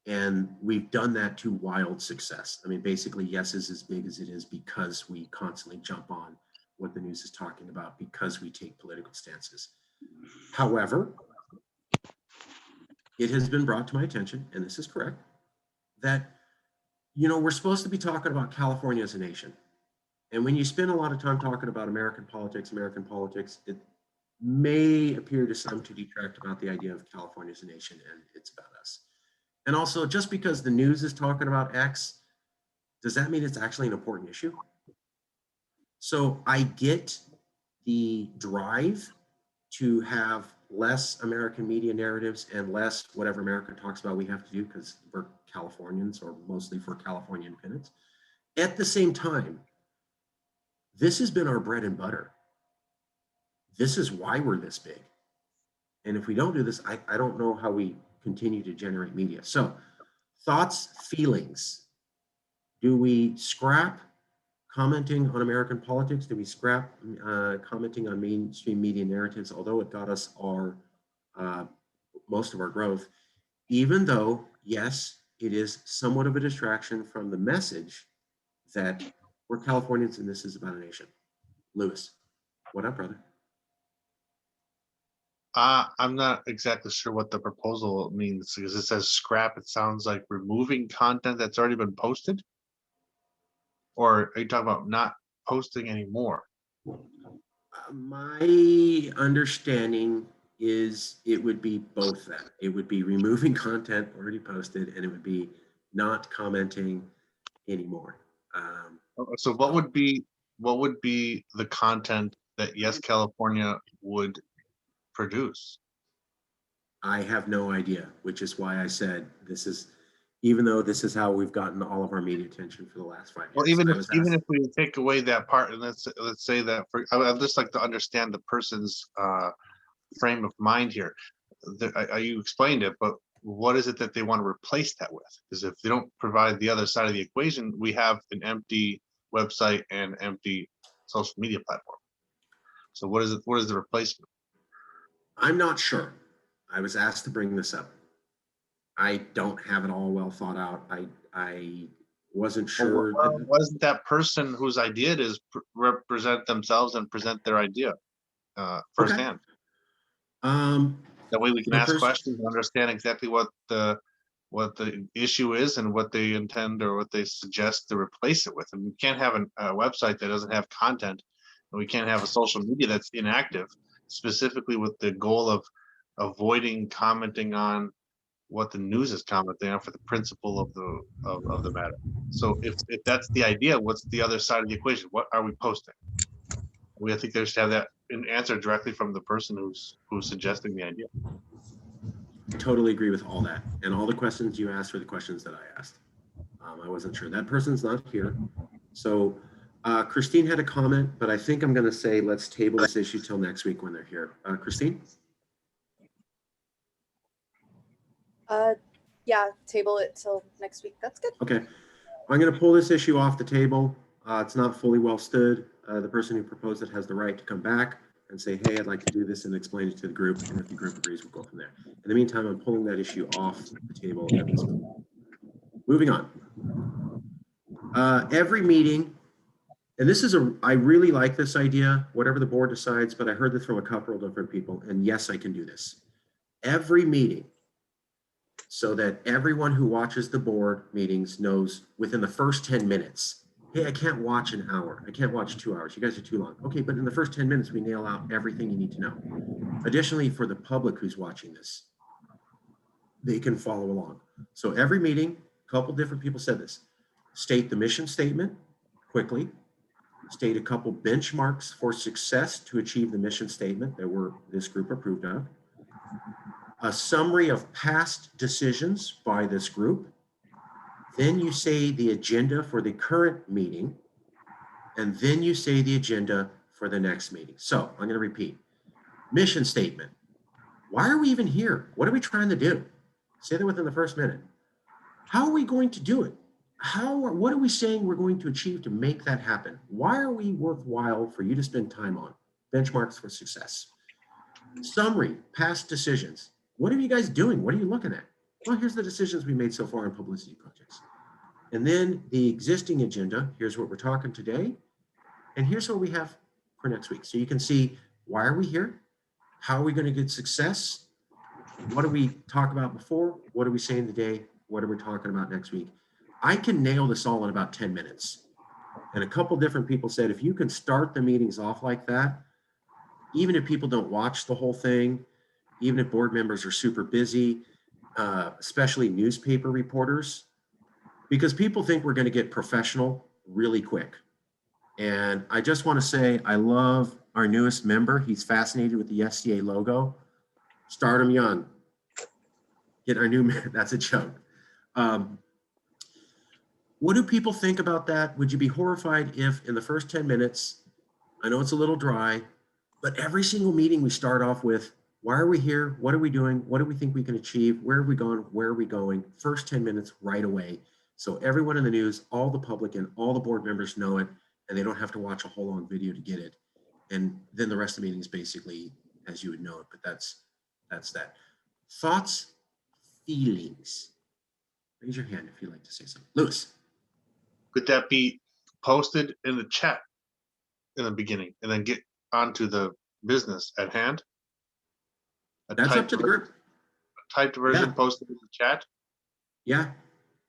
And we've done that to wild success. I mean, basically, Yes is as big as it is because we constantly jump on what the news is talking about, because we take political stances. However, it has been brought to my attention, and this is correct, that, we're supposed to be talking about California as a nation. And when you spend a lot of time talking about American politics, it may appear to some to detract about the idea of California as a nation and it's about us. And also, just because the news is talking about X, does that mean it's actually an important issue? So I get the drive to have less American media narratives and less whatever America talks about we have to do because we're Californians or mostly for California independence. At the same time, this has been our bread and butter. This is why we're this big. And if we don't do this, I don't know how we continue to generate media. So thoughts, feelings. Do we scrap commenting on American politics? Do we scrap commenting on mainstream media narratives, although it got us our most of our growth, even though, yes, it is somewhat of a distraction from the message that we're Californians and this is about a nation. Lewis, what up, brother? I'm not exactly sure what the proposal means because it says scrap. It sounds like removing content that's already been posted. Or are you talking about not posting anymore? My understanding is it would be both that. It would be removing content already posted and it would be not commenting anymore. So what would be the content that Yes California would produce? I have no idea, which is why I said this is, even though this is how we've gotten all of our media attention for the last 5 years. Well, even if we take away that part, and let's say that I'd just like to understand the person's frame of mind here. You explained it, but what is it that they want to replace that with? Because if they don't provide the other side of the equation, we have an empty website and empty social media platform. So what is it? What is the replacement? I'm not sure. I was asked to bring this up. I don't have it all well thought out. I wasn't sure. Well, wasn't that person whose idea it is represent themselves and present their idea firsthand? Okay. That way we can ask questions and understand exactly what the issue is and what they intend or what they suggest to replace it with. And we can't have a website that doesn't have content, and we can't have a social media that's inactive, specifically with the goal of avoiding commenting on what the news is commenting on for the principle of the matter. So if that's the idea, what's the other side of the equation? What are we posting? I think they should have that answer directly from the person who's suggesting the idea. I totally agree with all that. And all the questions you asked were the questions that I asked. I wasn't sure. That person's not here. So Christine had a comment, but I think I'm going to say let's table this issue till next week when they're here. Christine? Yeah, table it till next week. That's good. Okay. I'm going to pull this issue off the table. It's not fully well stood. The person who proposed it has the right to come back and say, hey, I'd like to do this and explain it to the group. And if the group agrees, we'll go from there. In the meantime, I'm pulling that issue off the table at this point. Moving on. Every meeting, and this is I really like this idea, whatever the board decides, but I heard this from a couple of different people, and yes, I can do this. Every meeting, so that everyone who watches the board meetings knows within the first 10 minutes, hey, I can't watch an hour. I can't watch 2 hours. You guys are too long. Okay, but in the first 10 minutes, we nail out everything you need to know. Additionally, for the public who's watching this, they can follow along. So every meeting, a couple different people said this. State the mission statement quickly. State a couple benchmarks for success to achieve the mission statement that this group approved of. A summary of past decisions by this group. Then you say the agenda for the current meeting, and then you say the agenda for the next meeting. So I'm going to repeat. Mission statement. Why are we even here? What are we trying to do? Say that within the first minute. How are we going to do it? What are we saying we're going to achieve to make that happen? Why are we worthwhile for you to spend time on? Benchmarks for success. Summary, past decisions. What are you guys doing? What are you looking at? Well, here's the decisions we made so far on publicity projects. And then the existing agenda, here's what we're talking today. And here's what we have for next week. So you can see, why are we here? How are we going to get success? What did we talk about before? What are we saying today? What are we talking about next week? I can nail this all in about 10 minutes. And a couple different people said, if you can start the meetings off like that, even if people don't watch the whole thing, even if board members are super busy, especially newspaper reporters, because people think we're going to get professional really quick. And I just want to say, I love our newest member. He's fascinated with the SCA logo. Start him young. Get our new, that's a joke. What do people think about that? Would you be horrified if in the first 10 minutes, I know it's a little dry, but every single meeting we start off with, why are we here? What are we doing? What do we think we can achieve? Where are we going? Where are we going? First 10 minutes right away. So everyone in the news, all the public and all the board members know it, and they don't have to watch a whole long video to get it. And then the rest of the meeting is basically as you would know it, but that's that. Thoughts, feelings. Raise your hand if you'd like to say something. Lewis. Could that be posted in the chat in the beginning and then get onto the business at hand? That's up to the group. Typed version Yeah. posted in the chat? Yeah,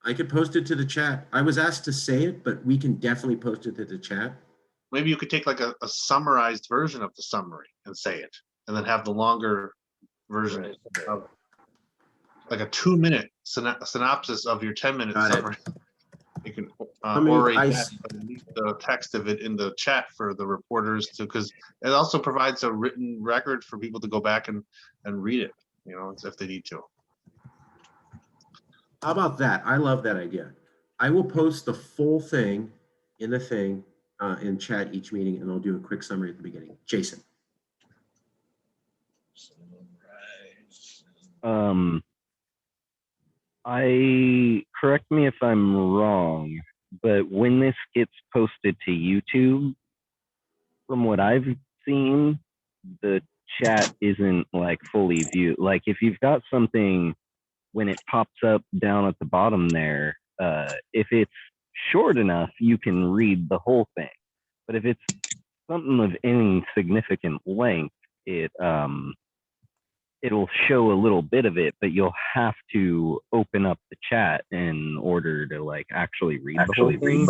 I could post it to the chat. I was asked to say it, but we can definitely post it to the chat. Maybe you could take like a summarized version of the summary and say it, and then have the longer version of like a 2-minute synopsis of your 10-minute Got it. summary. You can mean, orate I that s- underneath the text of it in the chat for the reporters to, because it also provides a written record for people to go back and read it, you know, if they need to. How about that? I love that idea. I will post the full thing in the thing in chat each meeting, and I'll do a quick summary at the beginning. Jason. Correct me if I'm wrong, but when this gets posted to YouTube, from what I've seen, the chat isn't like fully viewed. Like if you've got something, when it pops up down at the bottom there, if it's short enough, you can read the whole thing. But if it's something of any significant length, it'll show a little bit of it, but you'll have to open up the chat in order to like actually read the whole thing,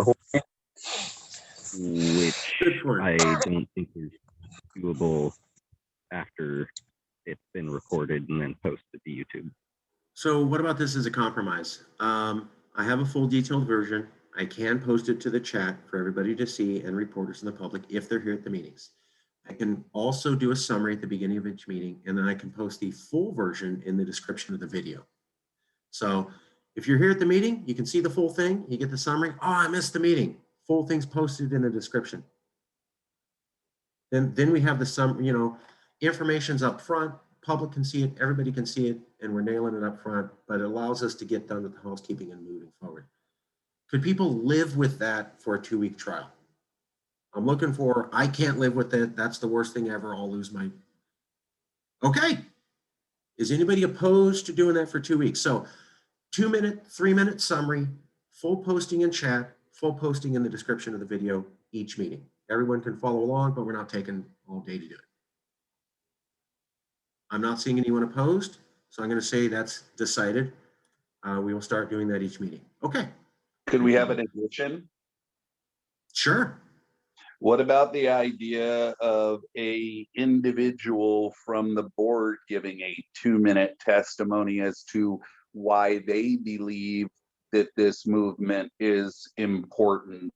which I don't think is doable after it's been recorded and then posted to YouTube. So what about this as a compromise? I have a full detailed version. I can post it to the chat for everybody to see and reporters and the public if they're here at the meetings. I can also do a summary at the beginning of each meeting, and then I can post the full version in the description of the video. So if you're here at the meeting, you can see the full thing, you get the summary. Oh, I missed the meeting. Full thing's posted in the description. Then we have the information's up front, public can see it, everybody can see it, and we're nailing it up front, but it allows us to get done with the housekeeping and moving forward. Could people live with that for a 2-week trial? I'm looking for, I can't live with it. That's the worst thing ever. I'll lose my. Okay. Is anybody opposed to doing that for 2 weeks? So 2-minute, 3-minute summary, full posting in chat, full posting in the description of the video each meeting. Everyone can follow along, but we're not taking all day to do it. I'm not seeing anyone opposed, so I'm going to say that's decided. We will start doing that each meeting. Okay. Could we have an addition? Sure. What about the idea of a individual from the board giving a 2-minute testimony as to why they believe that this movement is important,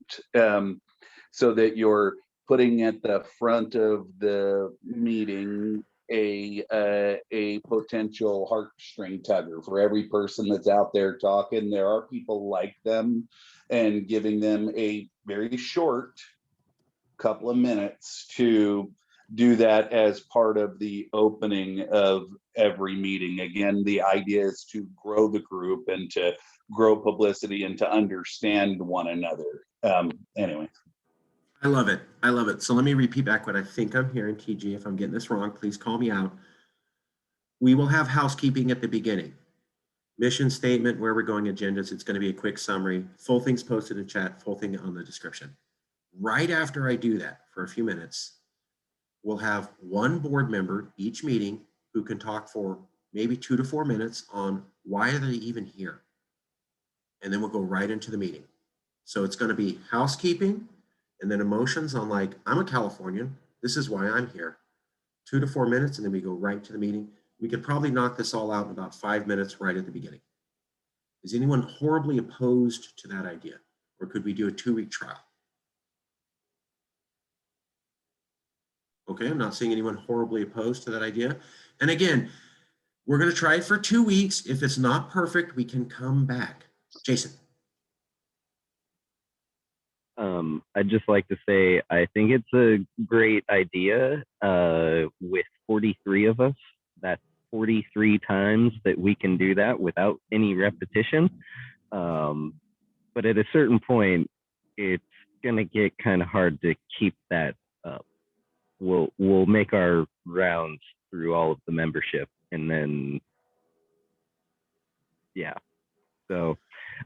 so that you're putting at the front of the meeting a potential heartstring tugger for every person that's out there talking. There are people like them, and giving them a very short couple of minutes to do that as part of the opening of every meeting. Again, the idea is to grow the group and to grow publicity and to understand one another. Anyway. I love it. I love it. So let me repeat back what I think I'm hearing, TG. If I'm getting this wrong, please call me out. We will have housekeeping at the beginning. Mission statement, where we're going, agendas. It's going to be a quick summary. Full things posted in chat, full thing on the description. Right after I do that for a few minutes, we'll have one board member each meeting who can talk for maybe 2 to 4 minutes on why are they even here? And then we'll go right into the meeting. So it's going to be housekeeping. and then emotions on like, I'm a Californian, this is why I'm here. 2 to 4 minutes, and then we go right to the meeting. We could probably knock this all out in about 5 minutes right at the beginning. Is anyone horribly opposed to that idea? Or could we do a 2-week trial? Okay, I'm not seeing anyone horribly opposed to that idea. And again, we're going to try it for 2 weeks. If it's not perfect, we can come back. Jason. I'd just like to say, I think it's a great idea with 43 of us. That's 43 times that we can do that without any repetition. But at a certain point, it's going to get kind of hard to keep that up. We'll make our rounds through all of the membership, and then, yeah. So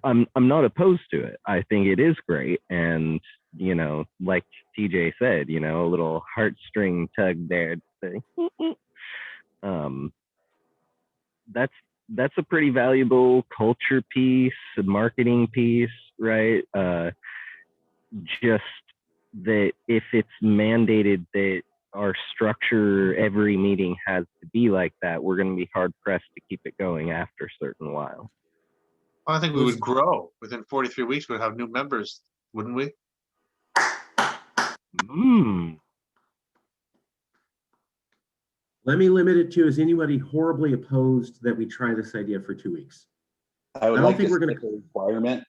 I'm not opposed to it. I think it is great. And, you know, like TJ said, you know, a little heartstring tug there to say, that's a pretty valuable culture piece, a marketing piece, right? Just that if it's mandated that our structure every meeting has to be like that, we're going to be hard pressed to keep it going after a certain while. I think we would grow within 43 weeks. We'd have new members, wouldn't we? Let me limit it to, is anybody horribly opposed that we try this idea for 2 weeks? I would don't like think to we're gonna- stick a requirement.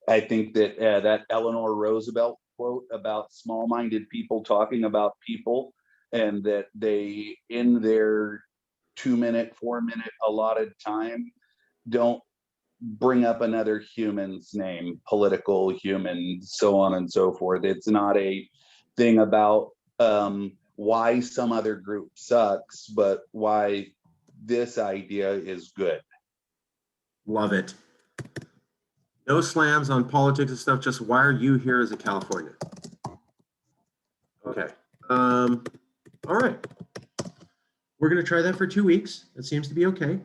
I think that that Eleanor Roosevelt quote about small-minded people talking about people, and that they, in their 2-minute, 4-minute allotted time, don't bring up another human's name, political human, so on and so forth. It's not a thing about why some other group sucks, but why this idea is good. Love it. No slams on politics and stuff, just why are you here as a Californian? Okay. All right. We're going to try that for 2 weeks. It seems to be okay.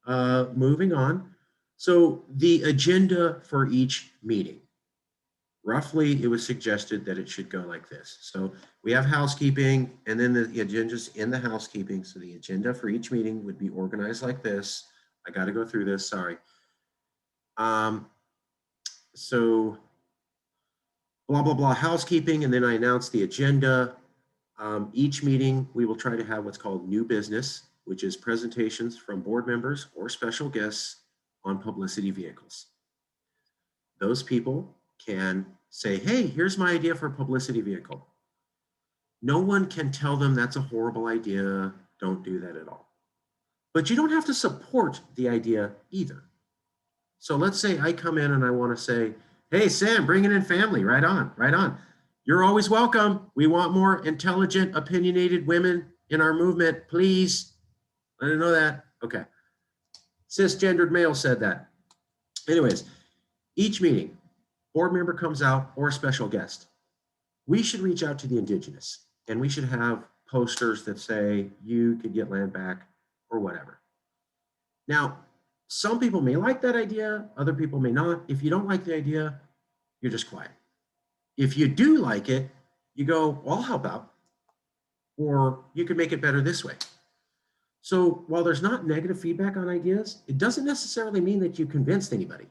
Moving on. So the agenda for each meeting, roughly it was suggested that it should go like this. So we have housekeeping, and then the agenda's in the housekeeping. So the agenda for each meeting would be organized like this. I got to go through this, sorry. So blah, blah, blah, housekeeping, and then I announced the agenda. Each meeting, we will try to have what's called new business, which is presentations from board members or special guests on publicity vehicles. Those people can say, hey, here's my idea for a publicity vehicle. No one can tell them that's a horrible idea. Don't do that at all. But you don't have to support the idea either. So let's say I come in and I want to say, hey, Sam, bring it in family. Right on, right on. You're always welcome. We want more intelligent, opinionated women in our movement, please. I didn't know that. Okay. Cisgendered male said that. Anyways, each meeting, board member comes out or a special guest. We should reach out to the indigenous, and we should have posters that say you could get land back or whatever. Now, some people may like that idea, other people may not. If you don't like the idea, you're just quiet. If you do like it, you go, well, I'll help out, or you can make it better this way. So while there's not negative feedback on ideas, it doesn't necessarily mean that you convinced anybody.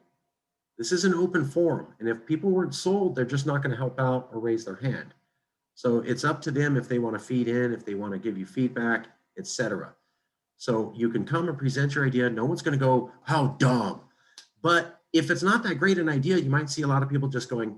This is an open forum, and if people weren't sold, they're just not going to help out or raise their hand. So it's up to them if they want to feed in, if they want to give you feedback, etc. So you can come and present your idea. No one's going to go, how dumb. But if it's not that great an idea, you might see a lot of people just going.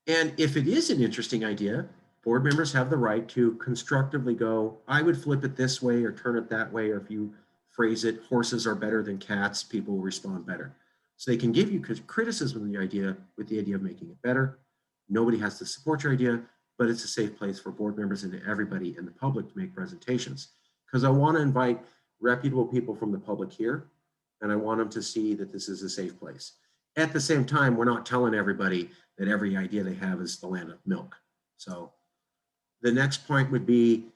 And if it is an interesting idea, board members have the right to constructively go, I would flip it this way or turn it that way, or if you phrase it, horses are better than cats, people will respond better. So they can give you criticism of the idea with the idea of making it better. Nobody has to support your idea, but it's a safe place for board members and everybody in the public to make presentations. Because I want to invite reputable people from the public here, and I want them to see that this is a safe place. At the same time, we're not telling everybody that every idea they have is the land of milk. So the next point would be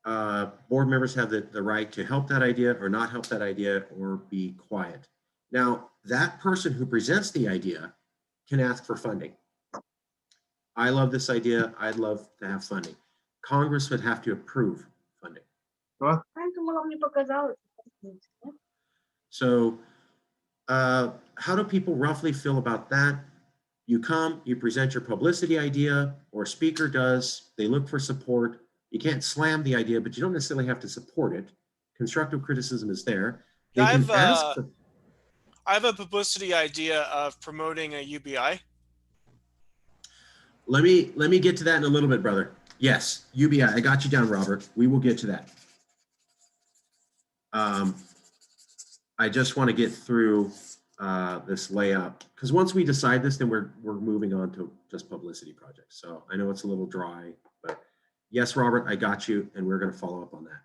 board members have the right to help that idea or not help that idea or be quiet. Now, that person who presents the idea can ask for funding. I love this idea. I'd love to have funding. Congress would have to approve funding. So how do people roughly feel about that? You come, you present your publicity idea, or a speaker does, they look for support. You can't slam the idea, but you don't necessarily have to support it. Constructive criticism is there. They I can have, ask for. I have a publicity idea of promoting a UBI. Let me get to that in a little bit, brother. Yes, UBI. I got you down, Robert. We will get to that. I just want to get through this layout, because once we decide this, then we're moving on to just publicity projects. So I know it's a little dry, but yes, Robert, I got you, and we're going to follow up on that.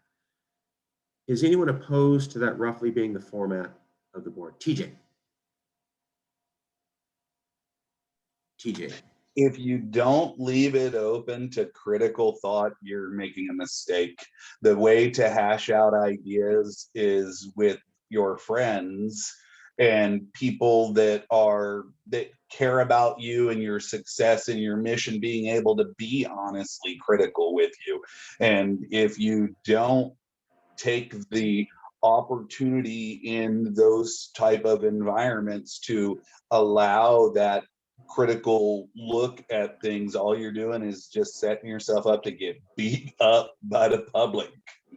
Is anyone opposed to that roughly being the format of the board? TJ. If you don't leave it open to critical thought, you're making a mistake. The way to hash out ideas is with your friends and people that care about you and your success and your mission, being able to be honestly critical with you. And if you don't take the opportunity in those type of environments to allow that critical look at things, all you're doing is just setting yourself up to get beat up by the public.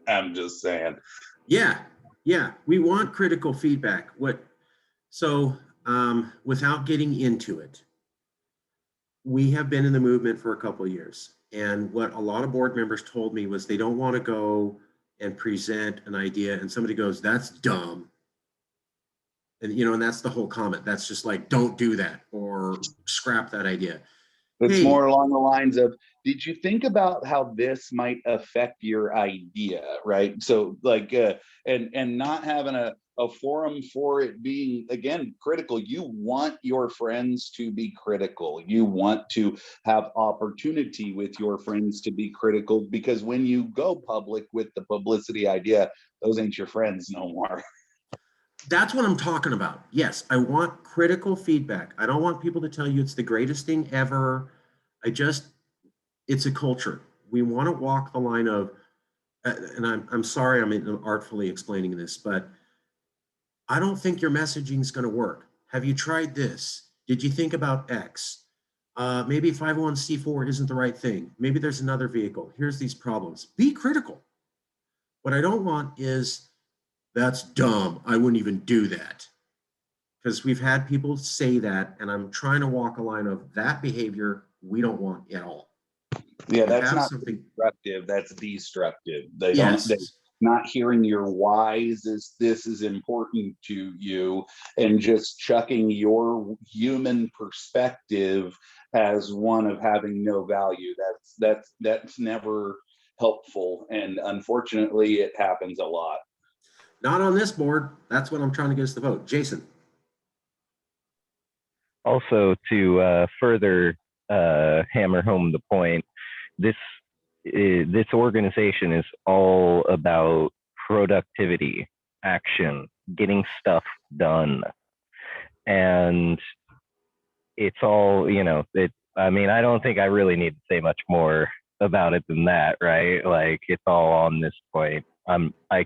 I'm just saying. Yeah, we want critical feedback. Without getting into it, we have been in the movement for a couple of years, and what a lot of board members told me was they don't want to go and present an idea and somebody goes, "That's dumb." And that's the whole comment. That's just like, don't do that or scrap that idea. It's more along the lines of, did you think about how this might affect your idea, right? So like, and not having a forum for it being, again, critical. You want your friends to be critical. You want to have opportunity with your friends to be critical, because when you go public with the publicity idea, those ain't your friends no more. That's what I'm talking about. Yes, I want critical feedback. I don't want people to tell you it's the greatest thing ever. It's a culture. We want to walk the line of, and I'm sorry I'm artfully explaining this, but I don't think your messaging is going to work. Have you tried this? Did you think about X? Maybe 501c4 isn't the right thing. Maybe there's another vehicle. Here's these problems. Be critical. What I don't want is, that's dumb. I wouldn't even do that. Because we've had people say that, and I'm trying to walk a line of that behavior we don't want at all. Yeah, that's not constructive. That's destructive. They're not hearing your whys. This is important to you, and just chucking your human perspective as one of having no value. That's never helpful, and unfortunately, it happens a lot. Not on this board. That's what I'm trying to get us to vote. Jason. Also, to further hammer home the point, this organization is all about productivity, action, getting stuff done. And it's all, I don't think I really need to say much more about it than that, right? Like, it's all on this point. I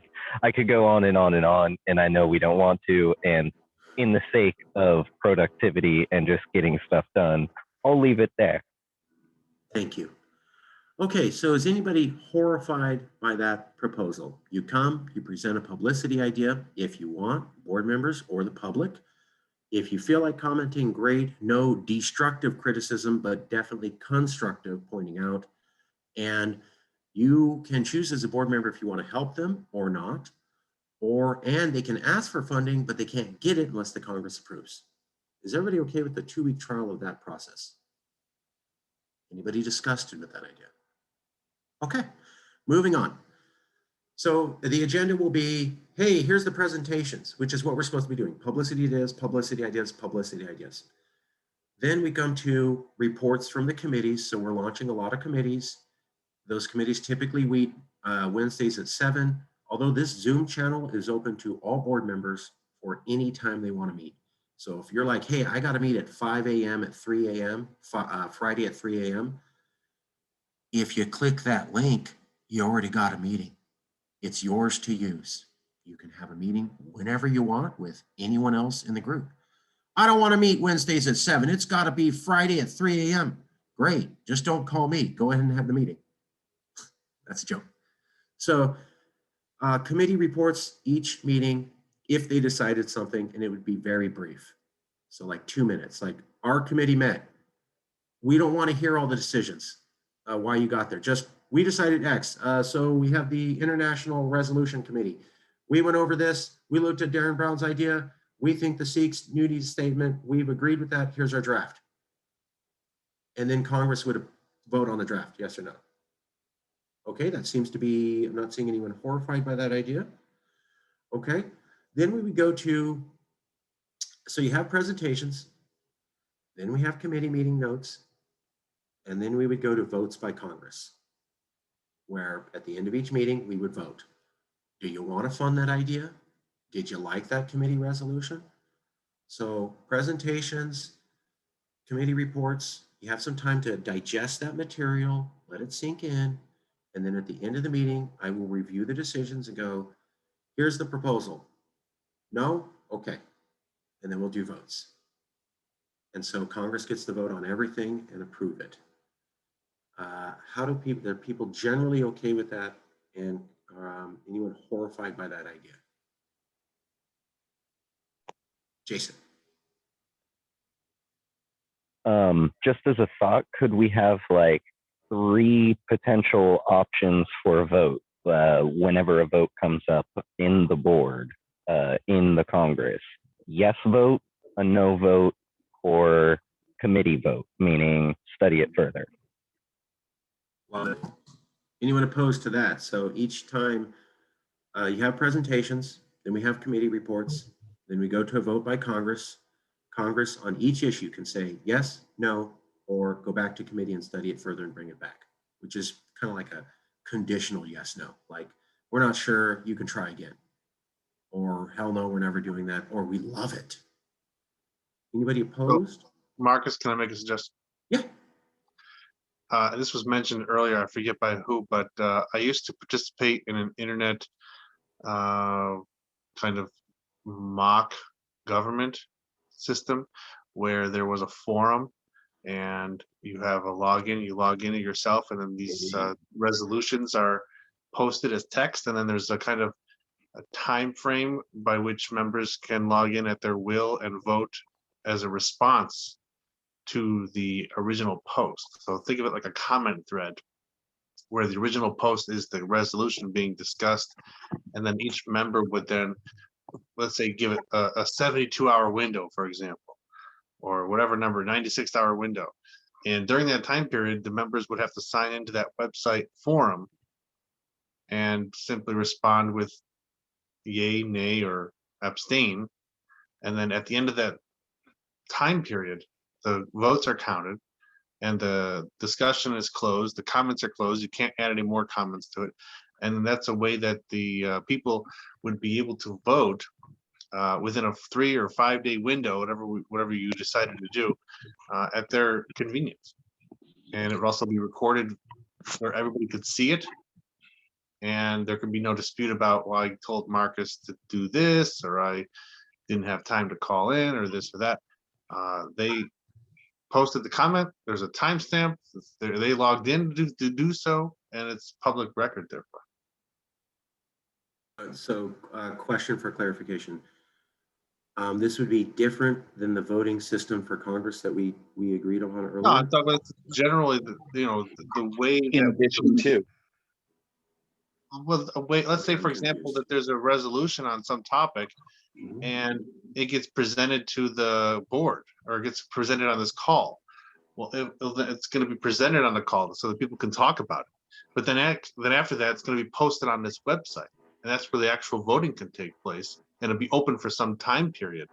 could go on and on and on, and I know we don't want to. And in the sake of productivity and just getting stuff done, I'll leave it there. Thank you. Okay, so is anybody horrified by that proposal? You come, you present a publicity idea if you want, board members or the public. If you feel like commenting, great. No destructive criticism, but definitely constructive pointing out. And you can choose as a board member if you want to help them or not, and they can ask for funding, but they can't get it unless the Congress approves. Is everybody okay with the 2-week trial of that process? Anybody disgusted with that idea? Okay, moving on. So the agenda will be, hey, here's the presentations, which is what we're supposed to be doing. Publicity ideas, publicity ideas, publicity ideas. Then we come to reports from the committees. So we're launching a lot of committees. Those committees typically meet Wednesdays at 7, although this Zoom channel is open to all board members for any time they want to meet. So if you're like, hey, I got to meet at 5 a.m. at 3 a.m., Friday at 3 a.m., if you click that link, you already got a meeting. It's yours to use. You can have a meeting whenever you want with anyone else in the group. I don't want to meet Wednesdays at 7. It's got to be Friday at 3 a.m. Great. Just don't call me. Go ahead and have the meeting. That's a joke. So committee reports each meeting if they decided something, and it would be very brief. So like 2 minutes, like our committee met. We don't want to hear all the decisions, why you got there. Just, we decided X. So we have the International Resolution Committee. We went over this. We looked at Darren Brown's idea. We think the Sikhs nudity statement, we've agreed with that. Here's our draft. And then Congress would vote on the draft, yes or no. Okay, that seems to be, I'm not seeing anyone horrified by that idea. Okay, then we would go to, so you have presentations, then we have committee meeting notes, and then we would go to votes by Congress, where at the end of each meeting, we would vote. Do you want to fund that idea? Did you like that committee resolution? So presentations, committee reports, you have some time to digest that material, let it sink in, and then at the end of the meeting, I will review the decisions and go, here's the proposal. No? Okay. And then we'll do votes. And so Congress gets to vote on everything and approve it. How do people, are people generally okay with that? And anyone horrified by that idea? Jason. Just as a thought, could we have like 3 potential options for a vote whenever a vote comes up in the board, in the Congress? Yes vote, a no vote, or committee vote, meaning study it further. Well, anyone opposed to that? So each time you have presentations, then we have committee reports, then we go to a vote by Congress. Congress on each issue can say yes, no, or go back to committee and study it further and bring it back, which is kind of like a conditional yes, no. Like, we're not sure, you can try again. Or hell no, we're never doing that, or we love it. Anybody opposed? So, Marcus, can I make a suggestion? Yeah. This was mentioned earlier, I forget by who, but I used to participate in an internet kind of mock government system where there was a forum and you have a login, you log in yourself, and then these resolutions are posted as text, and then there's a kind of a time frame by which members can log in at their will and vote as a response to the original post. So think of it like a comment thread where the original post is the resolution being discussed, and then each member would then, let's say, give it a 72-hour window, for example, or whatever number, 96-hour window. And during that time period, the members would have to sign into that website forum and simply respond with yay, nay, or abstain. And then at the end of that time period, the votes are counted and the discussion is closed, the comments are closed, you can't add any more comments to it. And that's a way that the people would be able to vote within a 3 or 5 day window, whatever you decided to do, at their convenience. And it would also be recorded where everybody could see it. And there could be no dispute about, well, I told Marcus to do this, or I didn't have time to call in, or this or that. They posted the comment, there's a timestamp, they logged in to do so, and it's public record therefore. So question for clarification. This would be different than the voting system for Congress that we agreed on earlier? No, I'm talking about generally the way in addition to. Well, let's say, for example, that there's a resolution on some topic and it gets presented to the board or it gets presented on this call. Well, it's going to be presented on the call so that people can talk about it. But then after that, it's going to be posted on this website. And that's where the actual voting can take place. And it'll be open for some time period,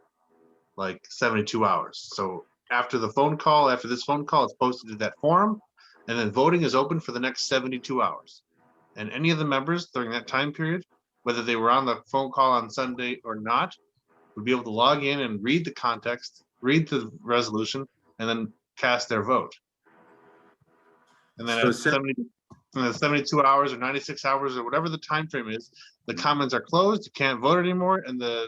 like 72 hours. So after this phone call, it's posted to that forum. And then voting is open for the next 72 hours. And any of the members during that time period, whether they were on the phone call on Sunday or not, would be able to log in and read the context, read the resolution, and then cast their vote. And then So at 72 hours or 96 hours or whatever the time frame is, the comments are closed, you can't vote anymore, and the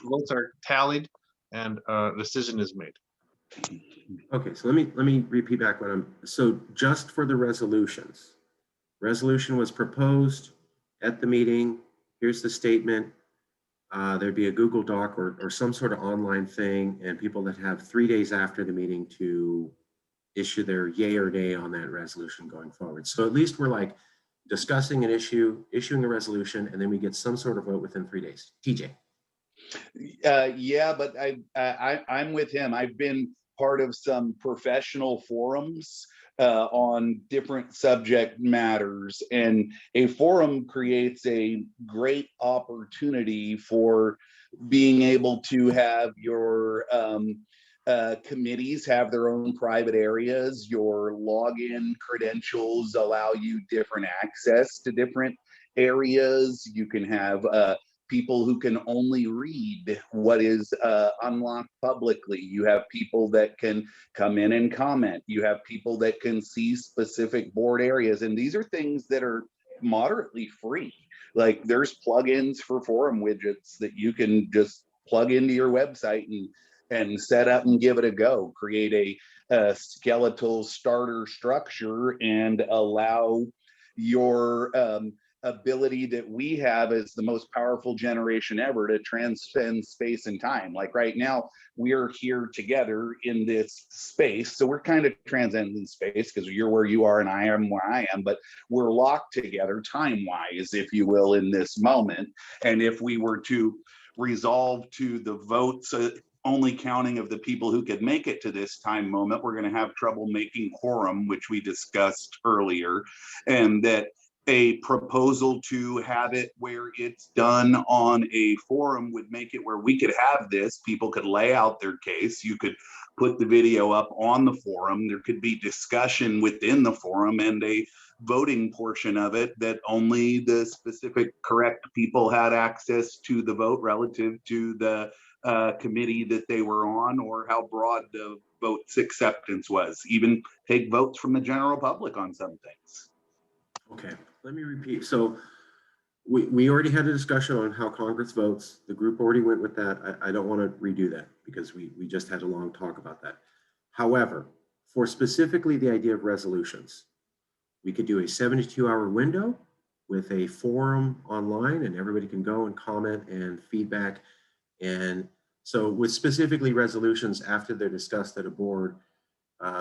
votes are tallied and a decision is made. Okay, so let me repeat back what so just for the resolutions. Resolution was proposed at the meeting. Here's the statement. There'd be a Google Doc or some sort of online thing, and people that have 3 days after the meeting to issue their yay or nay on that resolution going forward. So at least we're like discussing an issue, issuing a resolution, and then we get some sort of vote within 3 days. TJ. Yeah, but I'm with him. I've been part of some professional forums on different subject matters, and a forum creates a great opportunity for being able to have your committees have their own private areas. Your login credentials allow you different access to different areas. You can have people who can only read what is unlocked publicly. You have people that can come in and comment. You have people that can see specific board areas. And these are things that are moderately free. Like there's plugins for forum widgets that you can just plug into your website and set up and give it a go. Create a skeletal starter structure and allow your ability that we have as the most powerful generation ever to transcend space and time. Like right now, we're here together in this space. So we're kind of transcending space because you're where you are and I am where I am, but we're locked together time-wise, if you will, in this moment. And if we were to resolve to the votes only counting of the people who could make it to this time moment, we're going to have trouble making quorum, which we discussed earlier, and that a proposal to have it where it's done on a forum would make it where we could have this, people could lay out their case, you could put the video up on the forum, there could be discussion within the forum and a voting portion of it that only the specific correct people had access to the vote relative to the committee that they were on or how broad the vote's acceptance was. Even take votes from the general public on some things. Okay, let me repeat. So we already had a discussion on how Congress votes. The group already went with that. I don't want to redo that because we just had a long talk about that. However, for specifically the idea of resolutions, we could do a 72-hour window with a forum online and everybody can go and comment and feedback. And so with specifically resolutions after they're discussed at a board,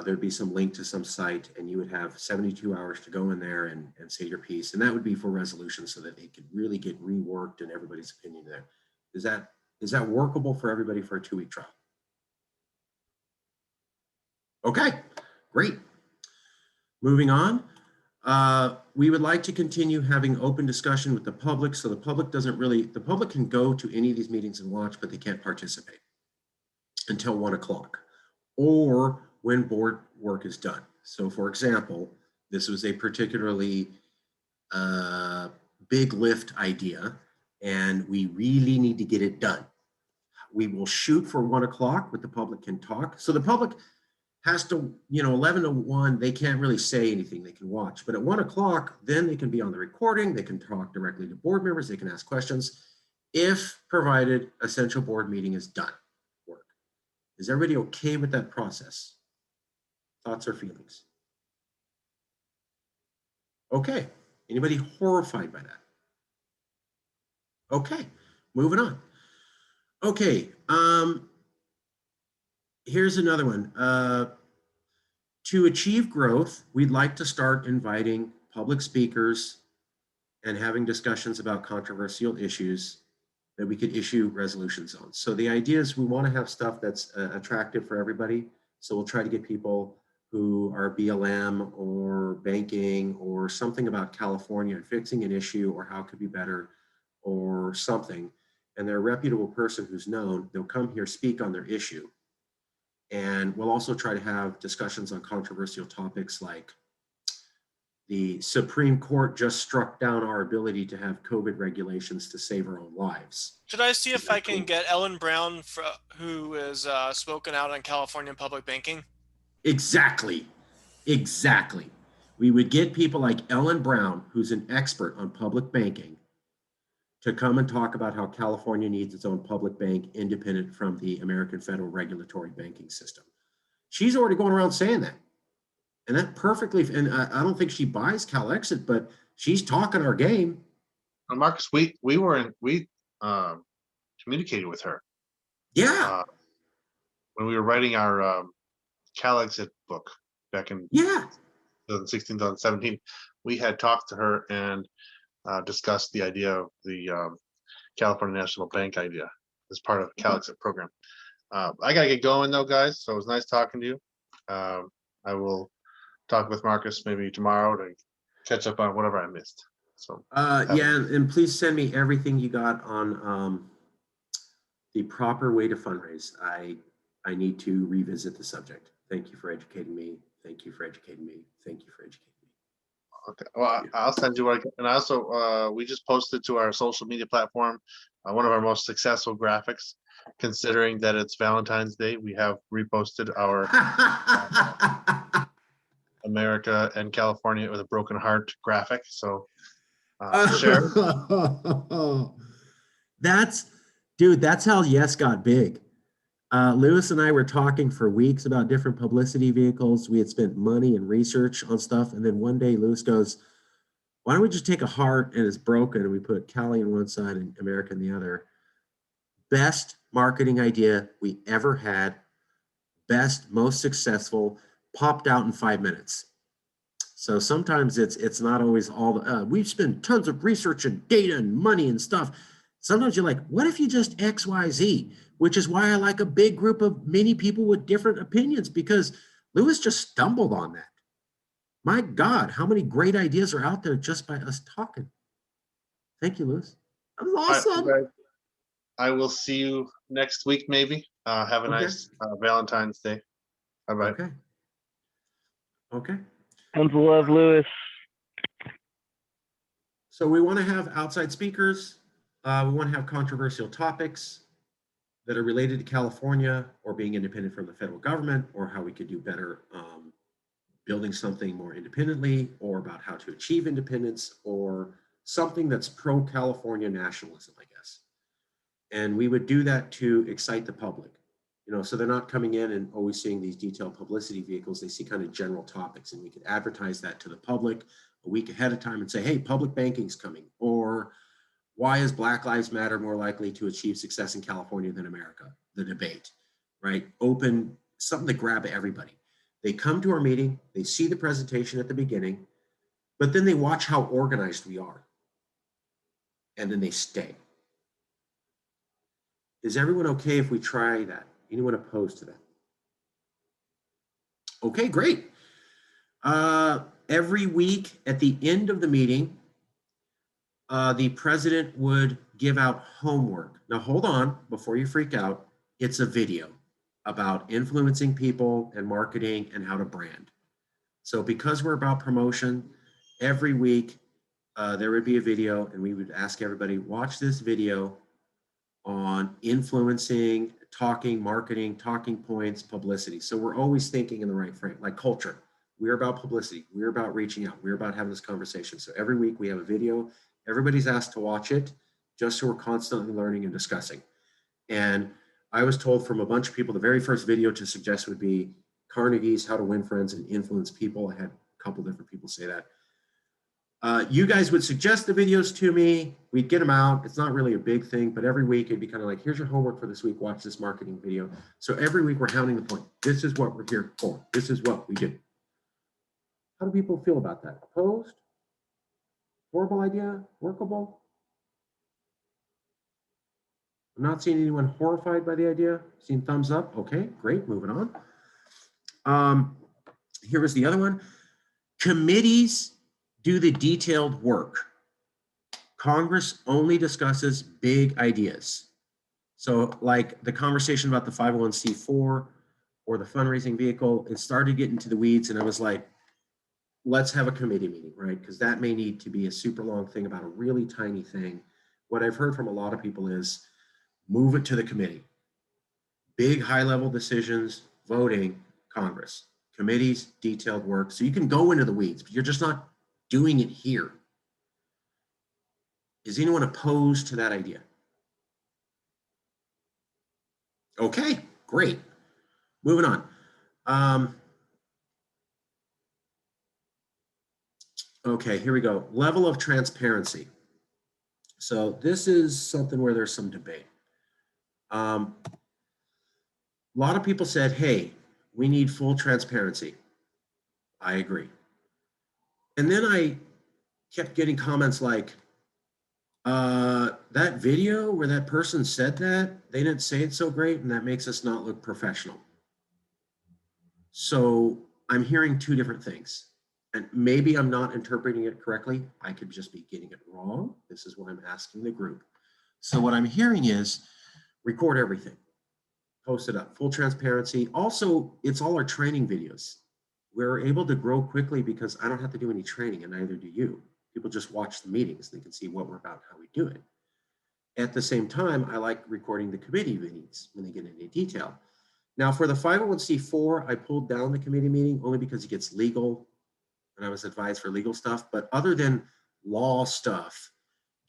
there'd be some link to some site and you would have 72 hours to go in there and say your piece. And that would be for resolutions so that they could really get reworked and everybody's opinion there. Is that workable for everybody for a 2-week trial? Okay, great. Moving on. We would like to continue having open discussion with the public. So the public the public can go to any of these meetings and watch, but they can't participate until 1 o'clock or when board work is done. So for example, this was a particularly big lift idea and we really need to get it done. We will shoot for 1 o'clock, but the public can talk. So the public has to, 11 to 1, they can't really say anything, they can watch. But at 1 o'clock, then they can be on the recording, they can talk directly to board members, they can ask questions, if provided a central board meeting is done. Work. Is everybody okay with that process? Thoughts or feelings? Okay. Anybody horrified by that? Okay, moving on. Okay, here's another one. To achieve growth, we'd like to start inviting public speakers and having discussions about controversial issues that we could issue resolutions on. So the idea is we want to have stuff that's attractive for everybody. So we'll try to get people who are BLM or banking or something about California and fixing an issue or how it could be better or something. And they're a reputable person who's known, they'll come here, speak on their issue. And we'll also try to have discussions on controversial topics like the Supreme Court just struck down our ability to have COVID regulations to save our own lives. Could I see if I can get Ellen Brown, who is spoken out on California public banking? Exactly. Exactly. We would get people like Ellen Brown, who's an expert on public banking, to come and talk about how California needs its own public bank independent from the American Federal Regulatory Banking System. She's already going around saying that. And that perfectly, and I don't think she buys CalExit, but she's talking our game. Marcus, we communicated with her. Yeah. When we were writing our CalExit book back in 2016, 2017, we had talked to her and discussed the idea of the California National Bank idea as part of the CalExit program. I gotta get going though, guys. So it was nice talking to you. I will talk with Marcus maybe tomorrow to catch up on whatever I missed. So yeah, and please send me everything you got on the proper way to fundraise. I need to revisit the subject. Thank you for educating me. Thank you for educating me. Thank you for educating me. Okay, well, I'll send you what I can. And also, we just posted to our social media platform one of our most successful graphics, considering that it's Valentine's Day. We have reposted our America and California with a broken heart graphic. So share. That's how Yes got big. Lewis and I were talking for weeks about different publicity vehicles. We had spent money and research on stuff. And then one day Lewis goes, why don't we just take a heart and it's broken and we put Cali on one side and America on the other. Best marketing idea we ever had. Best, most successful, popped out in 5 minutes. So sometimes it's not always all the, we've spent tons of research and data and money and stuff. Sometimes you're like, what if you just X, Y, Z? Which is why I like a big group of many people with different opinions, because Lewis just stumbled on that. My God, how many great ideas are out there just by us talking. Thank you, Lewis. That was awesome. Right, I will see you next week, maybe. Have a nice Valentine's Day. Bye-bye. Okay. Tons of love, Lewis. So we want to have outside speakers. We want to have controversial topics that are related to California or being independent from the federal government, or how we could do better building something more independently, or about how to achieve independence, or something that's pro-California nationalism, I guess. And we would do that to excite the public, so they're not coming in and always seeing these detailed publicity vehicles. They see kind of general topics, and we could advertise that to the public a week ahead of time and say, hey, public banking's coming, or why is Black Lives Matter more likely to achieve success in California than America? The debate, right? Open, something to grab everybody. They come to our meeting, they see the presentation at the beginning, but then they watch how organized we are. And then they stay. Is everyone okay if we try that? Anyone opposed to that? Okay, great. Every week at the end of the meeting, the president would give out homework. Now, hold on, before you freak out, it's a video about influencing people and marketing and how to brand. So because we're about promotion, every week there would be a video, and we would ask everybody, watch this video on influencing, talking, marketing, talking points, publicity. So we're always thinking in the right frame, like culture. We're about publicity. We're about reaching out. We're about having this conversation. So every week we have a video. Everybody's asked to watch it, just so we're constantly learning and discussing. And I was told from a bunch of people, the very first video to suggest would be Carnegie's How to Win Friends and Influence People. I had a couple different people say that. You guys would suggest the videos to me. We'd get them out. It's not really a big thing, but every week it'd be kind of like, here's your homework for this week. Watch this marketing video. So every week we're hounding the point. This is what we're here for. This is what we do. How do people feel about that? Opposed? Horrible idea? Workable? I'm not seeing anyone horrified by the idea. Seeing thumbs up. Okay, great. Moving on. Here was the other one. Committees do the detailed work. Congress only discusses big ideas. So like the conversation about the 501c4 or the fundraising vehicle, it started getting to the weeds, and I was like, let's have a committee meeting, right? Because that may need to be a super long thing about a really tiny thing. What I've heard from a lot of people is move it to the committee. Big high level decisions, voting, Congress, committees, detailed work. So you can go into the weeds, but you're just not doing it here. Is anyone opposed to that idea? Okay, great. Moving on. Okay, here we go. Level of transparency. So this is something where there's some debate. A lot of people said, hey, we need full transparency. I agree. And then I kept getting comments like, that video where that person said that, they didn't say it so great, and that makes us not look professional. So I'm hearing two different things. And maybe I'm not interpreting it correctly. I could just be getting it wrong. This is what I'm asking the group. So what I'm hearing is record everything, post it up, full transparency. Also, it's all our training videos. We're able to grow quickly because I don't have to do any training, and neither do you. People just watch the meetings. They can see what we're about, how we do it. At the same time, I like recording the committee meetings when they get into detail. Now for the 501c4, I pulled down the committee meeting only because it gets legal, and I was advised for legal stuff. But other than law stuff,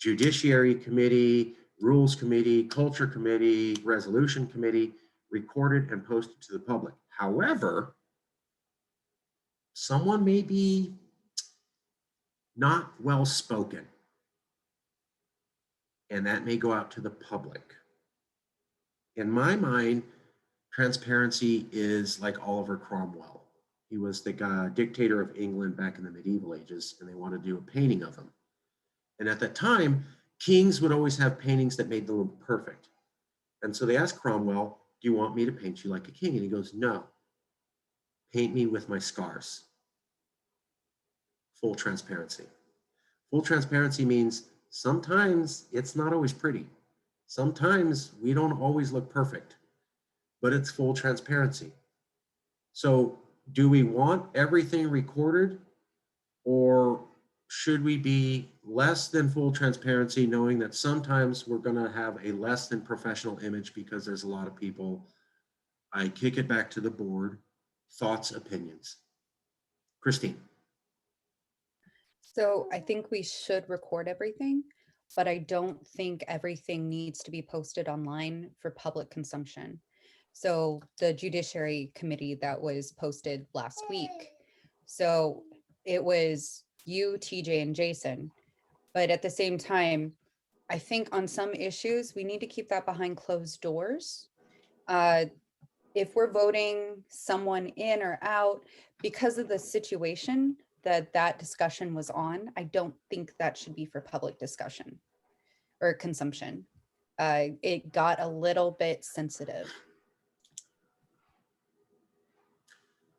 Judiciary Committee, Rules Committee, Culture Committee, Resolution Committee, recorded and posted to the public. However, someone may be not well spoken, and that may go out to the public. In my mind, transparency is like Oliver Cromwell. He was the dictator of England back in the medieval ages, and they wanted to do a painting of him. And at that time, kings would always have paintings that made them look perfect. And so they asked Cromwell, do you want me to paint you like a king? And he goes, no, paint me with my scars. Full transparency. Full transparency means sometimes it's not always pretty. Sometimes we don't always look perfect, but it's full transparency. So do we want everything recorded, or should we be less than full transparency, knowing that sometimes we're going to have a less than professional image because there's a lot of people? I kick it back to the board. Thoughts, opinions. Christine. So I think we should record everything, but I don't think everything needs to be posted online for public consumption. So the Judiciary Committee that was posted last week. So it was you, TJ, and Jason. But at the same time, I think on some issues, we need to keep that behind closed doors. If we're voting someone in or out because of the situation that discussion was on, I don't think that should be for public discussion or consumption. It got a little bit sensitive.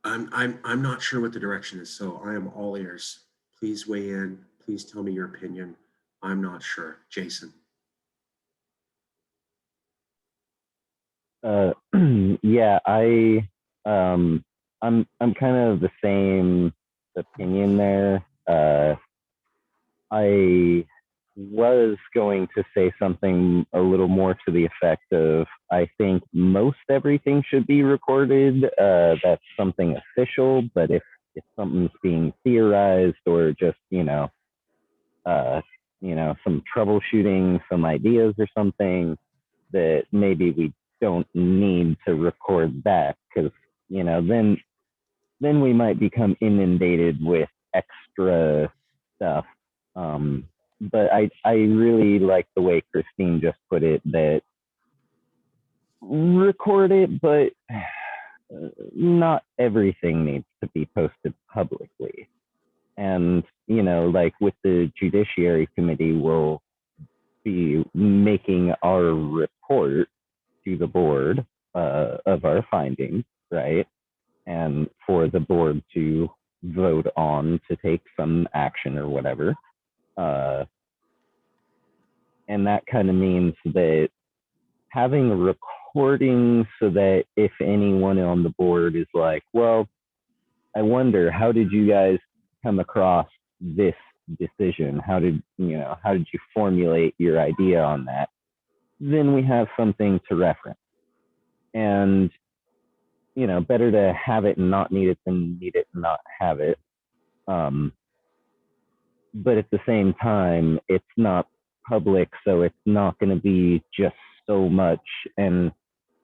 I'm not sure what the direction is, so I am all ears. Please weigh in. Please tell me your opinion. I'm not sure. Jason. Yeah, I'm kind of the same opinion there. I was going to say something a little more to the effect of, I think most everything should be recorded. That's something official, but if something's being theorized or just, some troubleshooting, some ideas or something, that maybe we don't need to record that, because, then we might become inundated with extra stuff. But I really like the way Christine just put it, that record it, but not everything needs to be posted publicly. And, like with the Judiciary Committee, we'll be making our report to the board of our findings, right? And for the board to vote on to take some action or whatever. And that kind of means that having a recording so that if anyone on the board is like, well, I wonder, how did you guys come across this decision? How did you formulate your idea on that? Then we have something to reference. And, better to have it and not need it than need it and not have it. But at the same time, it's not public, so it's not going to be just so much. And,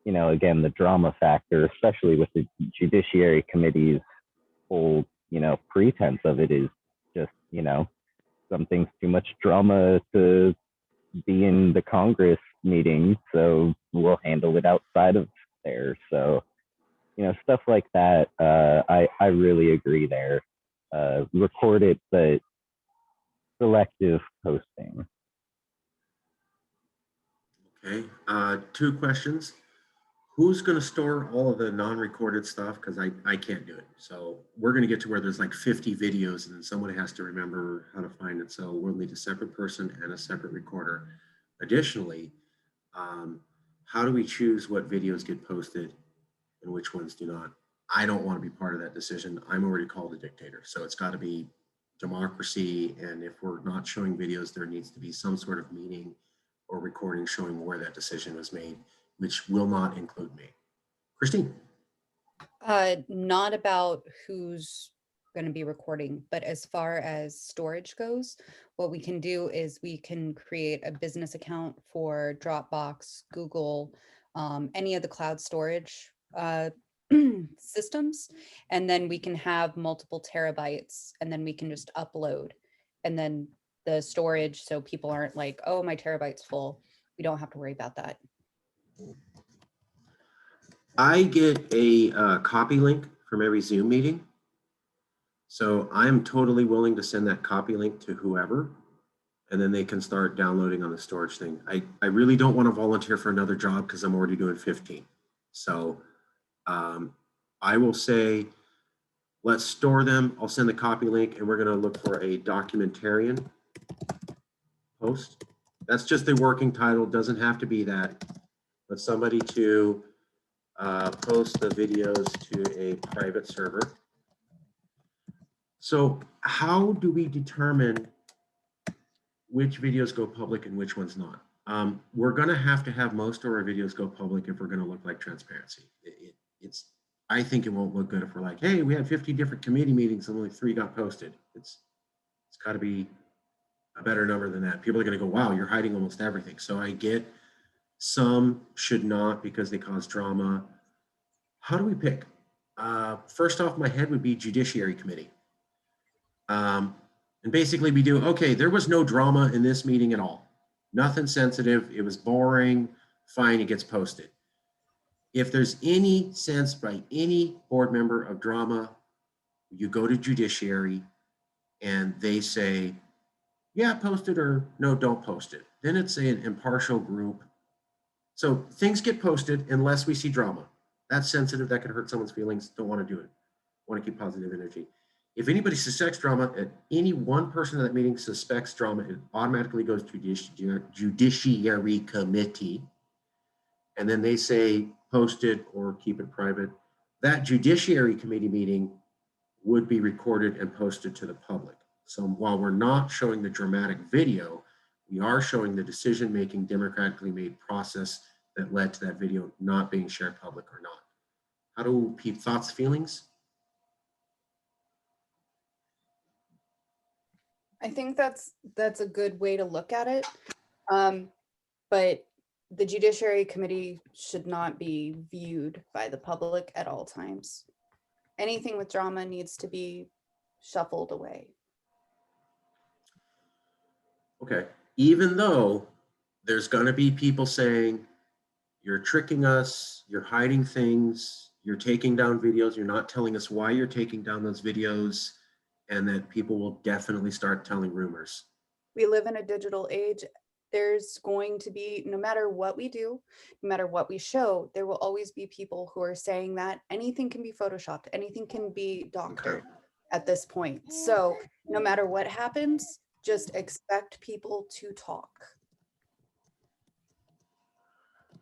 again, the drama factor, especially with the Judiciary Committee's whole, pretense of it is just, something's too much drama to be in the Congress meeting, so we'll handle it outside of there. So, stuff like that, I really agree there. Record it, but selective posting. Okay, 2 questions. Who's going to store all of the non-recorded stuff? Because I can't do it. So we're going to get to where there's like 50 videos and then someone has to remember how to find it. So we'll need a separate person and a separate recorder. Additionally, how do we choose what videos get posted and which ones do not? I don't want to be part of that decision. I'm already called a dictator. So it's got to be democracy. And if we're not showing videos, there needs to be some sort of meeting or recording showing where that decision was made, which will not include me. Christine. Not about who's going to be recording, but as far as storage goes, what we can do is we can create a business account for Dropbox, Google, any of the cloud storage systems, and then we can have multiple terabytes, and then we can just upload, and then the storage, so people aren't like, oh, my terabyte's full. We don't have to worry about that. I get a copy link from every Zoom meeting. So I'm totally willing to send that copy link to whoever, and then they can start downloading on the storage thing. I really don't want to volunteer for another job because I'm already doing 15. So I will say, let's store them. I'll send the copy link and we're going to look for a documentarian post. That's just the working title. Doesn't have to be that, but somebody to post the videos to a private server. So how do we determine which videos go public and which ones not? We're going to have most of our videos go public if we're going to look like transparency. I think it won't look good if we're like, hey, we had 50 different committee meetings and only 3 got posted. It's got to be a better number than that. People are going to go, wow, you're hiding almost everything. So I get some should not because they cause drama. How do we pick? First off my head would be Judiciary Committee. And basically we do, okay, there was no drama in this meeting at all. Nothing sensitive. It was boring. Fine, it gets posted. If there's any sense by any board member of drama, you go to Judiciary and they say, yeah, post it, or no, don't post it. Then it's an impartial group. So things get posted unless we see drama. That's sensitive. That could hurt someone's feelings. Don't want to do it. Want to keep positive energy. If anybody suspects drama, any one person in that meeting suspects drama, it automatically goes to Judiciary Committee. And then they say post it or keep it private. That Judiciary Committee meeting would be recorded and posted to the public. So while we're not showing the dramatic video, we are showing the decision-making democratically made process that led to that video not being shared public or not. How do people, thoughts, feelings? I think that's a good way to look at it. But the Judiciary Committee should not be viewed by the public at all times. Anything with drama needs to be shuffled away. Okay, even though there's gonna be people saying, you're tricking us, you're hiding things, you're taking down videos, you're not telling us why you're taking down those videos, and that people will definitely start telling rumors. We live in a digital age. There's going to be, no matter what we do, no matter what we show, there will always be people who are saying that anything can be photoshopped, anything can be doctored at this point. So no matter what happens, just expect people to talk.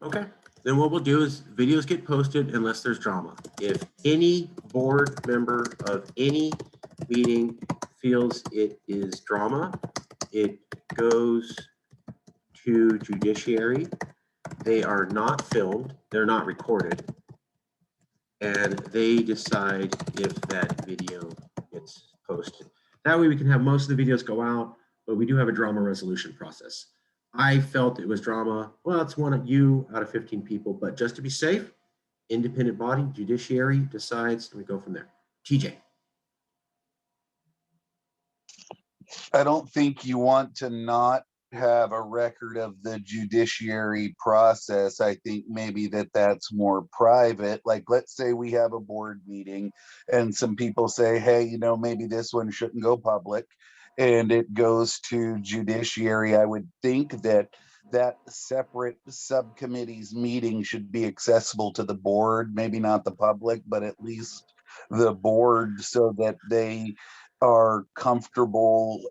Okay, then what we'll do is videos get posted unless there's drama. If any board member of any meeting feels it is drama, it goes to judiciary. They are not filmed, they're not recorded, and they decide if that video gets posted. That way we can have most of the videos go out, but we do have a drama resolution process. I felt it was drama. Well, it's one of you out of 15 people, but just to be safe, independent body, judiciary decides, and we go from there. TJ. I don't think you want to not have a record of the judiciary process. I think maybe that's more private. Like, let's say we have a board meeting and some people say, hey, you know, maybe this one shouldn't go public, and it goes to judiciary. I would think that separate subcommittee's meeting should be accessible to the board, maybe not the public, but at least the board, so that they are comfortable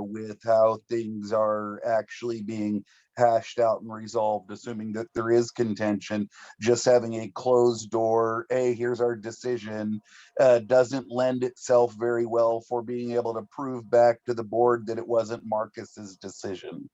with how things are actually being hashed out and resolved, assuming that there is contention. Just having a closed door, hey, here's our decision, doesn't lend itself very well for being able to prove back to the board that it wasn't Marcus's decision.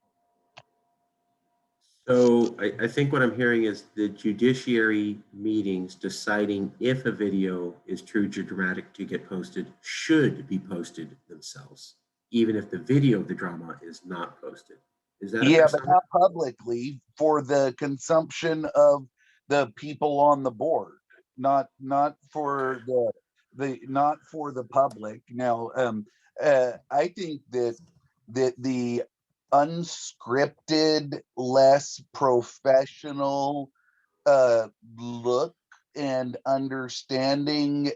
So I think what I'm hearing is the judiciary meetings deciding if a video is too dramatic to get posted should be posted themselves, even if the video of the drama is not posted. Is that yeah, but not publicly, for the consumption of the people on the board, not for not for the public. Now, I think that the unscripted, less professional look and understanding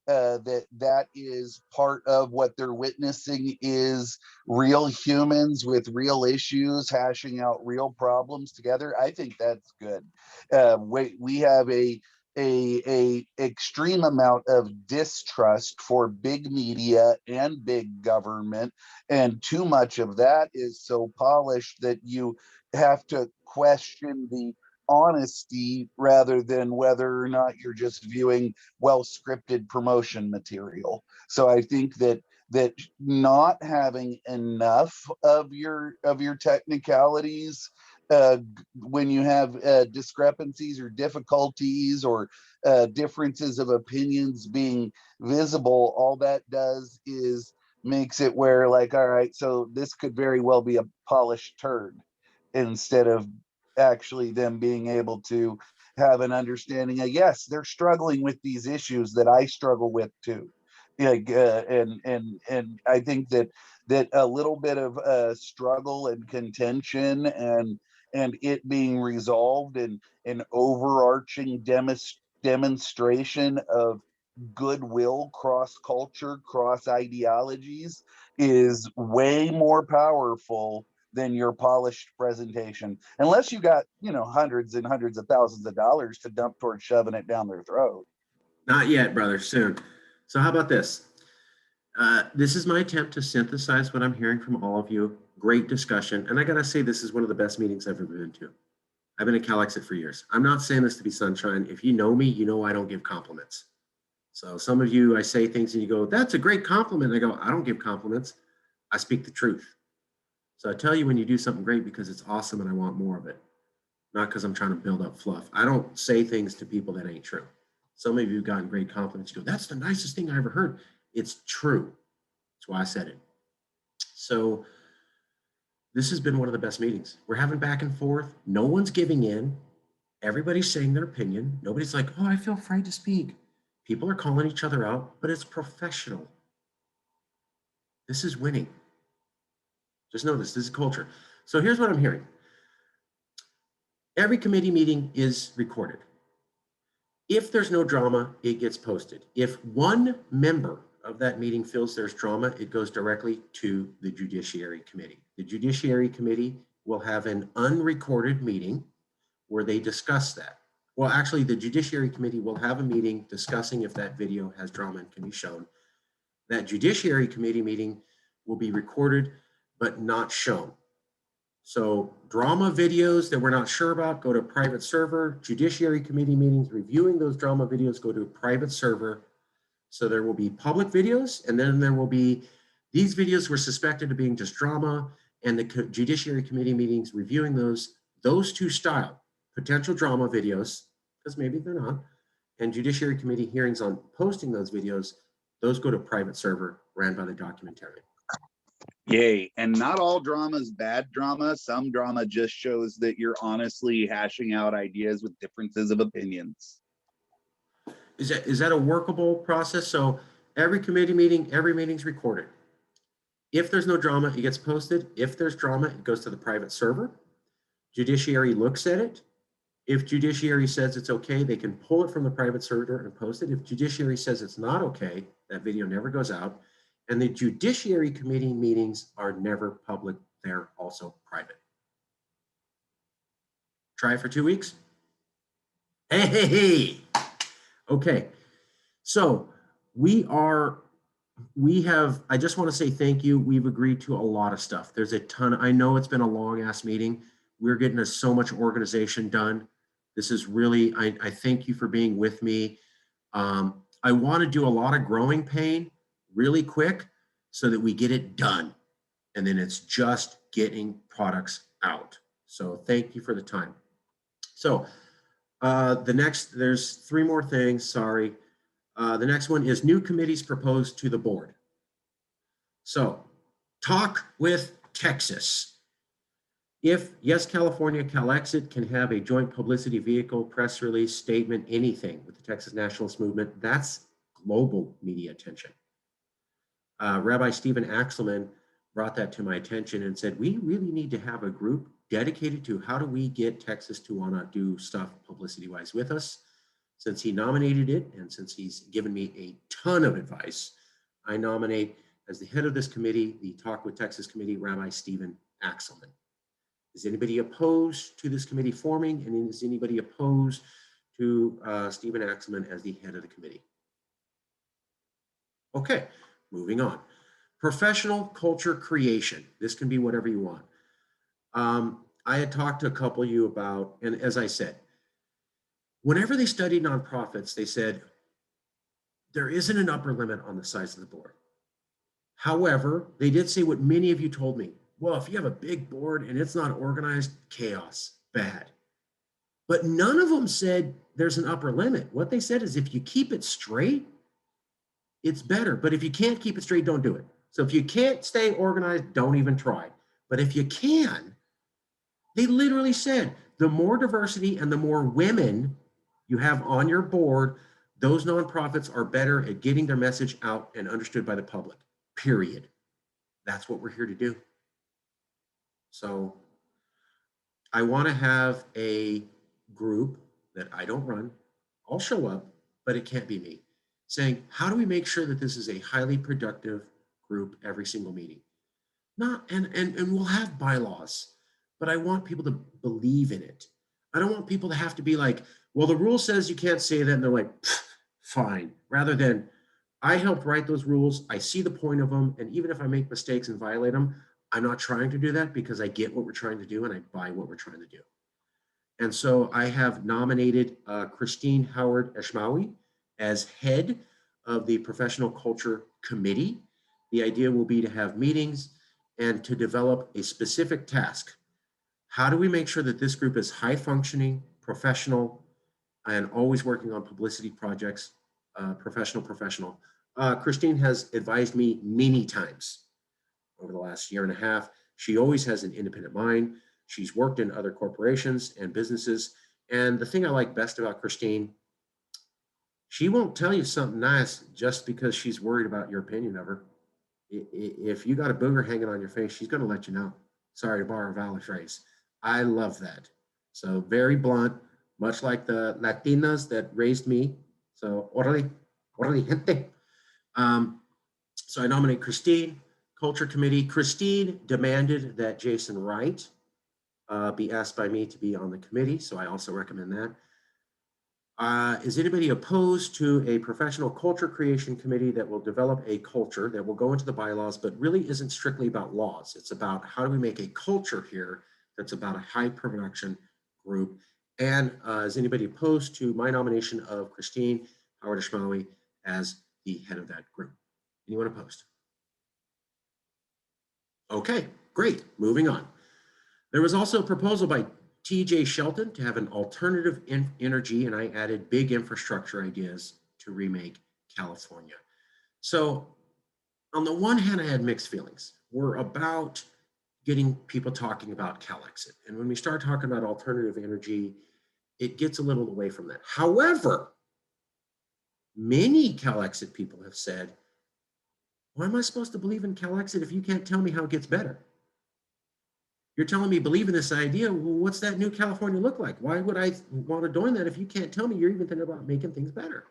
that is part of what they're witnessing is real humans with real issues hashing out real problems together. I think that's good. We have a extreme amount of distrust for big media and big government, and too much of that is so polished that you have to question the honesty rather than whether or not you're just viewing well scripted promotion material. So I think that not having enough of your technicalities when you have discrepancies or difficulties or differences of opinions being visible, all that does is makes it where, like, all right, so this could very well be a polished turd, instead of actually them being able to have an understanding of, yes, they're struggling with these issues that I struggle with too. Like, and I think that a little bit of struggle and contention and it being resolved in an overarching demonstration of goodwill cross culture, cross ideologies is way more powerful than your polished presentation, unless you got, you know, hundreds and hundreds of thousands of dollars to dump towards shoving it down their throat. Not yet, brother, soon. So how about this? This is my attempt to synthesize what I'm hearing from all of you. Great discussion. And I got to say, this is one of the best meetings I've ever been to. I've been at CalExit for years. I'm not saying this to be sunshine. If you know me, you know I don't give compliments. So some of you, I say things and you go, that's a great compliment. I go, I don't give compliments. I speak the truth. So I tell you when you do something great because it's awesome and I want more of it, not because I'm trying to build up fluff. I don't say things to people that ain't true. Some of you have gotten great compliments. You go, that's the nicest thing I ever heard. It's true. That's why I said it. So this has been one of the best meetings. We're having back and forth. No one's giving in. Everybody's saying their opinion. Nobody's like, oh, I feel afraid to speak. People are calling each other out, but it's professional. This is winning. Just know this is culture. So here's what I'm hearing. Every committee meeting is recorded. If there's no drama, it gets posted. If one member of that meeting feels there's drama, it goes directly to the Judiciary Committee. The Judiciary Committee will have an unrecorded meeting where they discuss that. Well, actually, the Judiciary Committee will have a meeting discussing if that video has drama and can be shown. That Judiciary Committee meeting will be recorded but not shown. So drama videos that we're not sure about go to a private server. Judiciary Committee meetings reviewing those drama videos go to a private server. So there will be public videos, and then there will be, these videos were suspected of being just drama, and the Judiciary Committee meetings reviewing those two style, potential drama videos, because maybe they're not, and Judiciary Committee hearings on posting those videos, those go to private server ran by the documentarian. Yay. And not all drama is bad drama. Some drama just shows that you're honestly hashing out ideas with differences of opinions. Is that a workable process? So every committee meeting, every meeting's recorded. If there's no drama, it gets posted. If there's drama, it goes to the private server. Judiciary looks at it. If Judiciary says it's okay, they can pull it from the private server and post it. If Judiciary says it's not okay, that video never goes out. And the Judiciary Committee meetings are never public. They're also private. Try it for 2 weeks. Hey. Okay. So I just want to say thank you. We've agreed to a lot of stuff. There's a ton. I know it's been a long ass meeting. We're getting so much organization done. This is really, I thank you for being with me. I want to do a lot of growing pain really quick so that we get it done. And then it's just getting products out. So thank you for the time. So there's 3 more things, sorry. The next one is new committees proposed to the board. So talk with Texas. If Yes California CalExit can have a joint publicity vehicle, press release, statement, anything with the Texas Nationalist Movement, that's global media attention. Rabbi Stephen Axelman brought that to my attention and said, we really need to have a group dedicated to how do we get Texas to want to do stuff publicity-wise with us. Since he nominated it, and since he's given me a ton of advice, I nominate as the head of this committee, the Talk with Texas Committee, Rabbi Stephen Axelman. Is anybody opposed to this committee forming? And is anybody opposed to Stephen Axelman as the head of the committee? Okay, moving on. Professional culture creation. This can be whatever you want. I had talked to a couple of you about, and as I said, whenever they studied nonprofits, they said, there isn't an upper limit on the size of the board. However, they did say what many of you told me. Well, if you have a big board and it's not organized, chaos, bad. But none of them said there's an upper limit. What they said is if you keep it straight, it's better. But if you can't keep it straight, don't do it. So if you can't stay organized, don't even try. But if you can, they literally said, the more diversity and the more women you have on your board, those nonprofits are better at getting their message out and understood by the public, period. That's what we're here to do. So I want to have a group that I don't run. I'll show up, but it can't be me. Saying, how do we make sure that this is a highly productive group every single meeting? And we'll have bylaws, but I want people to believe in it. I don't want people to have to be like, well, the rule says you can't say that. And they're like, fine. Rather than, I helped write those rules. I see the point of them. And even if I make mistakes and violate them, I'm not trying to do that because I get what we're trying to do and I buy what we're trying to do. And so I have nominated Christine Howard Eshmawi as head of the Professional Culture Committee. The idea will be to have meetings and to develop a specific task. How do we make sure that this group is high functioning, professional, and always working on publicity projects, professional. Christine has advised me many times over the last year and a half. She always has an independent mind. She's worked in other corporations and businesses. And the thing I like best about Christine, she won't tell you something nice just because she's worried about your opinion of her. If you got a booger hanging on your face, she's going to let you know. Sorry to borrow a valid phrase. I love that. So very blunt, much like the Latinas that raised me. So orale gente. So I nominate Christine, Culture Committee. Christine demanded that Jason Wright be asked by me to be on the committee. So I also recommend that. Is anybody opposed to a professional culture creation committee that will develop a culture that will go into the bylaws, but really isn't strictly about laws? It's about how do we make a culture here that's about a high production group. And is anybody opposed to my nomination of Christine Howard Eshmawi as be head of that group. Anyone opposed? Okay, great. Moving on. There was also a proposal by TJ Shelton to have an alternative energy, and I added big infrastructure ideas to remake California. So on the one hand, I had mixed feelings. We're about getting people talking about CalExit. And when we start talking about alternative energy, it gets a little away from that. However, many CalExit people have said, why am I supposed to believe in CalExit if you can't tell me how it gets better? You're telling me believe in this idea. Well, what's that new California look like? Why would I want to join that if you can't tell me you're even thinking about making things better?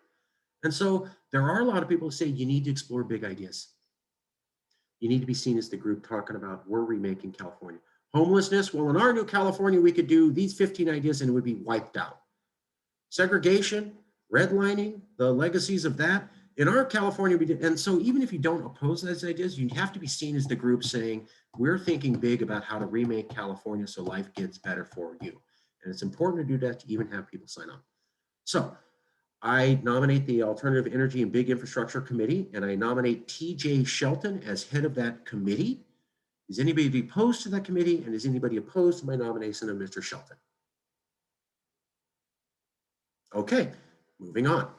And so there are a lot of people who say you need to explore big ideas. You need to be seen as the group talking about we're remaking California. Homelessness, well, in our new California, we could do these 15 ideas and it would be wiped out. Segregation, redlining, the legacies of that. In our California, we did. And so even if you don't oppose those ideas, you have to be seen as the group saying, we're thinking big about how to remake California so life gets better for you. And it's important to do that to even have people sign up. So I nominate the Alternative Energy and Big Infrastructure Committee, and I nominate TJ Shelton as head of that committee. Is anybody opposed to that committee? And is anybody opposed to my nomination of Mr. Shelton? Okay, moving on.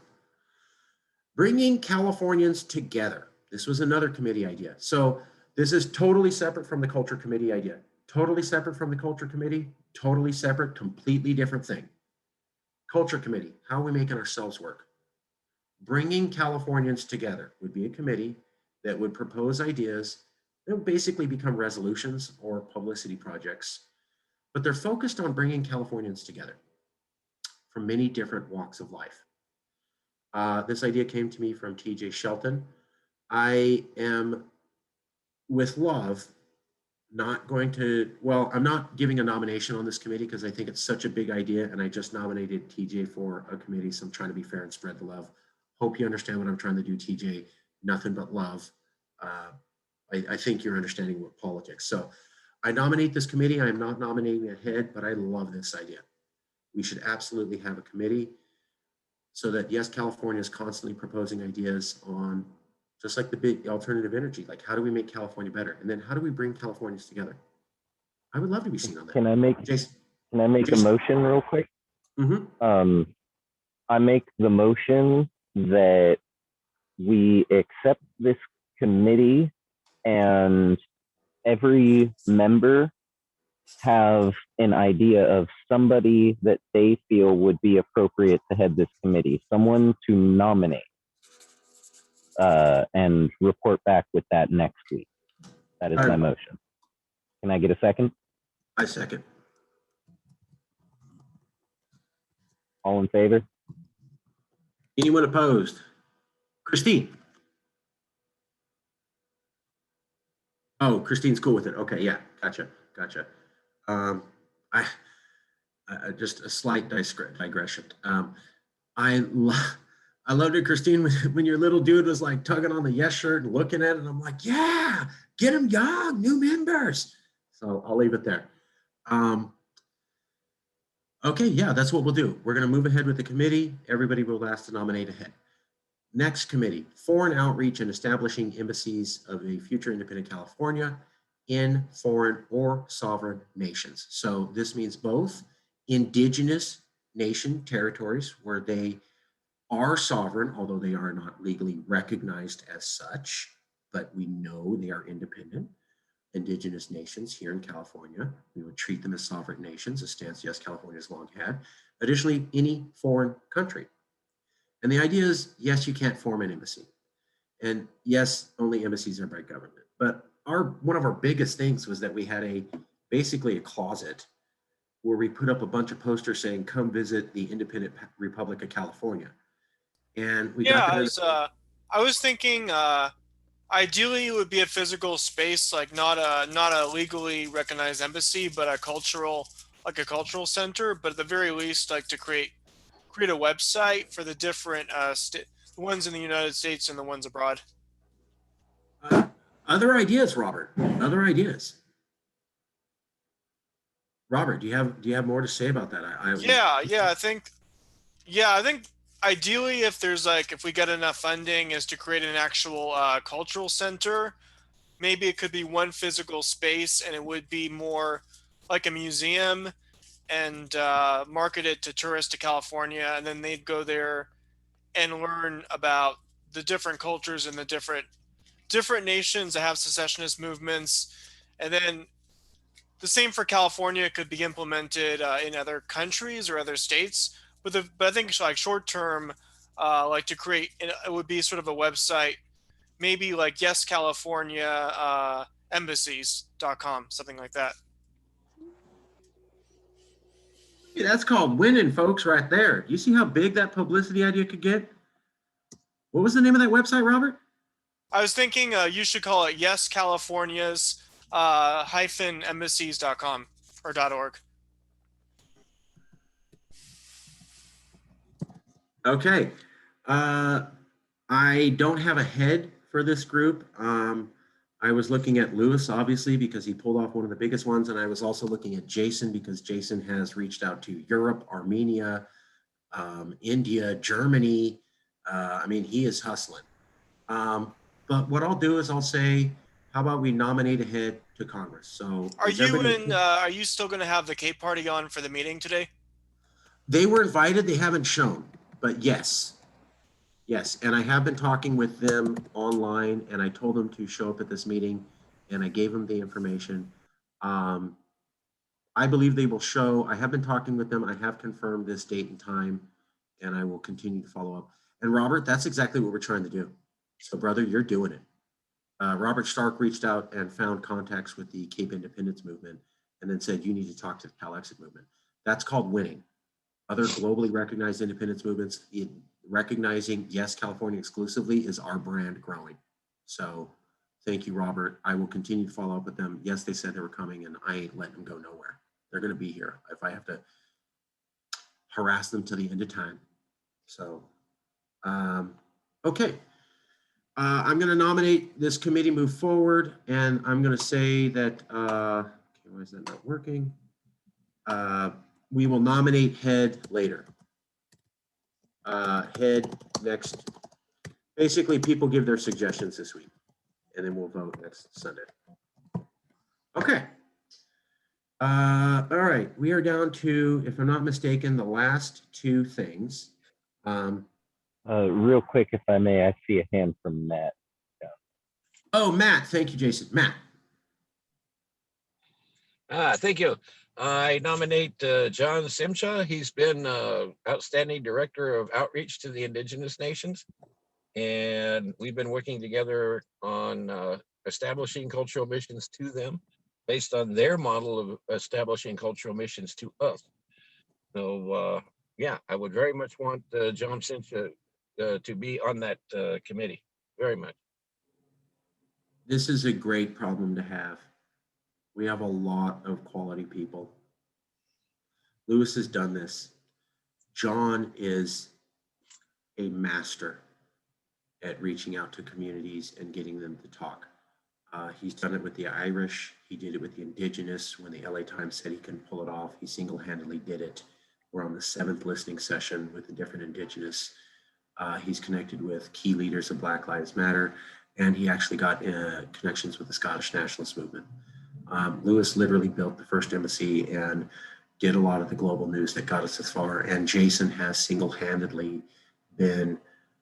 Bringing Californians together. This was another committee idea. So this is totally separate from the Culture Committee idea. Totally separate from the Culture Committee, totally separate, completely different thing. Culture Committee, how are we making ourselves work? Bringing Californians together would be a committee that would propose ideas that would basically become resolutions or publicity projects, but they're focused on bringing Californians together from many different walks of life. This idea came to me from TJ Shelton. I am, with love, not going to, well, I'm not giving a nomination on this committee because I think it's such a big idea and I just nominated TJ for a committee, so I'm trying to be fair and spread the love. Hope you understand what I'm trying to do, TJ. Nothing but love. I think you're understanding what politics. So I nominate this committee. I am not nominating a head, but I love this idea. We should absolutely have a committee so that, yes, California is constantly proposing ideas on, just like the big alternative energy, like how do we make California better? And then how do we bring Californians together? I would love to be seen on that. Can I make Jason? a motion real quick? Mm-hmm. I make the motion that we accept this committee and every member have an idea of somebody that they feel would be appropriate to head this committee, someone to nominate, and report back with that next week. That is my motion. Can I get a second? I second. All in favor? Anyone opposed? Christine? Oh, Christine's cool with it. Okay, yeah, gotcha. I just a slight digression. I loved it, Christine, when your little dude was like tugging on the yes shirt and looking at it. And I'm like, yeah, get them young, new members. So I'll leave it there. Okay, yeah, that's what we'll do. We're going to move ahead with the committee. Everybody will ask to nominate a head. Next committee, foreign outreach and establishing embassies of a future independent California in foreign or sovereign nations. So this means both indigenous nation territories where they are sovereign, although they are not legally recognized as such, but we know they are independent. Indigenous nations here in California, we would treat them as sovereign nations, a stance, yes, California has long had. Additionally, any foreign country. And the idea is, yes, you can't form an embassy. And yes, only embassies are by government. But one of our biggest things was that we had basically a closet where we put up a bunch of posters saying, come visit the independent Republic of California. And we got that. I was thinking, ideally it would be a physical space, like not a legally recognized embassy, but a cultural center. But at the very least, like to create a website for the different the ones in the United States and the ones abroad. Other ideas, Robert. Other ideas. Robert, do you have more to say about that? I think ideally, if there's like, if we get enough funding, is to create an actual cultural center. Maybe it could be one physical space, and it would be more like a museum, and market it to tourists to California, and then they'd go there and learn about the different cultures and the different nations that have secessionist movements, and then the same for California could be implemented in other countries or other states. But I think like short term, like to create it would be sort of a website, maybe like Yes California Embassies.com, something like that. Hey, that's called winning, folks, right there. You see how big that publicity idea could get? What was the name of that website, Robert? I was thinking you should call it Yes California's hyphen embassies.com or .org. Okay. I don't have a head for this group. I was looking at Lewis, obviously, because he pulled off one of the biggest ones. And I was also looking at Jason because Jason has reached out to Europe, Armenia, India, Germany. I mean, he is hustling. But what I'll do is I'll say, how about we nominate a head to Congress? So Are is you everybody- in? Are you still going to have the Cape Party on for the meeting today? They were invited, they haven't shown, but yes. Yes, and I have been talking with them online, and I told them to show up at this meeting, and I gave them the information. I believe they will show. I have been talking with them. I have confirmed this date and time, and I will continue to follow up. And Robert, that's exactly what we're trying to do. So, brother, you're doing it. Robert Stark reached out and found contacts with the Cape Independence Movement, and then said, you need to talk to the CalExit movement. That's called winning. Other globally recognized independence movements, recognizing Yes California exclusively is our brand growing. So thank you, Robert. I will continue to follow up with them. Yes, they said they were coming, and I ain't letting them go nowhere. They're going to be here if I have to harass them to the end of time. So, okay. I'm going to nominate this committee move forward, and I'm going to say that, okay, why is that not working? We will nominate head later. Head next. Basically, people give their suggestions this week, and then we'll vote next Sunday. Okay. All right. We are down to, if I'm not mistaken, the last two things. Real quick, if I may, I see a hand from Matt. Oh, Matt. Thank you, Jason. Matt. Thank you. I nominate John Simcha. He's been outstanding director of outreach to the indigenous nations. And we've been working together on establishing cultural missions to them based on their model of establishing cultural missions to us. So yeah, I would very much want John Simcha to be on that committee, very much. This is a great problem to have. We have a lot of quality people. Lewis has done this. John is a master at reaching out to communities and getting them to talk. He's done it with the Irish. He did it with the indigenous. When the LA Times said he couldn't pull it off, he single-handedly did it. We're on the 7th listening session with the different indigenous. He's connected with key leaders of Black Lives Matter, and he actually got connections with the Scottish Nationalist Movement. Lewis literally built the first embassy and did a lot of the global news that got us this far. And Jason has single-handedly been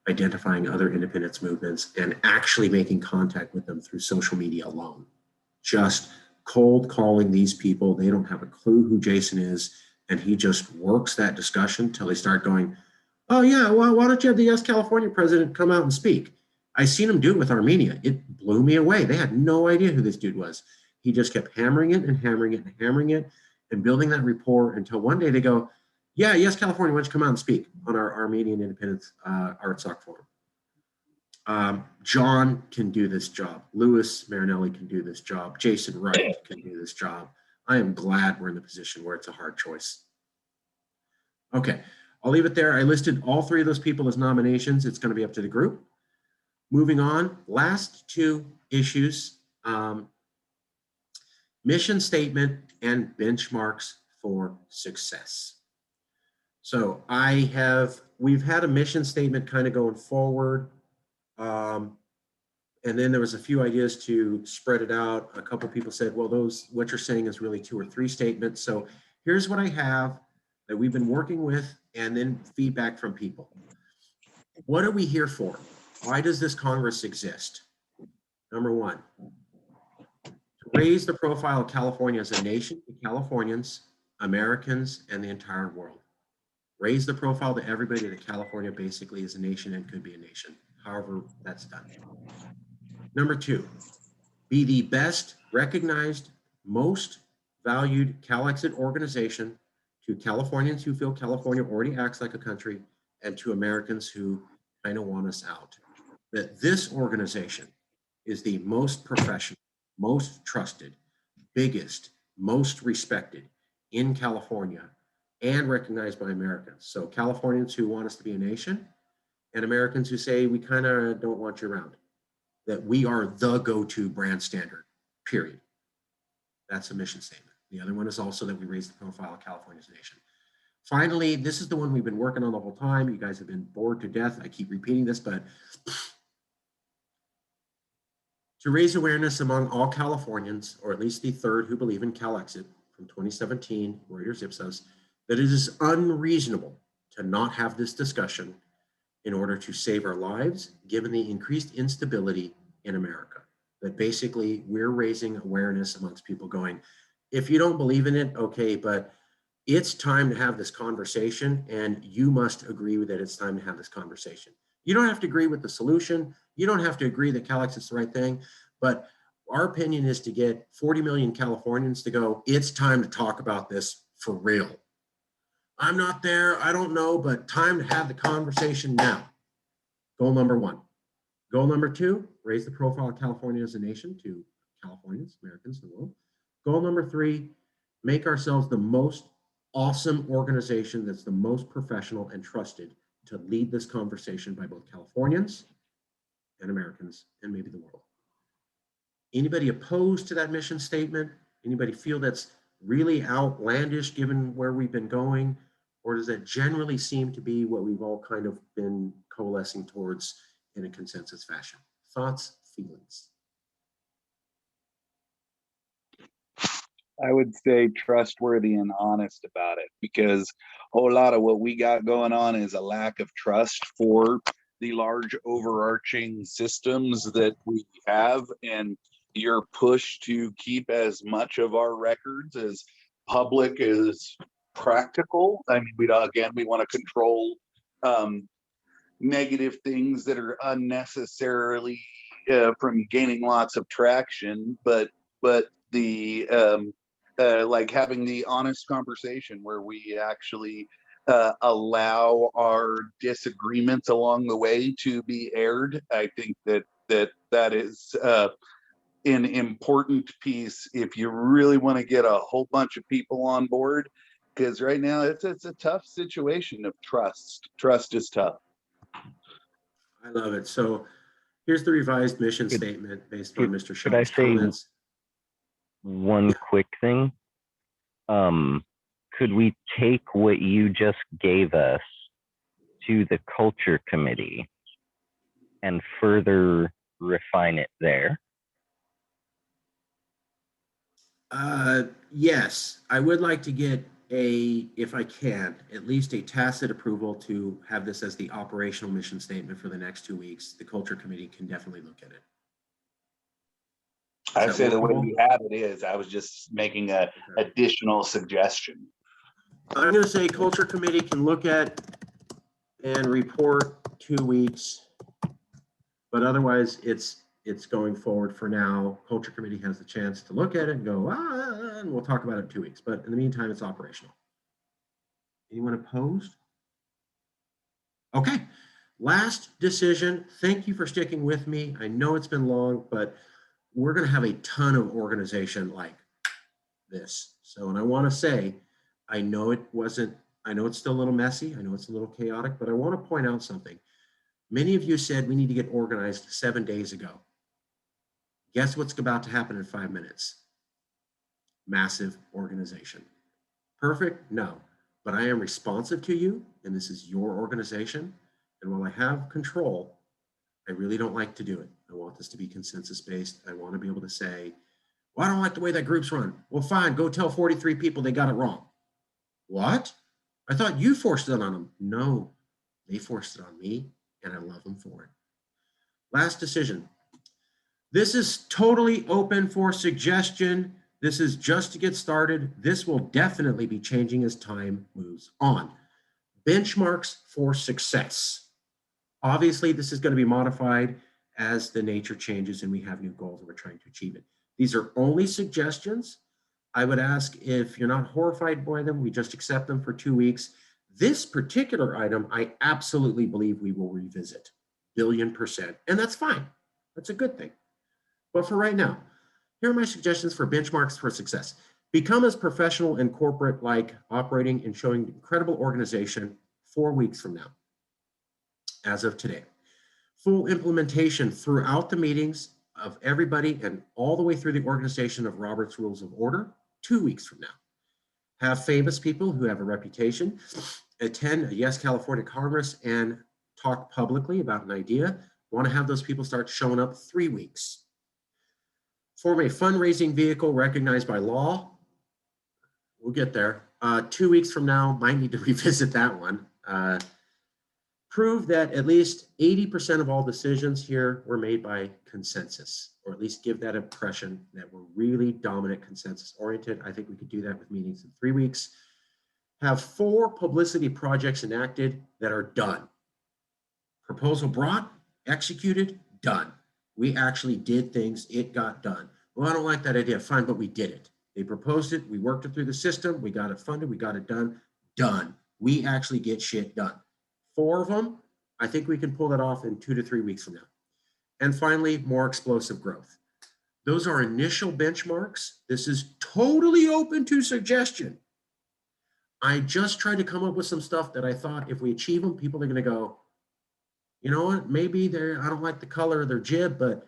identifying other independence movements and actually making contact with them through social media alone. Just cold calling these people. They don't have a clue who Jason is. And he just works that discussion till they start going, oh yeah, well, why don't you have the Yes California president come out and speak? I seen him do it with Armenia. It blew me away. They had no idea who this dude was. He just kept hammering it and hammering it and hammering it and building that rapport until one day they go, yeah, Yes California, why don't you come out and speak on our Armenian Independence Art Soc Forum? John can do this job. Louis Marinelli can do this job. Jason Wright can do this job. I am glad we're in the position where it's a hard choice. Okay, I'll leave it there. I listed all three of those people as nominations. It's going to be up to the group. Moving on, last two issues, mission statement and benchmarks for success. So I have we've had a mission statement kind of going forward. And then there was a few ideas to spread it out. A couple people said, well, what you're saying is really 2 or 3 statements. So here's what I have that we've been working with, and then feedback from people. What are we here for? Why does this Congress exist? Number 1, to raise the profile of California as a nation to Californians, Americans, and the entire world. Raise the profile to everybody that California basically is a nation and could be a nation, however that's done. Number 2, be the best recognized, most valued CalExit organization to Californians who feel California already acts like a country, and to Americans who kind of want us out. That this organization is the most professional, most trusted, biggest, most respected in California and recognized by Americans. So Californians who want us to be a nation, and Americans who say we kind of don't want you around. That we are the go-to brand standard, period. That's a mission statement. The other one is also that we raise the profile of California as a nation. Finally, this is the one we've been working on the whole time. You guys have been bored to death. I keep repeating this, but to raise awareness among all Californians, or at least the third who believe in CalExit from 2017, Reuters Ipsos, that it is unreasonable to not have this discussion in order to save our lives, given the increased instability in America. That basically we're raising awareness amongst people going, if you don't believe in it, okay, but it's time to have this conversation, and you must agree with that it's time to have this conversation. You don't have to agree with the solution. You don't have to agree that CalExit's the right thing, but our opinion is to get 40 million Californians to go, it's time to talk about this for real. I'm not there, I don't know, but time to have the conversation now. Goal number 1. Goal number 2, raise the profile of California as a nation to Californians, Americans, and the world. Goal number 3, make ourselves the most awesome organization that's the most professional and trusted to lead this conversation by both Californians and Americans and maybe the world. Anybody opposed to that mission statement? Anybody feel that's really outlandish given where we've been going? Or does that generally seem to be what we've all kind of been coalescing towards in a consensus fashion? Thoughts, feelings? I would say trustworthy and honest about it, because a whole lot of what we got going on is a lack of trust for the large overarching systems that we have, and your push to keep as much of our records as public as practical. I mean, we want to control negative things that are unnecessarily from gaining lots of traction, but the like having the honest conversation where we actually allow our disagreements along the way to be aired. I think that is an important piece if you really want to get a whole bunch of people on board, because right now it's a tough situation of trust. Trust is tough. I love it. So here's the revised mission statement based on Mr. Shell's comments. One quick thing? Could we take what you just gave us to the culture committee and further refine it there? Yes, I would like to get if I can, at least a tacit approval to have this as the operational mission statement for the next 2 weeks. The culture committee can definitely look at it. I say the way we have it is. I was just making a additional suggestion. I'm going to say culture committee can look at and report 2 weeks, but otherwise it's going forward for now. Culture committee has the chance to look at it and go, and we'll talk about it in 2 weeks. But in the meantime, it's operational. Anyone opposed? Okay. Last decision. Thank you for sticking with me. I know it's been long, but we're going to have a ton of organization like this. So, and I want to say, I know it's still a little messy. I know it's a little chaotic, but I want to point out something. Many of you said we need to get organized 7 days ago. Guess what's about to happen in 5 minutes? Massive organization. Perfect? No. but I am responsive to you, and this is your organization. And while I have control, I really don't like to do it. I want this to be consensus-based. I want to be able to say, well, I don't like the way that group's run. Well, fine, go tell 43 people they got it wrong. What? I thought you forced it on them. No, they forced it on me, and I love them for it. Last decision. This is totally open for suggestion. This is just to get started. This will definitely be changing as time moves on. Benchmarks for success. Obviously, this is going to be modified as the nature changes and we have new goals and we're trying to achieve it. These are only suggestions. I would ask if you're not horrified by them, we just accept them for 2 weeks. This particular item, I absolutely believe we will revisit, $1,000,000,000%, and that's fine. That's a good thing. But for right now, here are my suggestions for benchmarks for success. Become as professional and corporate-like operating and showing incredible organization 4 weeks from now, as of today. Full implementation throughout the meetings of everybody and all the way through the organization of Robert's Rules of Order 2 weeks from now. Have famous people who have a reputation attend a Yes California Congress and talk publicly about an idea. Want to have those people start showing up 3 weeks. Form a fundraising vehicle recognized by law. We'll get there. 2 weeks from now, might need to revisit that one. Prove that at least 80% of all decisions here were made by consensus, or at least give that impression that we're really dominant consensus oriented. I think we could do that with meetings in 3 weeks. Have 4 publicity projects enacted that are done. Proposal brought, executed, done. We actually did things, it got done. Well, I don't like that idea, fine, but we did it. They proposed it, we worked it through the system, we got it funded, we got it done, done. We actually get shit done. 4 of them, I think we can pull that off in 2 to 3 weeks from now. And finally, more explosive growth. Those are initial benchmarks. This is totally open to suggestion. I just tried to come up with some stuff that I thought if we achieve them, people are gonna go, you know what, maybe I don't like the color of their jib, but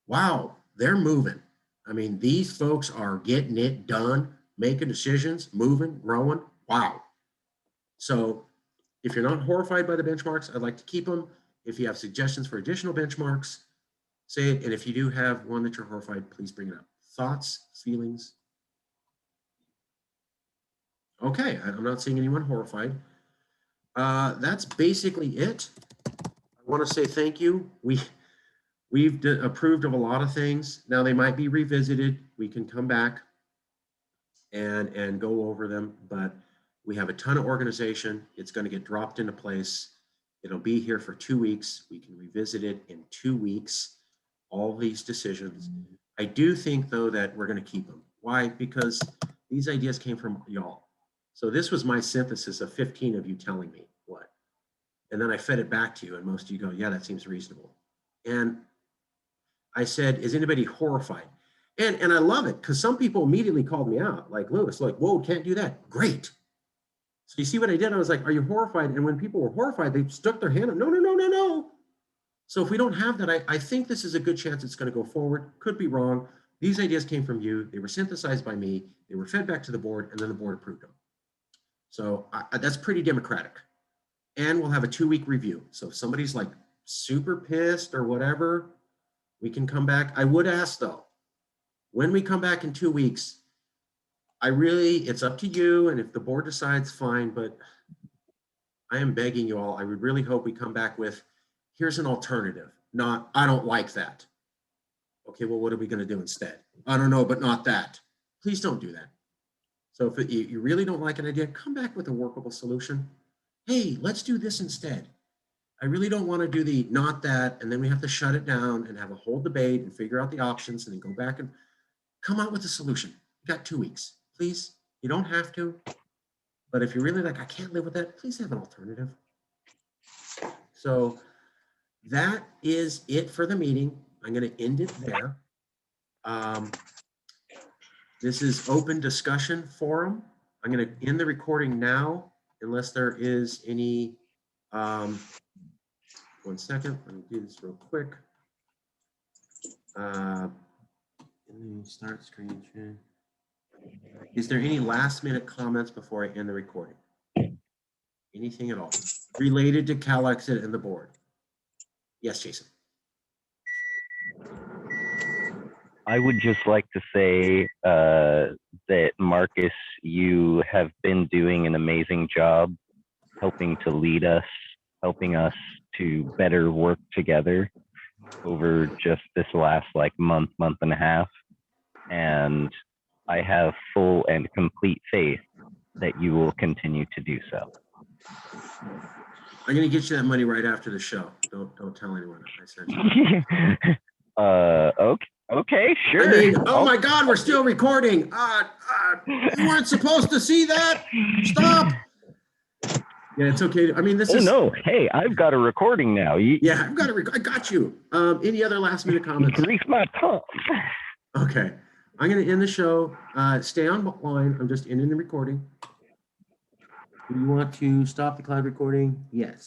wow, they're moving. I mean, these folks are getting it done, making decisions, moving, growing, wow. So if you're not horrified by the benchmarks, I'd like to keep them. If you have suggestions for additional benchmarks, say it. And if you do have one that you're horrified, please bring it up. Thoughts, feelings? Okay, I'm not seeing anyone horrified. That's basically it. I want to say thank you. We've approved of a lot of things. Now they might be revisited. We can come back and go over them, but we have a ton of organization. It's going to get dropped into place. It'll be here for 2 weeks. We can revisit it in 2 weeks, all these decisions. I do think, though, that we're going to keep them. Why? Because these ideas came from y'all. So this was my synthesis of 15 of you telling me what. And then I fed it back to you, and most of you go, yeah, that seems reasonable. And I said, is anybody horrified? And I love it, because some people immediately called me out, like Lewis, like, whoa, can't do that. Great. So you see what I did? I was like, are you horrified? And when people were horrified, they stuck their hand up. No, no, no, no, no. So if we don't have that, I think this is a good chance it's going to go forward. Could be wrong. These ideas came from you. They were synthesized by me. They were fed back to the board, and then the board approved them. So that's pretty democratic. And we'll have a 2-week review. So if somebody's like super pissed or whatever, we can come back. I would ask, though, when we come back in 2 weeks, it's up to you, and if the board decides, fine, but I am begging you all, I would really hope we come back with, here's an alternative, not, I don't like that. Okay, well, what are we gonna do instead? I don't know, but not that. Please don't do that. So if you really don't like an idea, come back with a workable solution. Hey, let's do this instead. I really don't wanna do the not that, and then we have to shut it down and have a whole debate and figure out the options and then go back and come out with a solution. You got 2 weeks. Please, you don't have to, but if you're really like, I can't live with that, please have an alternative. So that is it for the meeting. I'm going to end it there. This is open discussion forum. I'm going to end the recording now, unless there is any, 1 second, let me do this real quick. Start screen share. Is there any last minute comments before I end the recording? Anything at all related to CalExit and the board? Yes, Jason. I would just like to say that Marcus, you have been doing an amazing job helping to lead us, helping us to better work together over just this last like month and a half. And I have full and complete faith that you will continue to do so. I'm gonna get you that money right after the show. Don't tell anyone I sent you. Okay, sure. I mean, oh my God, we're still recording. You weren't supposed to see that. Stop. Yeah, it's okay. I mean, this is. Oh no! Hey, I've got a recording now. Yeah, I've got I got you. Any other last minute comments? Grease my tongue. Okay, I'm gonna end the show. Stay on line. I'm just ending the recording. Do you want to stop the cloud recording? Yes.